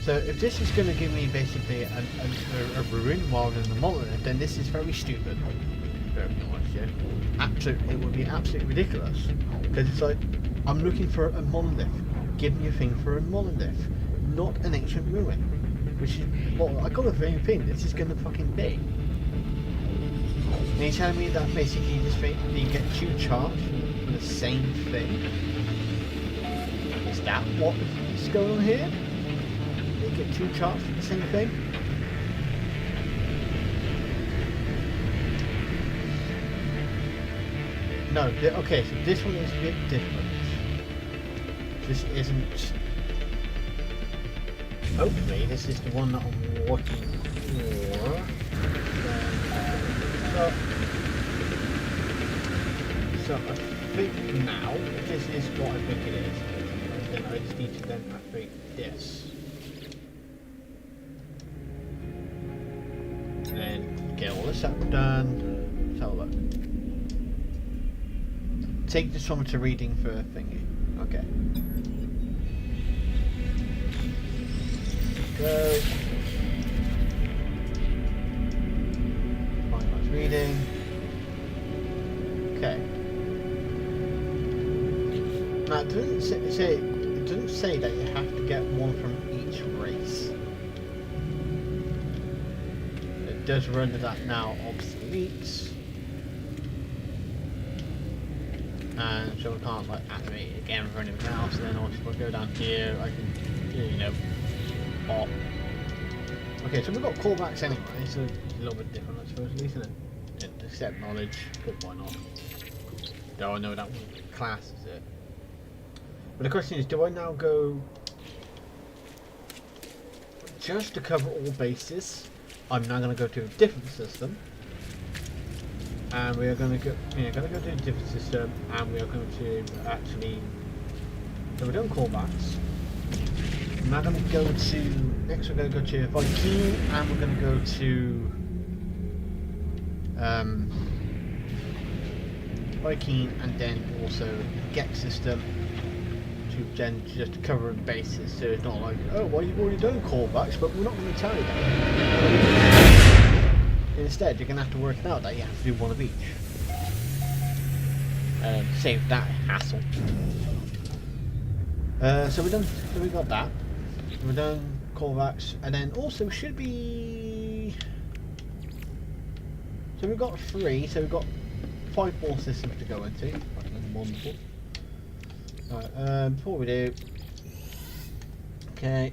So if this is going to give me basically a ruin rather than a monolith, then this is very stupid. Very honest, yeah. Absolutely, it would be absolutely ridiculous. Because it's like, I'm looking for a monolith. Give me a thing for a monolith, not an ancient ruin. Which is, well, I got the same thing. This is going to fucking be. And you're telling me that basically this thing, you get two charts for the same thing? Is that what is going on here? You get two charts for the same thing? No, okay, so this one is a bit different. This isn't... Hopefully this is the one that I'm looking for. So I think now, if this is what I think it is, then I just need to then activate this. And then get all this stuff done. Let's have a look. Take this one to reading for a thingy. Okay. Go. Fine, that's reading. Okay. Now it doesn't say that you have to get one from each race. It does render that now obsolete. And so we can't like activate it again for anything else. And then also if I go down here, I can, you know, pop. Okay, so we've got callbacks anyway, so it's a little bit different, I suppose, at least, isn't it? Accept knowledge, but why not? Though I know that one class is it. But the question is, do I now go just to cover all bases? I'm now going to go to a different system. And we are going to go, to a different system, and we are going to actually, so we're doing callbacks. I'm now going to go to, next we're going to go to Viking, and we're going to go to, Viking, and then also get system to then just cover the bases, so it's not like, oh, well, you've already done callbacks, but we're not going to tell you that. Instead, you're going to have to work it out that you have to do one of each. Save that hassle. So we got that. We've done callbacks, and then also should be. So we've got 3. So we've got 5 more systems to go into. That's wonderful. Right. Before we do, okay.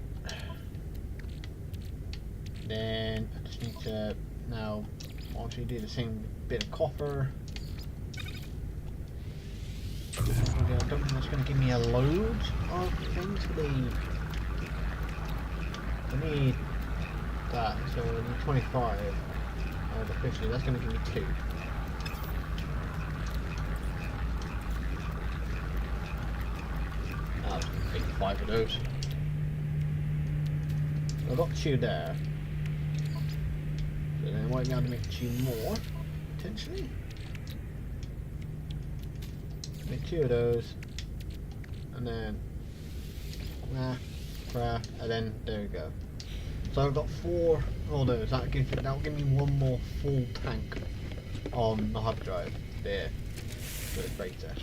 Then I just need to now obviously do the same bit of copper. I don't think that's going to give me a load of things for the. I need that, so I need 25 of the 50. That's going to give me 2. I'll take 5 of those. I've got 2 there. So then I might be able to make 2 more, potentially. Make 2 of those, and then and then there we go. So I've got 4 of those. That'll give me 1 more full tank on the hard drive there for the freighter,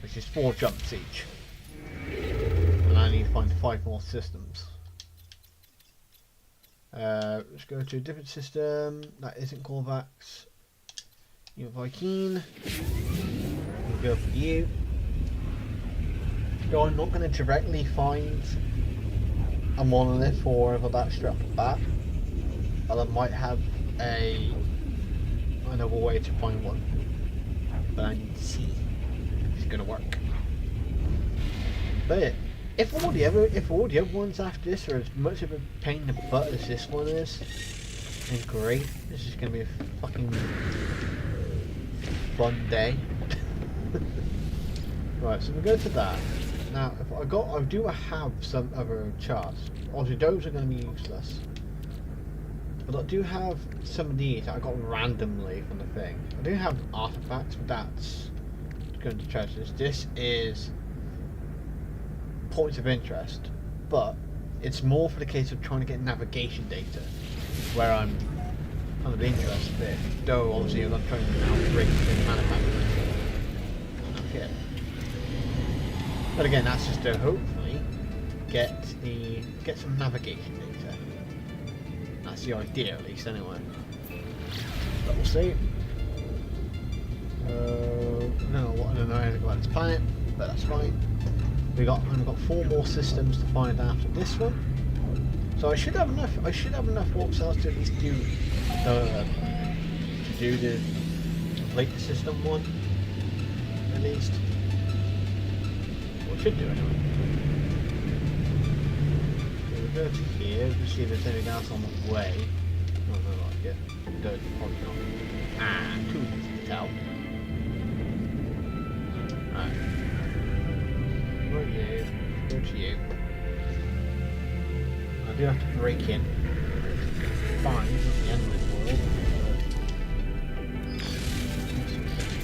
which is 4 jumps each, and I need to find 5 more systems. Let's go to a different system that isn't callbacks. You Viking. We'll go for you. So I'm not going to directly find a monolith or a batch straight off the bat, but I might have another way to find one. But I need to see if it's going to work. But if all the other ones after this are as much of a pain in the butt as this one is, then great. This is going to be a fucking fun day. Right, so we go to that. Now, if I do have some other charts. Obviously, those are going to be useless. But I do have some of these that I got randomly from the thing. I do have artifacts, but that's going to treasures. This is points of interest, but it's more for the case of trying to get navigation data, where I'm kind of interested in. Though, obviously, I'm not trying to outbreak the manufacturer. Okay. But again, that's just to hopefully get some navigation data. That's the idea, at least, anyway. But we'll see. I don't know anything about this planet, but that's fine. We've got 4 more systems to find after this one. So I should have enough. I should have enough warp cells to at least do the complete the system one, at least. Should do anyway. So we'll go to here to see if there's anything else on the way. Oh, no, like it. Don't, probably not. And 2 to tell. Right. Where are you? Go to you. I do have to break in. Fine, it's not the end of the world.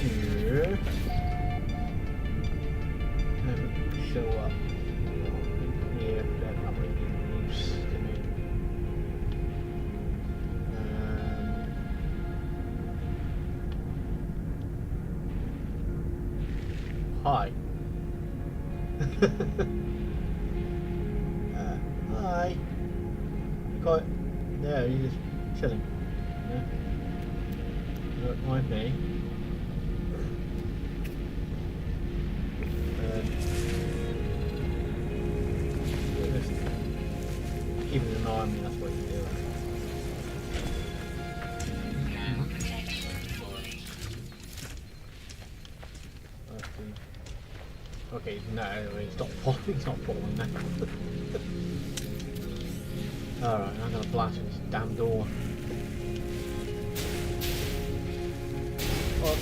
Here. Show up here, they're not really being used to me. Hi. Hi. Quite. No, you're just chilling. Yeah. You don't mind me. Keeping an eye on me, that's what you do. Okay, no, he's not following that. Alright, I'm gonna blast this damn door. Well,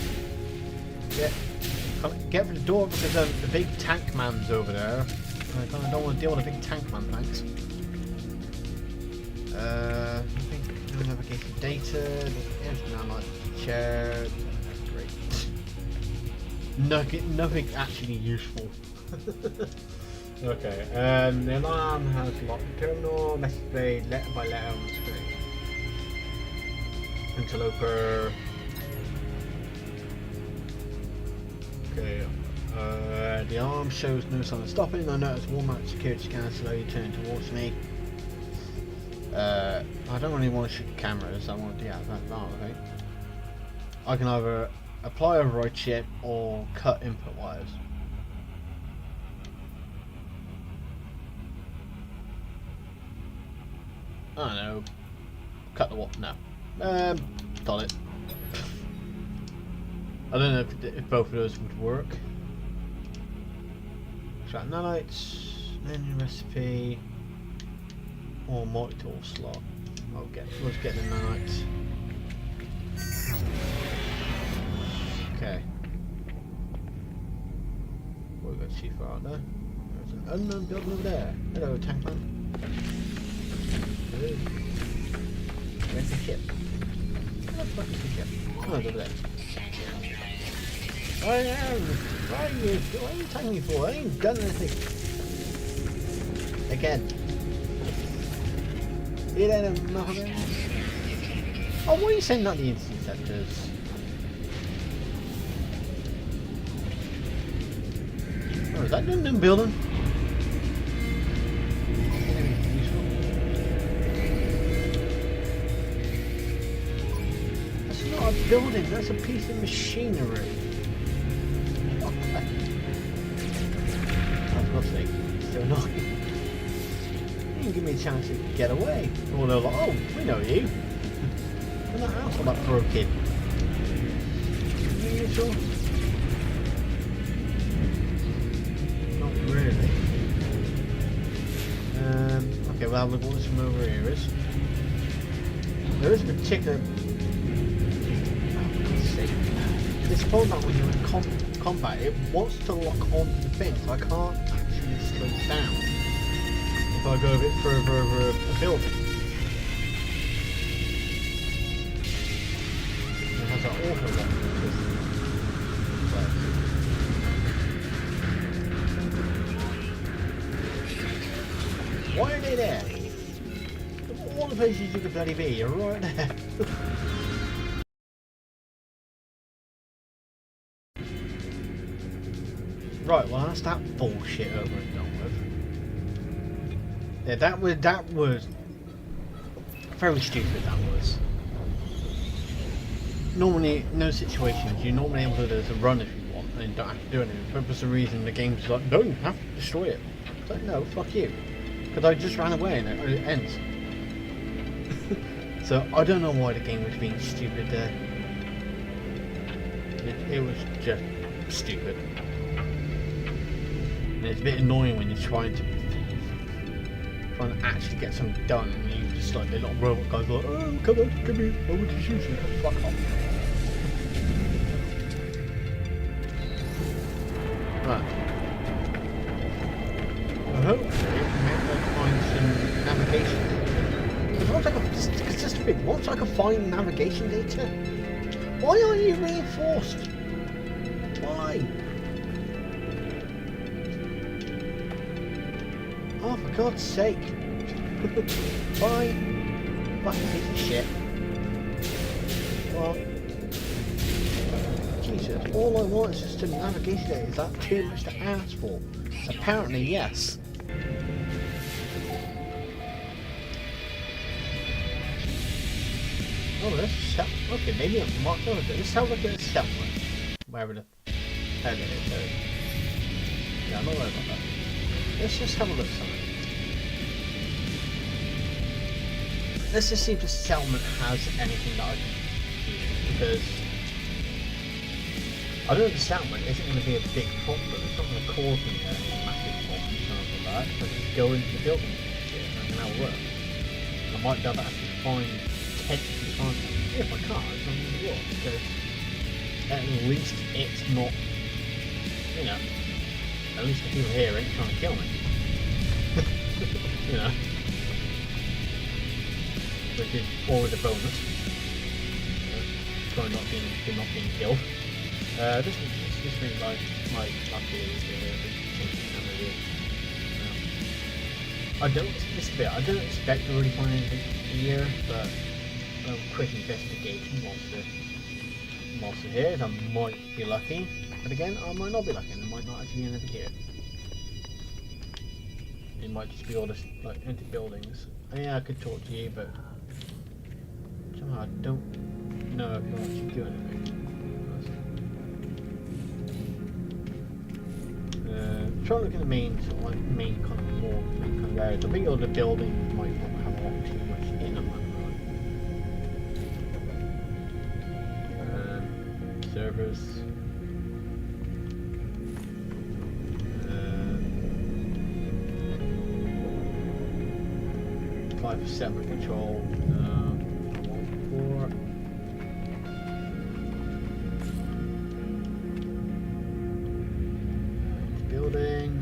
get for the door because the big tank man's over there. I kind of don't want to deal with a big tank man, thanks. I think no navigation data, everything I might share. Great. Nothing actually useful. Okay, the alarm has locked the terminal, message played letter by letter on the screen. Interloper. Okay, the alarm shows no sign of stopping. I notice Walmart security scanner slowly turning towards me. I don't really want to shoot cameras, I want to deactivate that, I think. I can either apply override chip or cut input wires. I don't know. Cut the what? No. Done it. I don't know if both of those would work. Extract nanites, menu recipe, or multi-tool slot. Let's get the nanites. Okay. We'll go too far out there. There's an unknown building over there. Hello, tank man. Where's the ship? Where the fuck is the ship? Oh, it's over there. I am! What are you taking me for? I ain't done anything. Again. It ain't a mother. Oh, what are you saying? Not the interceptors. Oh, is that the new building? That's not a building, that's a piece of machinery. For God's sake, still annoying. You didn't give me a chance to get away. Or they're like, oh, we know you. And that house all that broke in. Are you sure? Not really. Okay, we'll have a look at what some over here is. There is a particular... Oh, for God's sake. This phone that when you're in combat, it wants to lock onto the thing, so I can't actually slow down if I go a bit further over a building. It has that auto lock. Why are they there? Of all the places you could bloody be, you're right there. Right, well that's that bullshit over and done with. Yeah, that was very stupid, that was. Normally, in those situations, you're normally able to do a run if you want, and you don't have to do anything. But for some reason, the game's like, no, you have to destroy it. It's like, no, fuck you. Because I just ran away and it ends. So, I don't know why the game was being stupid there. It was just stupid. And it's a bit annoying when you're trying to actually get something done and you just like the little robot guys are like, oh come here, I want to shoot you. Fuck off. Right. Well, hopefully I find some navigation. Because just a bit, once I can find navigation data, why aren't you reinforced? Why? Oh, for God's sake. Fine. Fucking piece of shit. Well, Jesus, all I want is just a navigation data. Is that too much to ask for? Apparently, yes. Oh, let's just okay, maybe I'm marked over there. Let's have a look at the settlement. Wherever the hell it is. There. Yeah, I'm not worried about that. Let's just have a look at something. Let's just see if the settlement has anything that I can use, because I don't know if the settlement isn't going to be a big problem. It's not going to cause me a massive problem or something like that. I can just go into the building and that'll work. I might be able to actually potentially find something. If I can't, it's not going to work, because at least it's not, you know, at least the people here ain't trying to kill me. You know. Which is always a bonus. Try not being killed. This thing like might be weird. I don't expect to really find anything here, but quick investigation whilst we're here, I might be lucky. But again, I might not be lucky, and there might not actually be anything here. It might just be all this like empty buildings. Yeah, I could talk to you, but somehow I don't know if you'll actually do anything. Try to look at the main kind of areas. I think all the buildings might not have a lot too much in them. Servers. 5% control. 4. Building.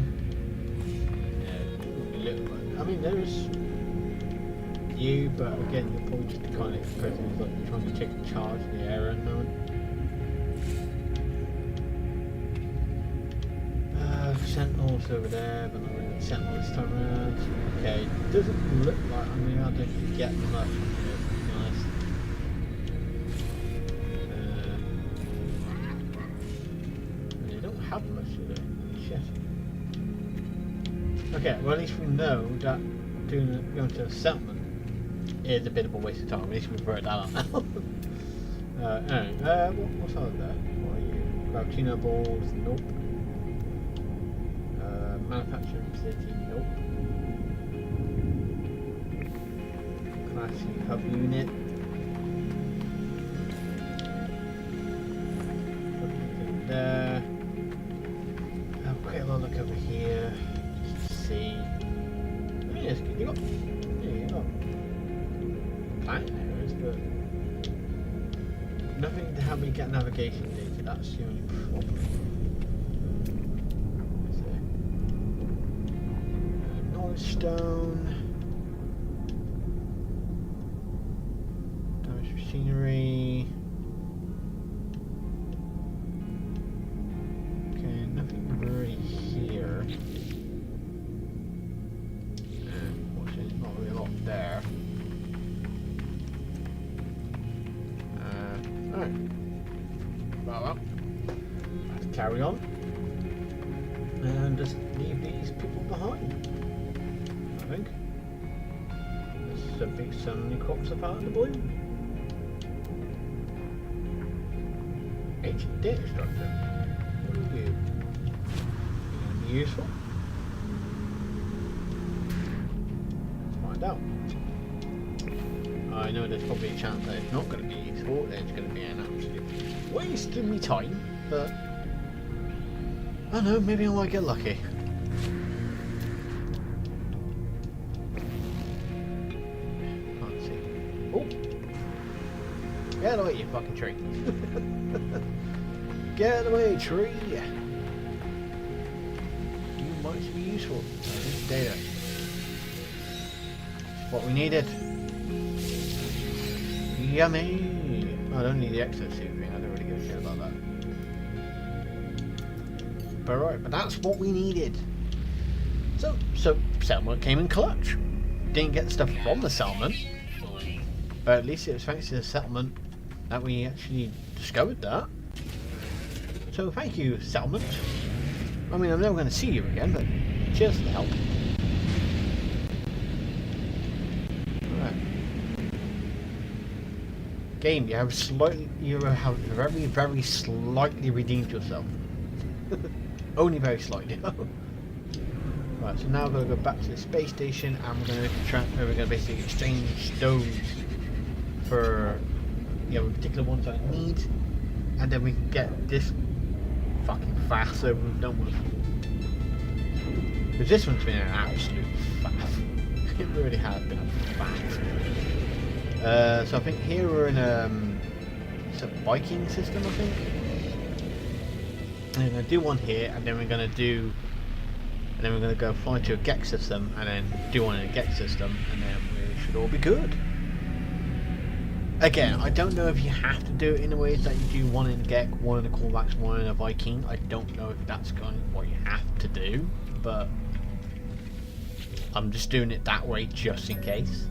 I mean, there's you, but again, you're probably just the kind of person who's like trying to take charge of the area and knowing. Sentinels over there, but not really sentinel this time around. Okay, doesn't look like I'm going to be able to get much from here, to be honest. They don't have much, do they? Shit. Okay, well at least we know that going to a settlement is a bit of a waste of time. At least we've worked that out now. Anyway, what's out there? What are you? Gravitino balls? Nope. Manufacturing facility? Nope. Classy hub unit? There. Quick little look over here. Just to see. Oh, yes, you got planet areas, but nothing to help me get navigation data. That's the only problem. Stone, damaged machinery. Okay, nothing really here. Unfortunately, not really a lot there. Alright. Well, let's carry on and just leave these people behind. I think. There's something suddenly crops up out of the blue. Ancient data structure. What are you? Gonna be useful? Let's find out. I know there's probably a chance that it's not going to be useful. It's going to be an absolute waste of me time, but I don't know, maybe I might get lucky. Get away, you fucking tree. Get away, tree. You might be useful. Data. It's what we needed. Yummy. I don't need the exosuit thing. I don't really give a shit about that. But right, but that's what we needed. So settlement came in clutch. Didn't get the stuff from the settlement. But at least it was thanks to the settlement that we actually discovered that. So thank you, settlement. I mean, I'm never going to see you again, but cheers for the help. Alright. Game, you have very, very slightly redeemed yourself. Only very slightly. Right, so now we're going to go back to the space station and we're going to basically exchange those for the particular ones I need, and then we can get this fucking fast over and done with. Because this one's been an absolute faff. It really has been a faff. So I think here we're in it's a Viking system, I think. And we're going to do one here, and then we're going to go fly to a Gex system, and then do one in a Gex system, and then we should all be good. Again, I don't know if you have to do it in a way that you do one in a Gek, one in a Corvax, one in a Viking. I don't know if that's kind of what you have to do. but I'm just doing it that way just in case.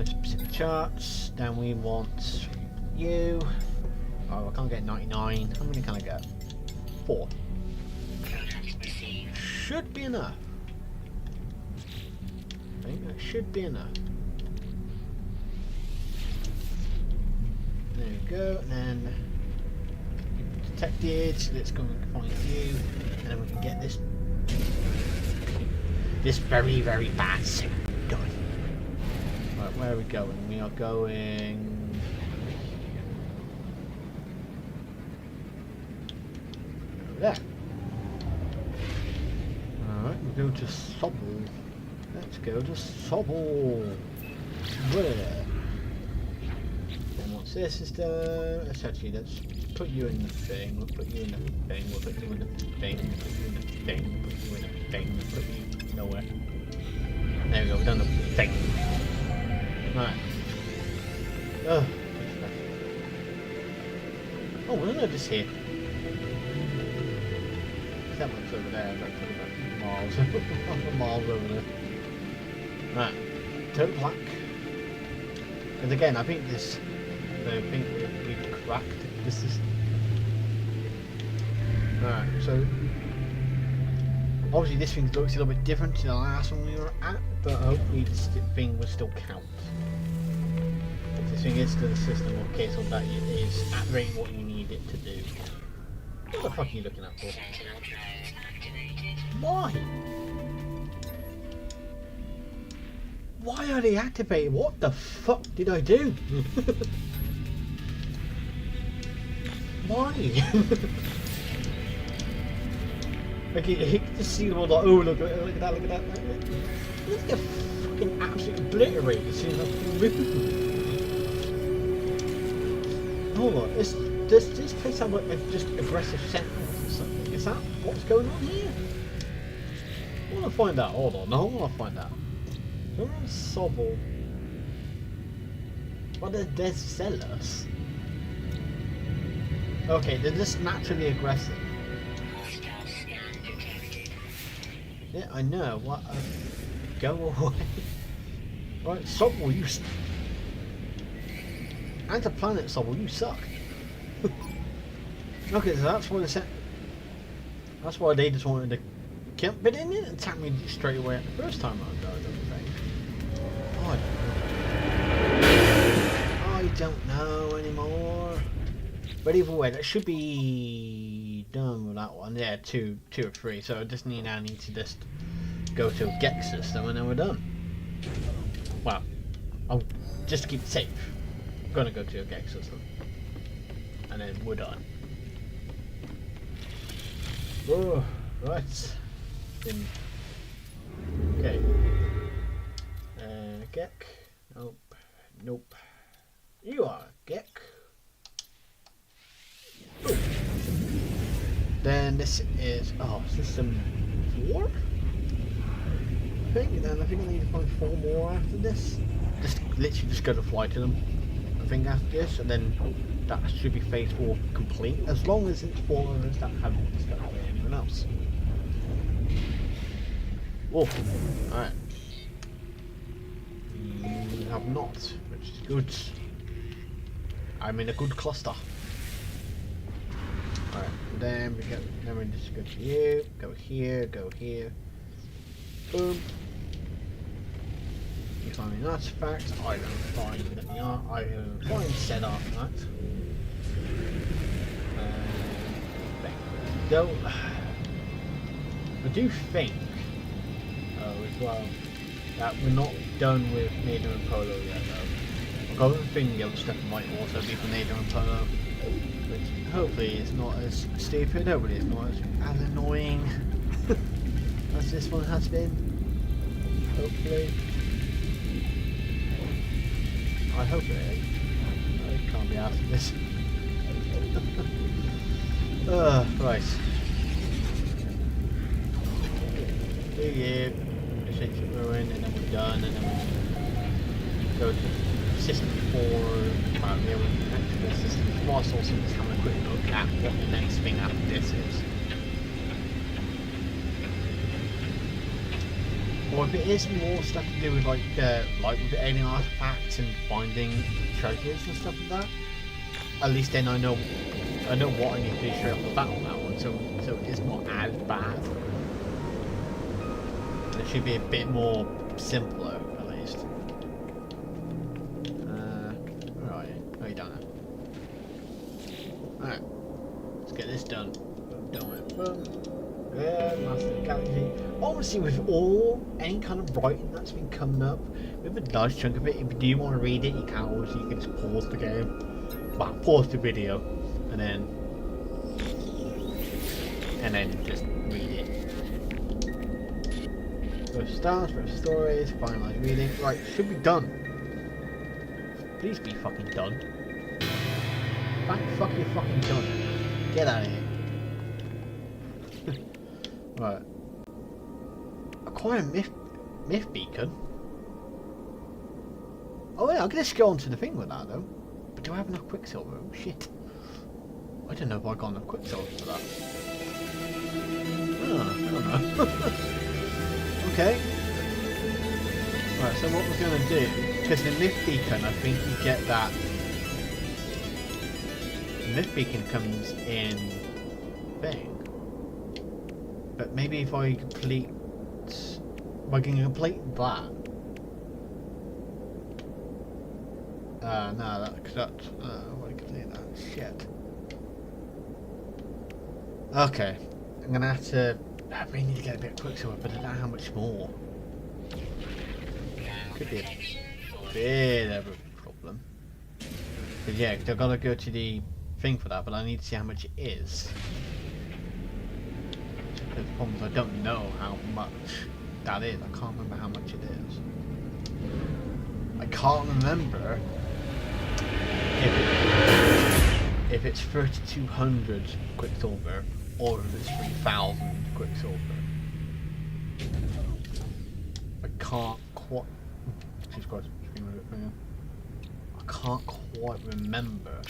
Specific charts. Then we want you. Oh, I can't get 99. How many can I get? 4. Should be enough. I think that should be enough. There we go. And then detected. Let's go and find you, and then we can get this very, very bad signal done. Right, where are we going? We are going over there. Alright, we go to Sobble. Let's go to Sobble. Where? And once this is done, let's put you in the thing, we'll put you in the thing, we'll put you in the thing, we'll put you in the thing, we'll put you in the thing, we'll put you nowhere. There we go, we've done the thing. Right. Oh, wasn't I just here? That one's over there, that's about miles. Miles over there. Right. Total black. And again, I think we've cracked. This is alright, so obviously this thing looks a little bit different to the last one we were at, but hopefully this thing will still count. If this thing is still the system, okay, so that it is at rate what you need it to do. What the fuck are you looking at for? Why? Why are they activated? What the fuck did I do? Why? Like you can just see them all like, oh look at that, look at that, look at that. Look at fucking absolutely obliterated as soon as I fucking hold on, does this place have like just aggressive sentinels or something? Is that what's going on here? I wanna find out, hold on, I wanna find out. Where is Sobble? What are they zealous? Okay, they're just naturally aggressive. Yeah, I know. What? Go away. Right, Sobble, you. Anti-planet Sobble, you suck. Okay, so that's why they said. That's why they just wanted to camp it in it and attack me straight away at the first time I died. Oh, I don't know anymore. But either way, that should be done with that one. Yeah, two or three. So I just need to just go to a Gex system and then we're done. Well, I'll just to keep it safe. I'm gonna go to a Gex system and then we're done. Oh, right. Okay. Gek. Nope. Nope. You are Gek. Ooh. Then this is system 4. I think. Then I think I need to find 4 more after this. Just literally just go to fly to them. I think after this, and then that should be phase 4 complete. As long as it's 4 of us that haven't discovered anyone else. Oh, alright. We have not, which is good. I'm in a good cluster. Alright, then we just go to you, go here, boom. You find an artifact, I don't find said artifact. I do think, as well, that we're not done with Nader and Polo yet though. I've got a thing the other stuff might also be for Nader and Polo, which hopefully is not as stupid, hopefully it's not as annoying as this one has been. Hopefully. I hope it is. I can't be asked for this. Right. Do you fix it ruin and then we're done and then we go to system 4, yeah, we're connected to the system 4, so also just having a quick look at what the next thing after this is. Or if it is more stuff to do with like with the alien artifacts and finding treasures and stuff like that, at least then I know what I need to do straight off the bat on that one. So it's not as bad. And it should be a bit more simpler at least. Where are you? Oh, you're down there. Alright, let's get this done. Done with it. Yeah, Master of the Galaxy. Obviously, with any kind of writing that's been coming up, with a large chunk of it, if you do want to read it, you can just pause the game. Well, pause the video, and then just read it. First stars, first stories, finalize reading. Right, should be done. Please be fucking done. Thank fuck you're fucking done. Get out of here. Right. Acquire a myth beacon. Oh yeah, I'm gonna just go on to the thing with that though. But do I have enough quicksilver? Oh shit. I don't know if I got enough quicksilver for that. Oh, I don't know. Okay. Right, so what we're gonna do, because the myth beacon, I think you get that. The myth beacon comes in thing. But maybe if I complete, if I can complete that. No, that's I can complete that. Shit. Okay, I'm gonna have to. I really need to get a bit of quicksilver, but I don't know how much more. Could be a bit of a problem. But yeah, cause I've got to go to the thing for that, but I need to see how much it is. The problem is I don't know how much that is. I can't remember how much it is. I can't remember if it's 3,200 quicksilver or if it's 3,000 quicksilver. I can't quite. Jesus Christ, I can't quite remember.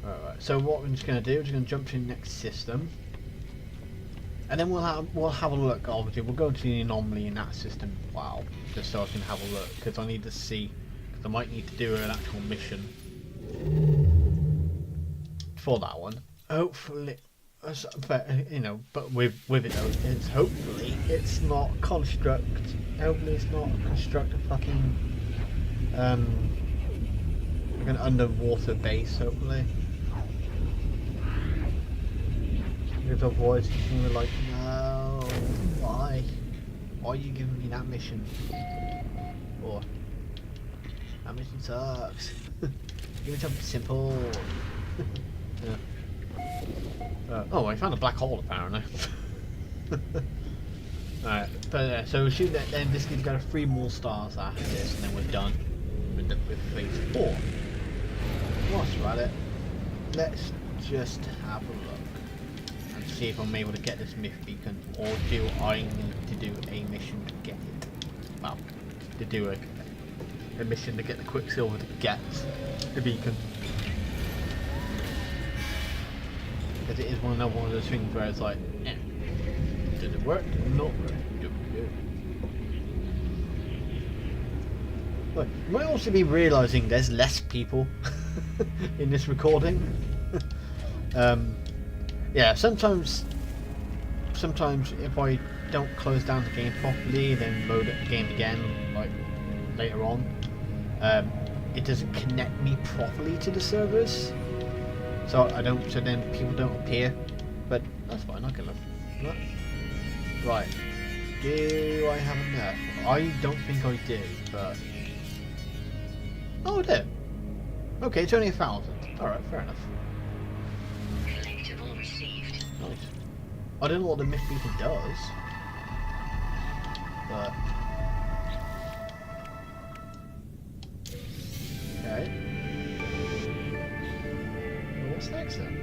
Alright, so what we're just going to do, we're just going to jump to the next system. And then we'll have a look, obviously, we'll go to the anomaly in that system, wow, just so I can have a look, because I need to see, because I might need to do an actual mission for that one. Hopefully, but, you know, but with it though, it's hopefully it's not construct, hopefully it's not construct a fucking, like an underwater base, hopefully. Because otherwise it's going to be like, no, why? Why are you giving me that mission? Or, that mission sucks. Give me something simple. Yeah. Oh, I found a black hole apparently. Alright, but so we shoot that, then this needs to go to 3 more stars after this, and then we're done with phase 4. Whilst we're at it, let's just have a look. See if I'm able to get this myth beacon, or do I need to do a mission to get it? Well, to do a mission to get the quicksilver to get the beacon. Because it is one of those things where it's like, eh, did it work? Did it not work? But you might also be realising there's less people in this recording. Yeah, sometimes if I don't close down the game properly, then load the game again, like later on, it doesn't connect me properly to the servers, so then people don't appear. But that's fine. I can look. Right. Do I have enough? I don't think I do, but oh, I do. Okay, it's only 1,000. All right, fair enough. Nice. I don't know what the myth beacon does, but okay. Well, what's next then?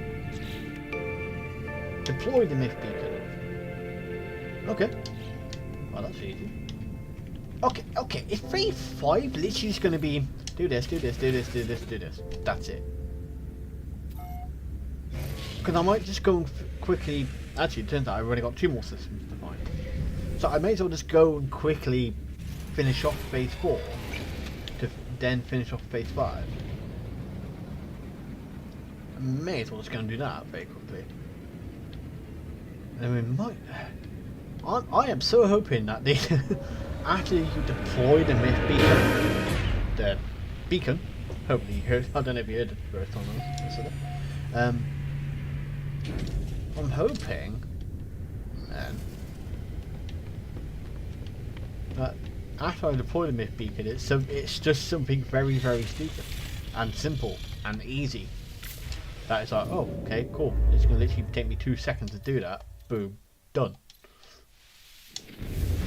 Deploy the myth beacon. Okay. Well, that's easy. Okay. If phase 5 literally just going to be do this. That's it. Because I might just go quickly. Actually, it turns out I've already got 2 more systems to find. So I may as well just go and quickly finish off phase 4 to then finish off phase 5. I may as well just go and do that very quickly. And we might. I am so hoping that they after you deploy the beacon. Hopefully you heard. I don't know if you heard the first time I said it. I'm hoping that after I deploy the myth beacon, it's just something very, very stupid and simple and easy. That is like, oh, okay, cool. It's gonna literally take me 2 seconds to do that. Boom, done.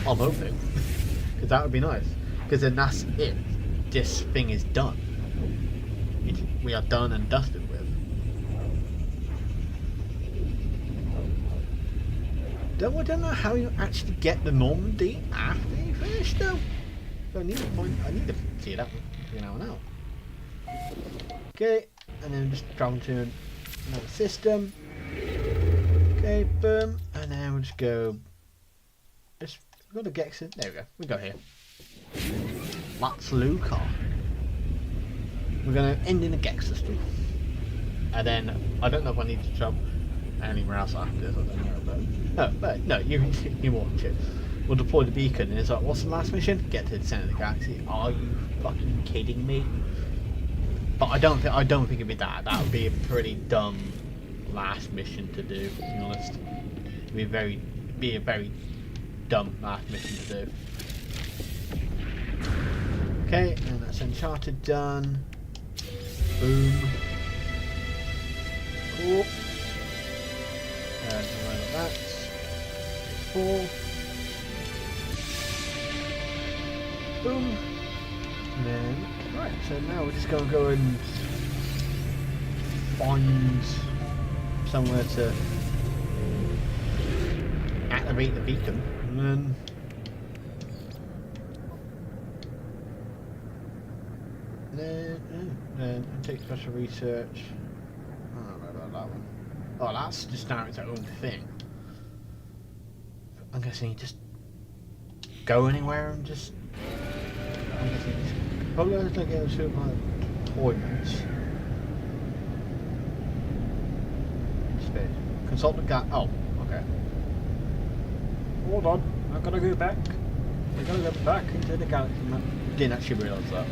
I'm hoping, because that would be nice. Because then that's it. This thing is done. We are done and dusted with. I don't know how you actually get the Normandy after you finish though. So I need to see that now. Okay, and then just travel to another system. Okay, boom, and then we'll just go. Just go to Gexon. There we go. We go here. That's Luca. We're gonna end in a Gex system, and then I don't know if I need to jump anywhere else after this. I don't know, but no, you watch it. We'll deploy the beacon, and it's like, what's the last mission? Get to the center of the galaxy. Are you fucking kidding me? But I don't think it'd be that. That would be a pretty dumb last mission to do. To be honest, it'd be a very dumb last mission to do. Okay, and that's Uncharted done. Boom. Cool. And like that. 4. Boom. And then, right, so now we're just going to go and find somewhere to activate the beacon. And then take special research. I don't know about that one. Oh, that's just now its own thing. I'm guessing you just go anywhere and just. I'm guessing you just. Probably just like go to my deployments. Space. Consult the oh, okay. Hold on, I've got to go back. I've got to go back into the galaxy map. Didn't actually realise that.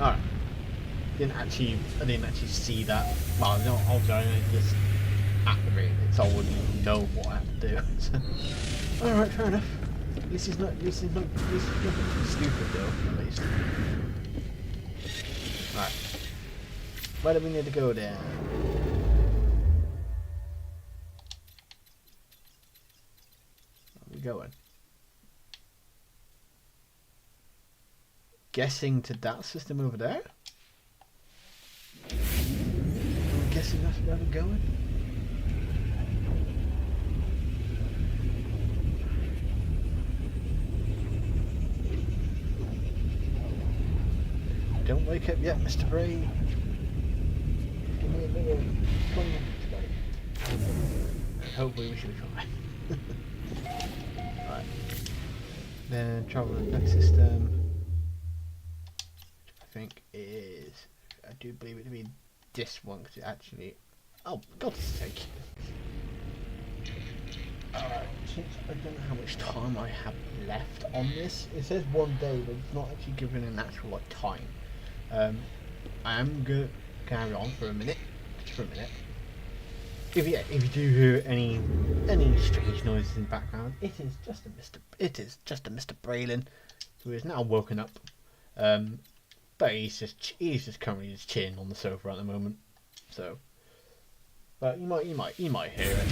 Alright. I didn't actually see that. Well, no, I was going to just activate it, so I wouldn't know what I have to do. Alright, fair enough. This is nothing too stupid though, at least. Alright. Where do we need to go then? Where are we going? Guessing to that system over there? I'm guessing that's where we're going. Don't wake up yet, Mr. Bray. Give me another 20 minutes, buddy. And hopefully we should be fine. Right. Then travel to the next system. I think is, I do believe it to be this one because it actually, oh God's sake. Alright, since I don't know how much time I have left on this, it says 1 day but it's not actually given an actual like time. I am going to carry on for a minute, just for a minute. If you do hear any strange noises in the background, it is just a Mr. Braylon who is now woken up. But he's just currently just chilling on the sofa at the moment. So, but you might hear it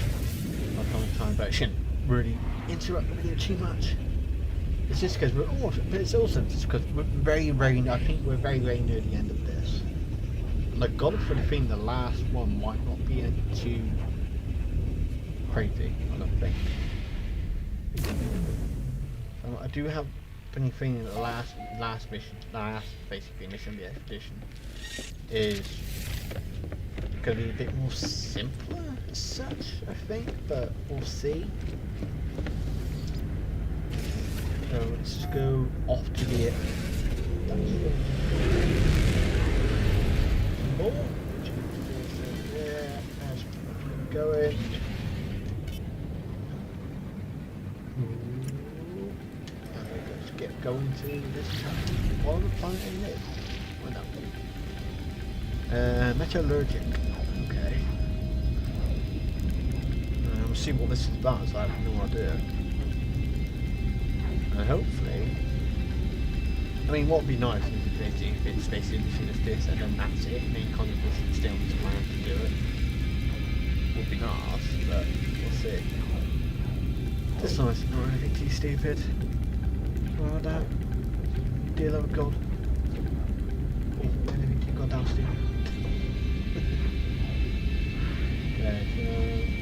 from time to time, but it shouldn't really interrupt the video too much. It's just because but it's also just because we're very near the end of this. And I got it for the thing. The last one might not be too crazy. I don't think. I do have funny thing in the last mission, basically mission of the expedition is going to be a bit more simpler as such, I think, but we'll see. So let's just go off to the more. Yeah, as going. And let's get going to this one of the planet it is. Why not? Metallurgic. Okay. We'll see what this is about, so I have no idea. And hopefully, I mean, what would be nice is if it's basically just this and then that's it, and then you kind of just stay on this plan to do it. Would be nice, but we'll see. This time's not anything too stupid. Oh, that. Dear Lord God. Oh, anything too goddamn stupid.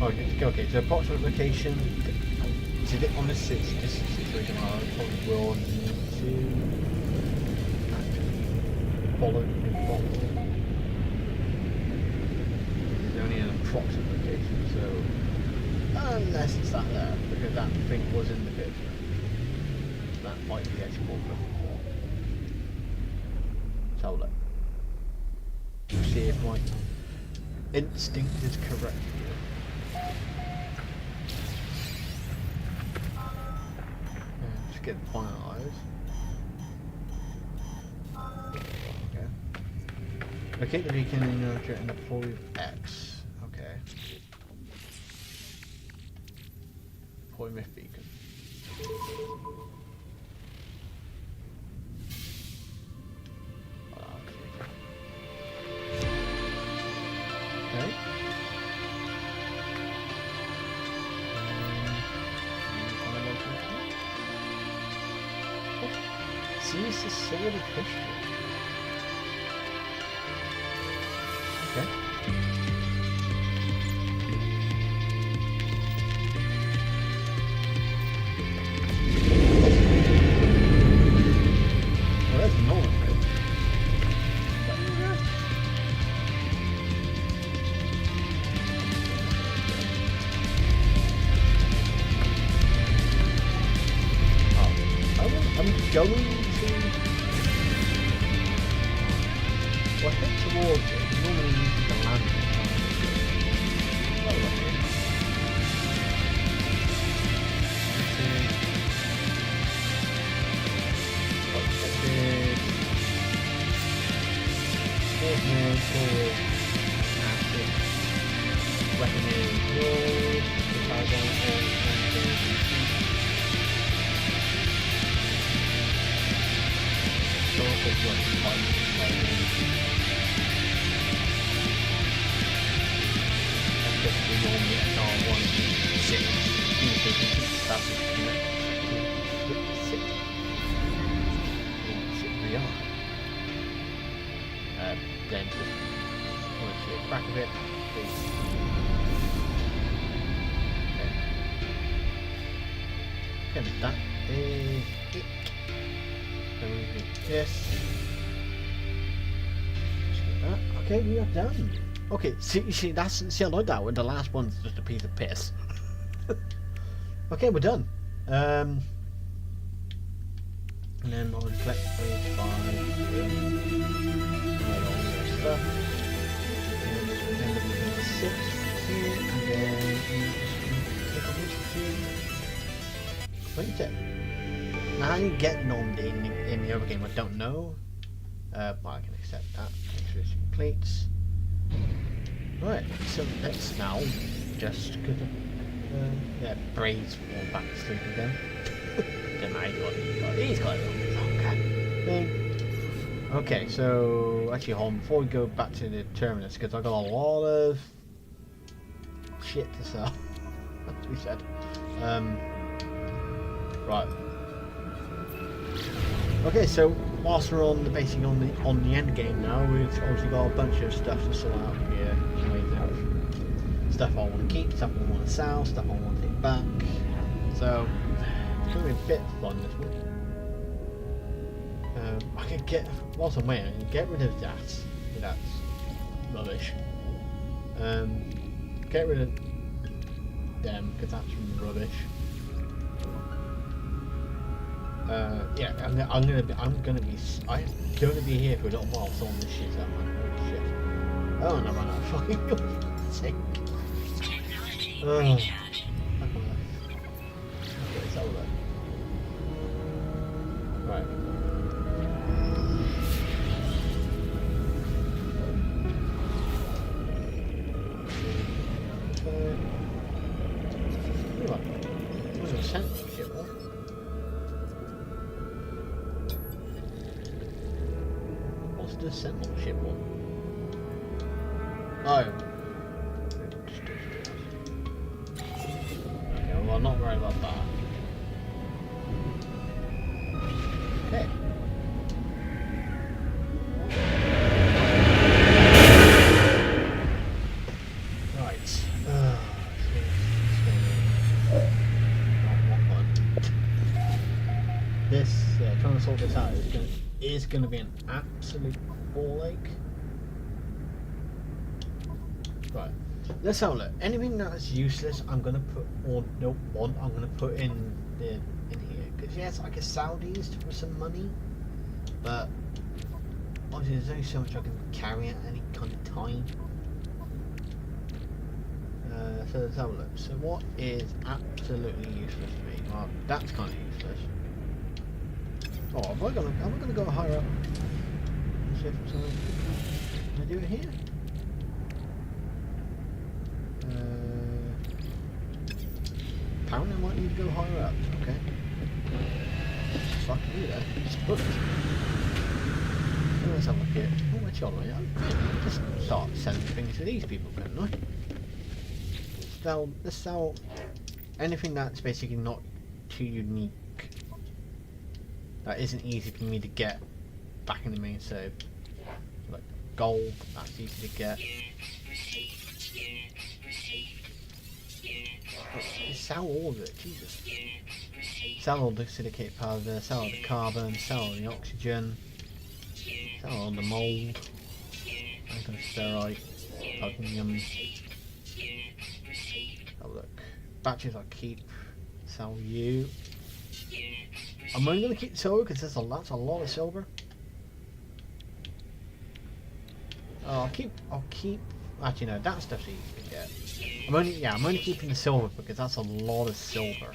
Okay, so approximate location. So on this situation, I probably will need to actually follow the bottom. There's only an approximate location, so unless it's that there, because that thing was in the picture. That might be actually what we're looking for. So look. We'll see if my instinct is correct here. Just get finalised. Okay. Locate the beacon in your object and deploy X. Okay. Deploy myth beacon. Okay. Seems to say the history. Okay. Well, that's no one, right? I'm going to... Well, head towards it. Normally you need to land it. Oh, look here. Expected. Coordinate, forward. Active. Weaponry, roll. Then just want to see the back of it, please. Okay, that is it. Then we do this. Okay, we are done. Okay, see, I like that one. The last one's just a piece of piss. Okay, we're done. And then I'll collect page 5. And all the stuff. And then we'll do 6 here, and then click on this 2. 20. Now how you get nommed in the other game, I don't know. But I can accept that. Extradition completes. Right, so let's now just go to yeah, Braid's falling back to sleep again. Don't know, he's got it on his thing. Okay, so actually hold on, before we go back to the terminus, because I got a lot of shit to sell, as we said. Right. Okay, so whilst we're on the basically on the end game now, we've obviously got a bunch of stuff to sort out here. Stuff I want to keep, stuff I want to sell, stuff I want to take back. So it's going to be a bit of fun this week. I can get whilst I'm waiting, I can get rid of that. That's rubbish. get rid of them because that's rubbish. Yeah, I'm gonna be here for a little while sorting this shit out, man. Holy shit. Oh no, man, I'm fucking sick. Okay, it's over. Right. What's a sentinel ship, what? What's the sentinel ship one? Oh. Okay, well, I'm not worried about that. Okay. Right. This, trying to sort this out is gonna be an absolute ball ache. Right. Let's have a look. Anything that's useless, I'm gonna put, or no one, I'm gonna put in here. Because yes, I can sell these for some money, but obviously there's only so much I can carry at any kind of time. So let's have a look. So what is absolutely useless to me? Well, that's kind of useless. Oh, am I gonna go higher up? Let's see if it's something. Can I do it here? Apparently I might need to go higher up. Okay. Fuck you then. Just booked. Let's have a look here. Oh, what's on right? Just start selling things to these people, couldn't I? Let's sell anything that's basically not too unique. That isn't easy for me to get back in the main save. Like gold, that's easy to get. Sell all of it, Jesus. Sell all the silicate powder, sell all the carbon, sell all the oxygen, sell all the mould, steroid, cadmium. Oh look, batteries I keep, sell you. I'm only going to keep silver because that's a lot of silver. Oh, I'll keep. Actually, no, that stuff's easy to get. I'm only keeping the silver because that's a lot of silver. To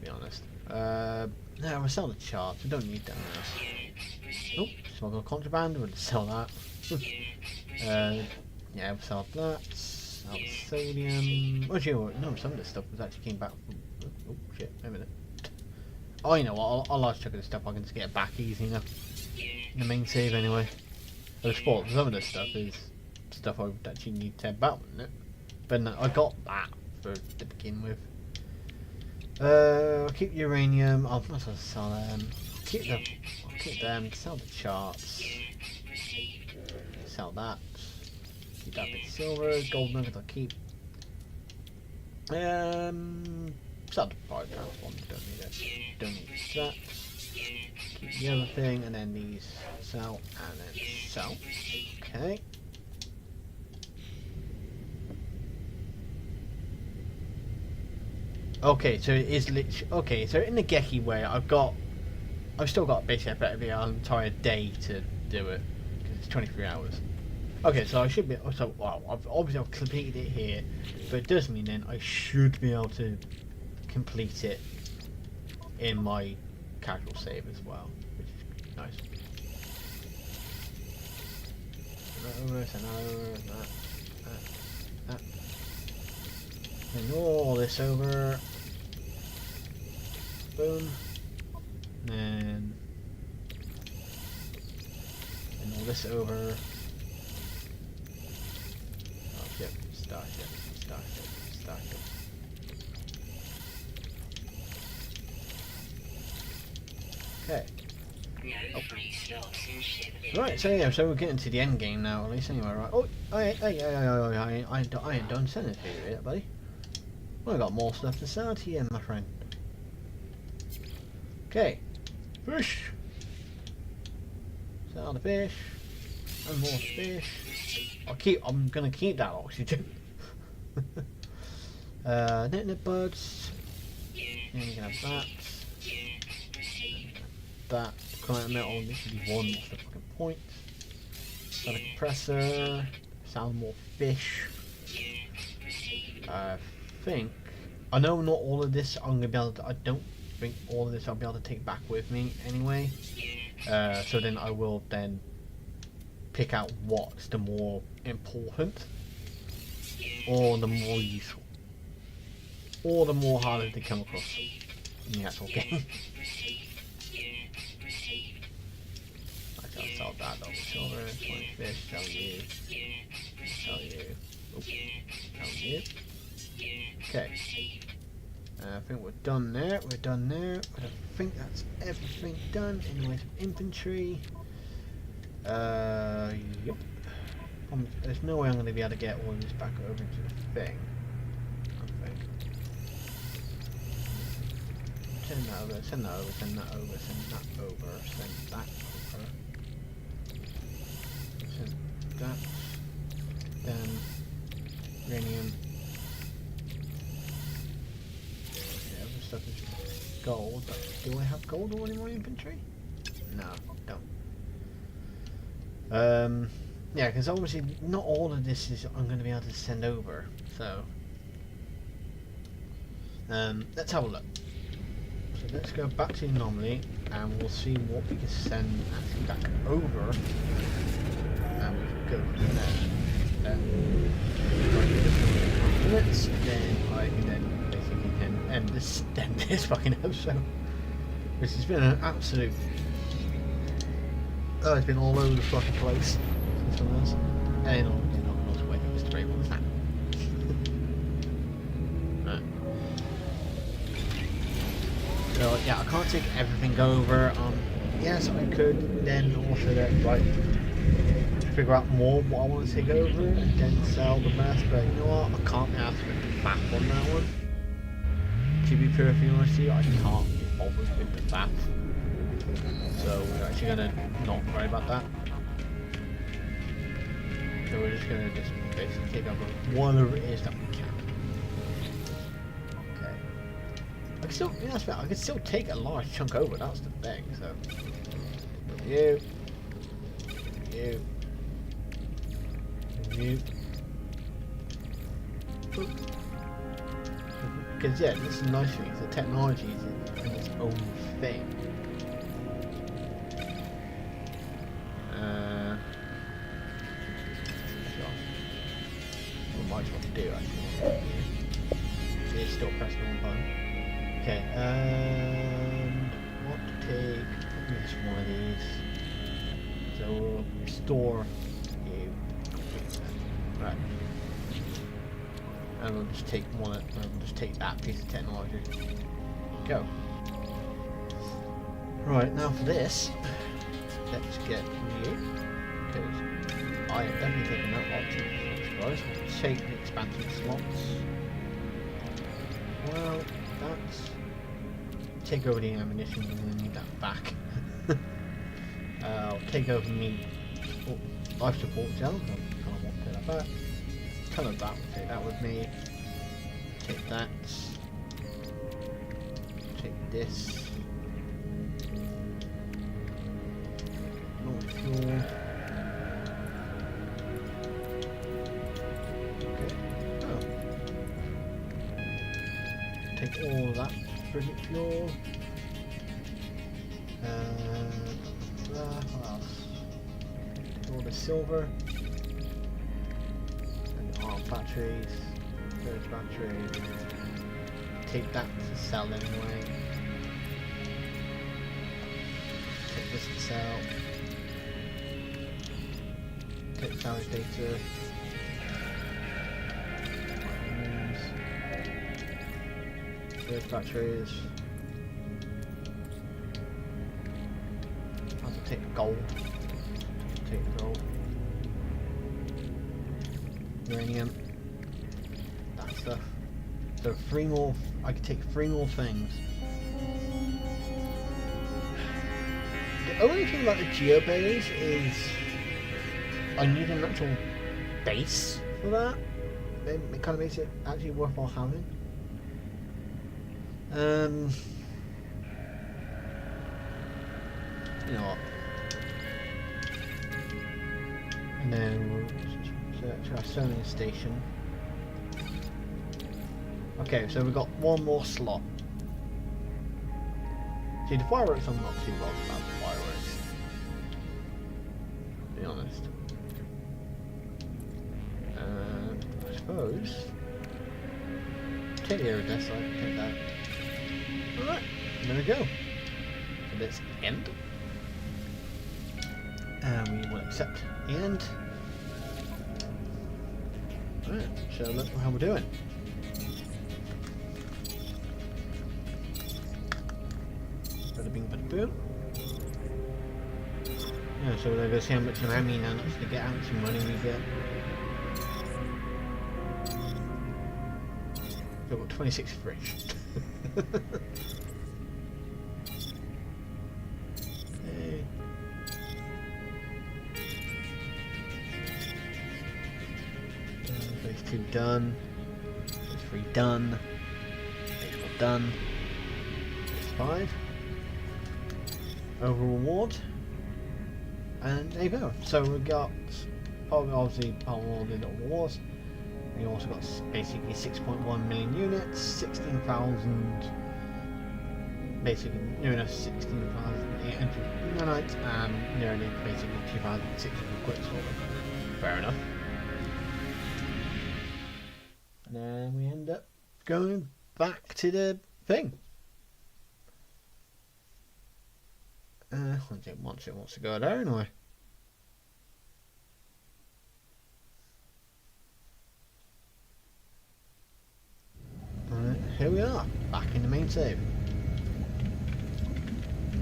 be honest. No, we'll sell the charts. We don't need that now. Nope, smuggle contraband. We'll sell that. Yeah, we'll sell that. Sell the sodium. Oh, no, some of this stuff was actually came back from. Oh shit! Wait a minute. Oh, you know what? I'll last check this stuff. I can just get it back easy enough. In the main save anyway. The sport. Some of this stuff is stuff I would actually need to head back, wouldn't it? But no, I got that to begin with. I'll keep uranium. I'll not sell them. I'll keep them. Sell the charts. Sell that. Keep that bit of silver. Gold nuggets I'll keep. Sell the fire transformer. Don't need it. Don't need that. Keep the other thing, and then these sell, and then sell. Okay. Okay, so it is literally okay. So in the Geki way, I've still got basically an entire day to do it because it's 23 hours. Okay, so I should be. So well, I've completed it here, but it does mean then I should be able to complete it in my casual save as well, which is nice. And all this over. Boom. And all this over. Oh shit, starship. Okay. Oh. Right, so yeah, so we're getting to the end game now, at least anyway, right? Oh, I ain't done sending it to you yet, buddy. Well, I got more stuff to sell to you, my friend. Okay, fish. Sell the fish, and more fish. I'm gonna keep that oxygen. Net buds. And you can have that. That. Current metal. This should be one. What's the fucking point? Got a compressor. Sound more fish. I think. I know not all of this I'm gonna be able to. I don't think all of this I'll be able to take back with me anyway. So then I will then pick out what's the more important, or the more useful, or the more harder to come across in the actual game. I'll sell that over silver, 20 fish, sell you, sell you. Okay. I think we're done there. I think that's everything done. Anyways, inventory. Yep. There's no way I'm going to be able to get all of this back over into the thing. I think. Send that over, send that over, send that over, send that over, send that over. Send that. Then uranium. Stuff is gold, but do I have gold already in my inventory? No, don't. Yeah, because obviously not all of this is I'm going to be able to send over, so let's have a look. So let's go back to the anomaly and we'll see what we can send actually back over, and we can go from there. Minutes, then I can then end this fucking episode. This has been an absolute. Oh, it's been all over the fucking place. This one has. Hey, no, wait, it was the great one, isn't it? Right. So yeah, I can't take everything over. Yes, I could then also right figure out more what I want to take over and then sell the rest. But you know what? I can't ask for the map on that one. To be perfectly honest with you, I can't be bothered with the map, so we're actually gonna not worry about that. So we're just gonna basically take over whatever it is that we can. Okay. I can still, yeah, that's fair. I can still take a large chunk over. That's the thing. So you. Because yeah, this is a nice thing. The technology is in its own thing. What might want to do actually? It's still pressing on button. Okay, what to take? Probably just one of these. So we'll restore you. Right. And we'll just take that piece of technology. Go. Right, now for this, let's get you, because I am definitely taking that option. Guys, we'll take the expansion slots. Well, that's take over the ammunition and then need that back. I'll take over me life support gel. I kind of want to put that back. Ton of that, we'll take that with me. Take that. Take this. More fuel. Okay. Oh. Take all of that frigate fuel. What else? Take all the silver. Batteries, storage batteries, take that to sell anyway, take this to sell, take storage data, storage batteries, I'll have to take the gold, uranium, that stuff. So 3 more, I could take 3 more things. The only thing about the geobays is I need an actual base for that. It kind of makes it actually worthwhile having. You know what? And then we'll search our sewing station. Okay, so we've got one more slot. See, the fireworks I'm not too bothered about the fireworks. To be honest. I suppose. Take the iridescent, I can take that. Alright, there we go. So let's end. And we will accept the end. Alright, so look how we're doing. Bada bing, bada boom. Yeah, so we're going to see how much money now to get, how much money we get. So we've got 26 fridge. Okay. Phase 2 done. Phase 3 done. Phase 4 done. Phase 5. Overall reward. And there you go. So we got obviously part of all the little wars. We also got basically 6.1 million units, 16,000, basically near enough 16,800 nanites, and nearly basically 2,600 quicksilver. Fair enough. And then we end up going back to the thing. Once it wants to go there anyway. Alright, here we are, back in the main save.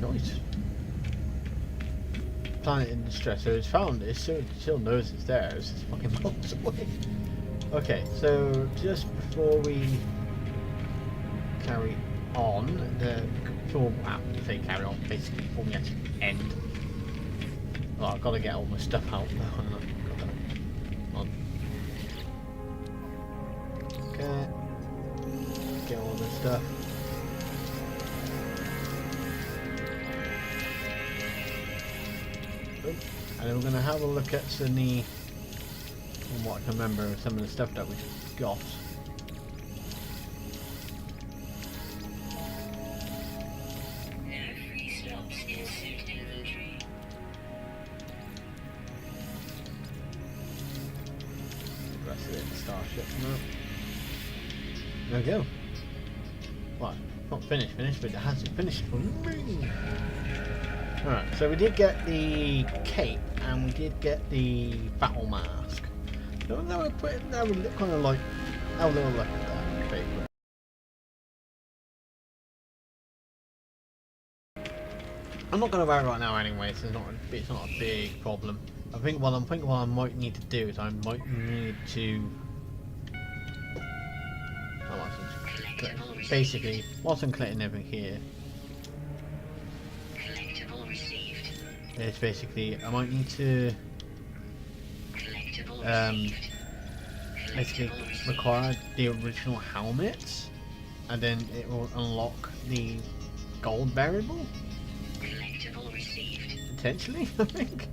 Nice. Planet in distress, so it's found it, so it still knows it's there, it's just fucking miles away. Okay, so just before we carry on, say carry on, basically before we actually end. Oh, I've got to get all my stuff out now. Okay. Get all this stuff. And then we're going to have a look at some of the, from what I can remember, some of the stuff that we've got. The rest of it, starship, no. There we go. What? Not finished, but it hasn't finished for me. Alright, so we did get the cape and we did get the battle mask. So that would look kind of like, have a little look at that cape. I'm not going to wear it right now anyway, so it's not a big problem. I think what I might need to do is I might need to basically, whilst I'm collecting everything here, it's basically I might need to basically require the original helmets, and then it will unlock the gold variable. Potentially, I think.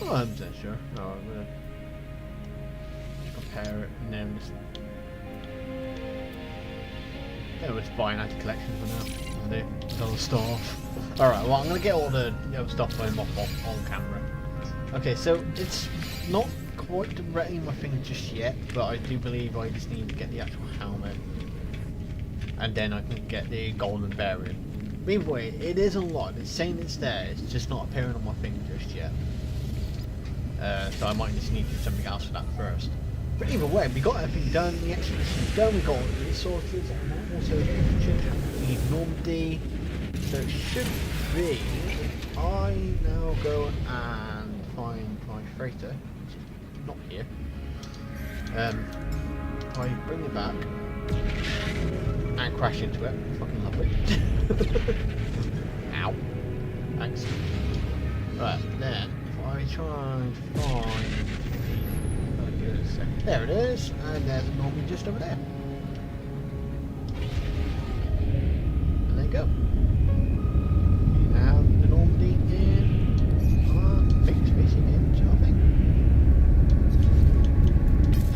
Oh, I'm not sure. No, I'm gonna compare it and then just. Yeah, we're just buying out the collection for now. I'll do another stuff. Alright, well, I'm going to get all the stuff off on camera. Okay, so it's not quite directly my thing just yet, but I do believe I just need to get the actual helmet. And then I can get the golden bearing. Either way, it is unlocked. It's saying it's there, it's just not appearing on my thing just yet. So I might just need to do something else for that first. But either way, we got everything done, the expedition's done, we got all the resources, and that also should leave Normandy. So it should be, if I now go and find my freighter, which is not here, I bring it back and crash into it. Fucking lovely. Ow. Thanks. Right, then, if I try and find Wait a second. There it is, and there's a Normandy just over there. And there you go. You have the Normandy in fixed facing into, I think.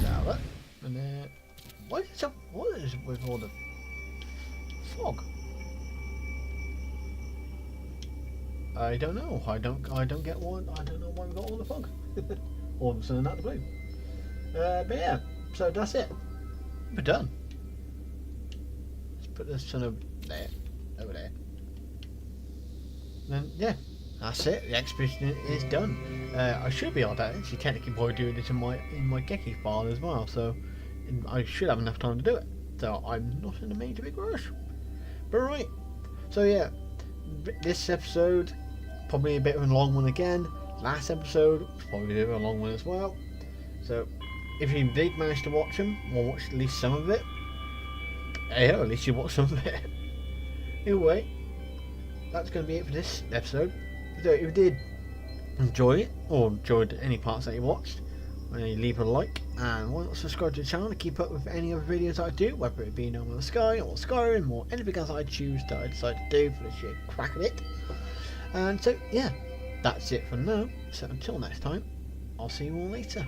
Now that, and then what is it with all the fog? I don't know. I don't get one. I don't know why we got all the fog. All of a sudden out of the blue. But yeah, so that's it. We're done. Let's put this son of there, over there. Then yeah, that's it. The expedition is done. I should be able to actually technically probably do this in my Geki file as well. So I should have enough time to do it. So I'm not in a major big rush. But right. So yeah, this episode probably a bit of a long one again. Last episode was probably a bit of a long one as well. So if you did manage to watch them, or watch at least some of it, yeah, at least you watched some of it. Anyway, that's going to be it for this episode. So if you did enjoy it, or enjoyed any parts that you watched, leave a like, and why not subscribe to the channel to keep up with any other videos I do, whether it be No Man's Sky, or Skyrim, or anything else I choose that I decide to do for the sheer crack of it. And so yeah, that's it for now. So until next time, I'll see you all later.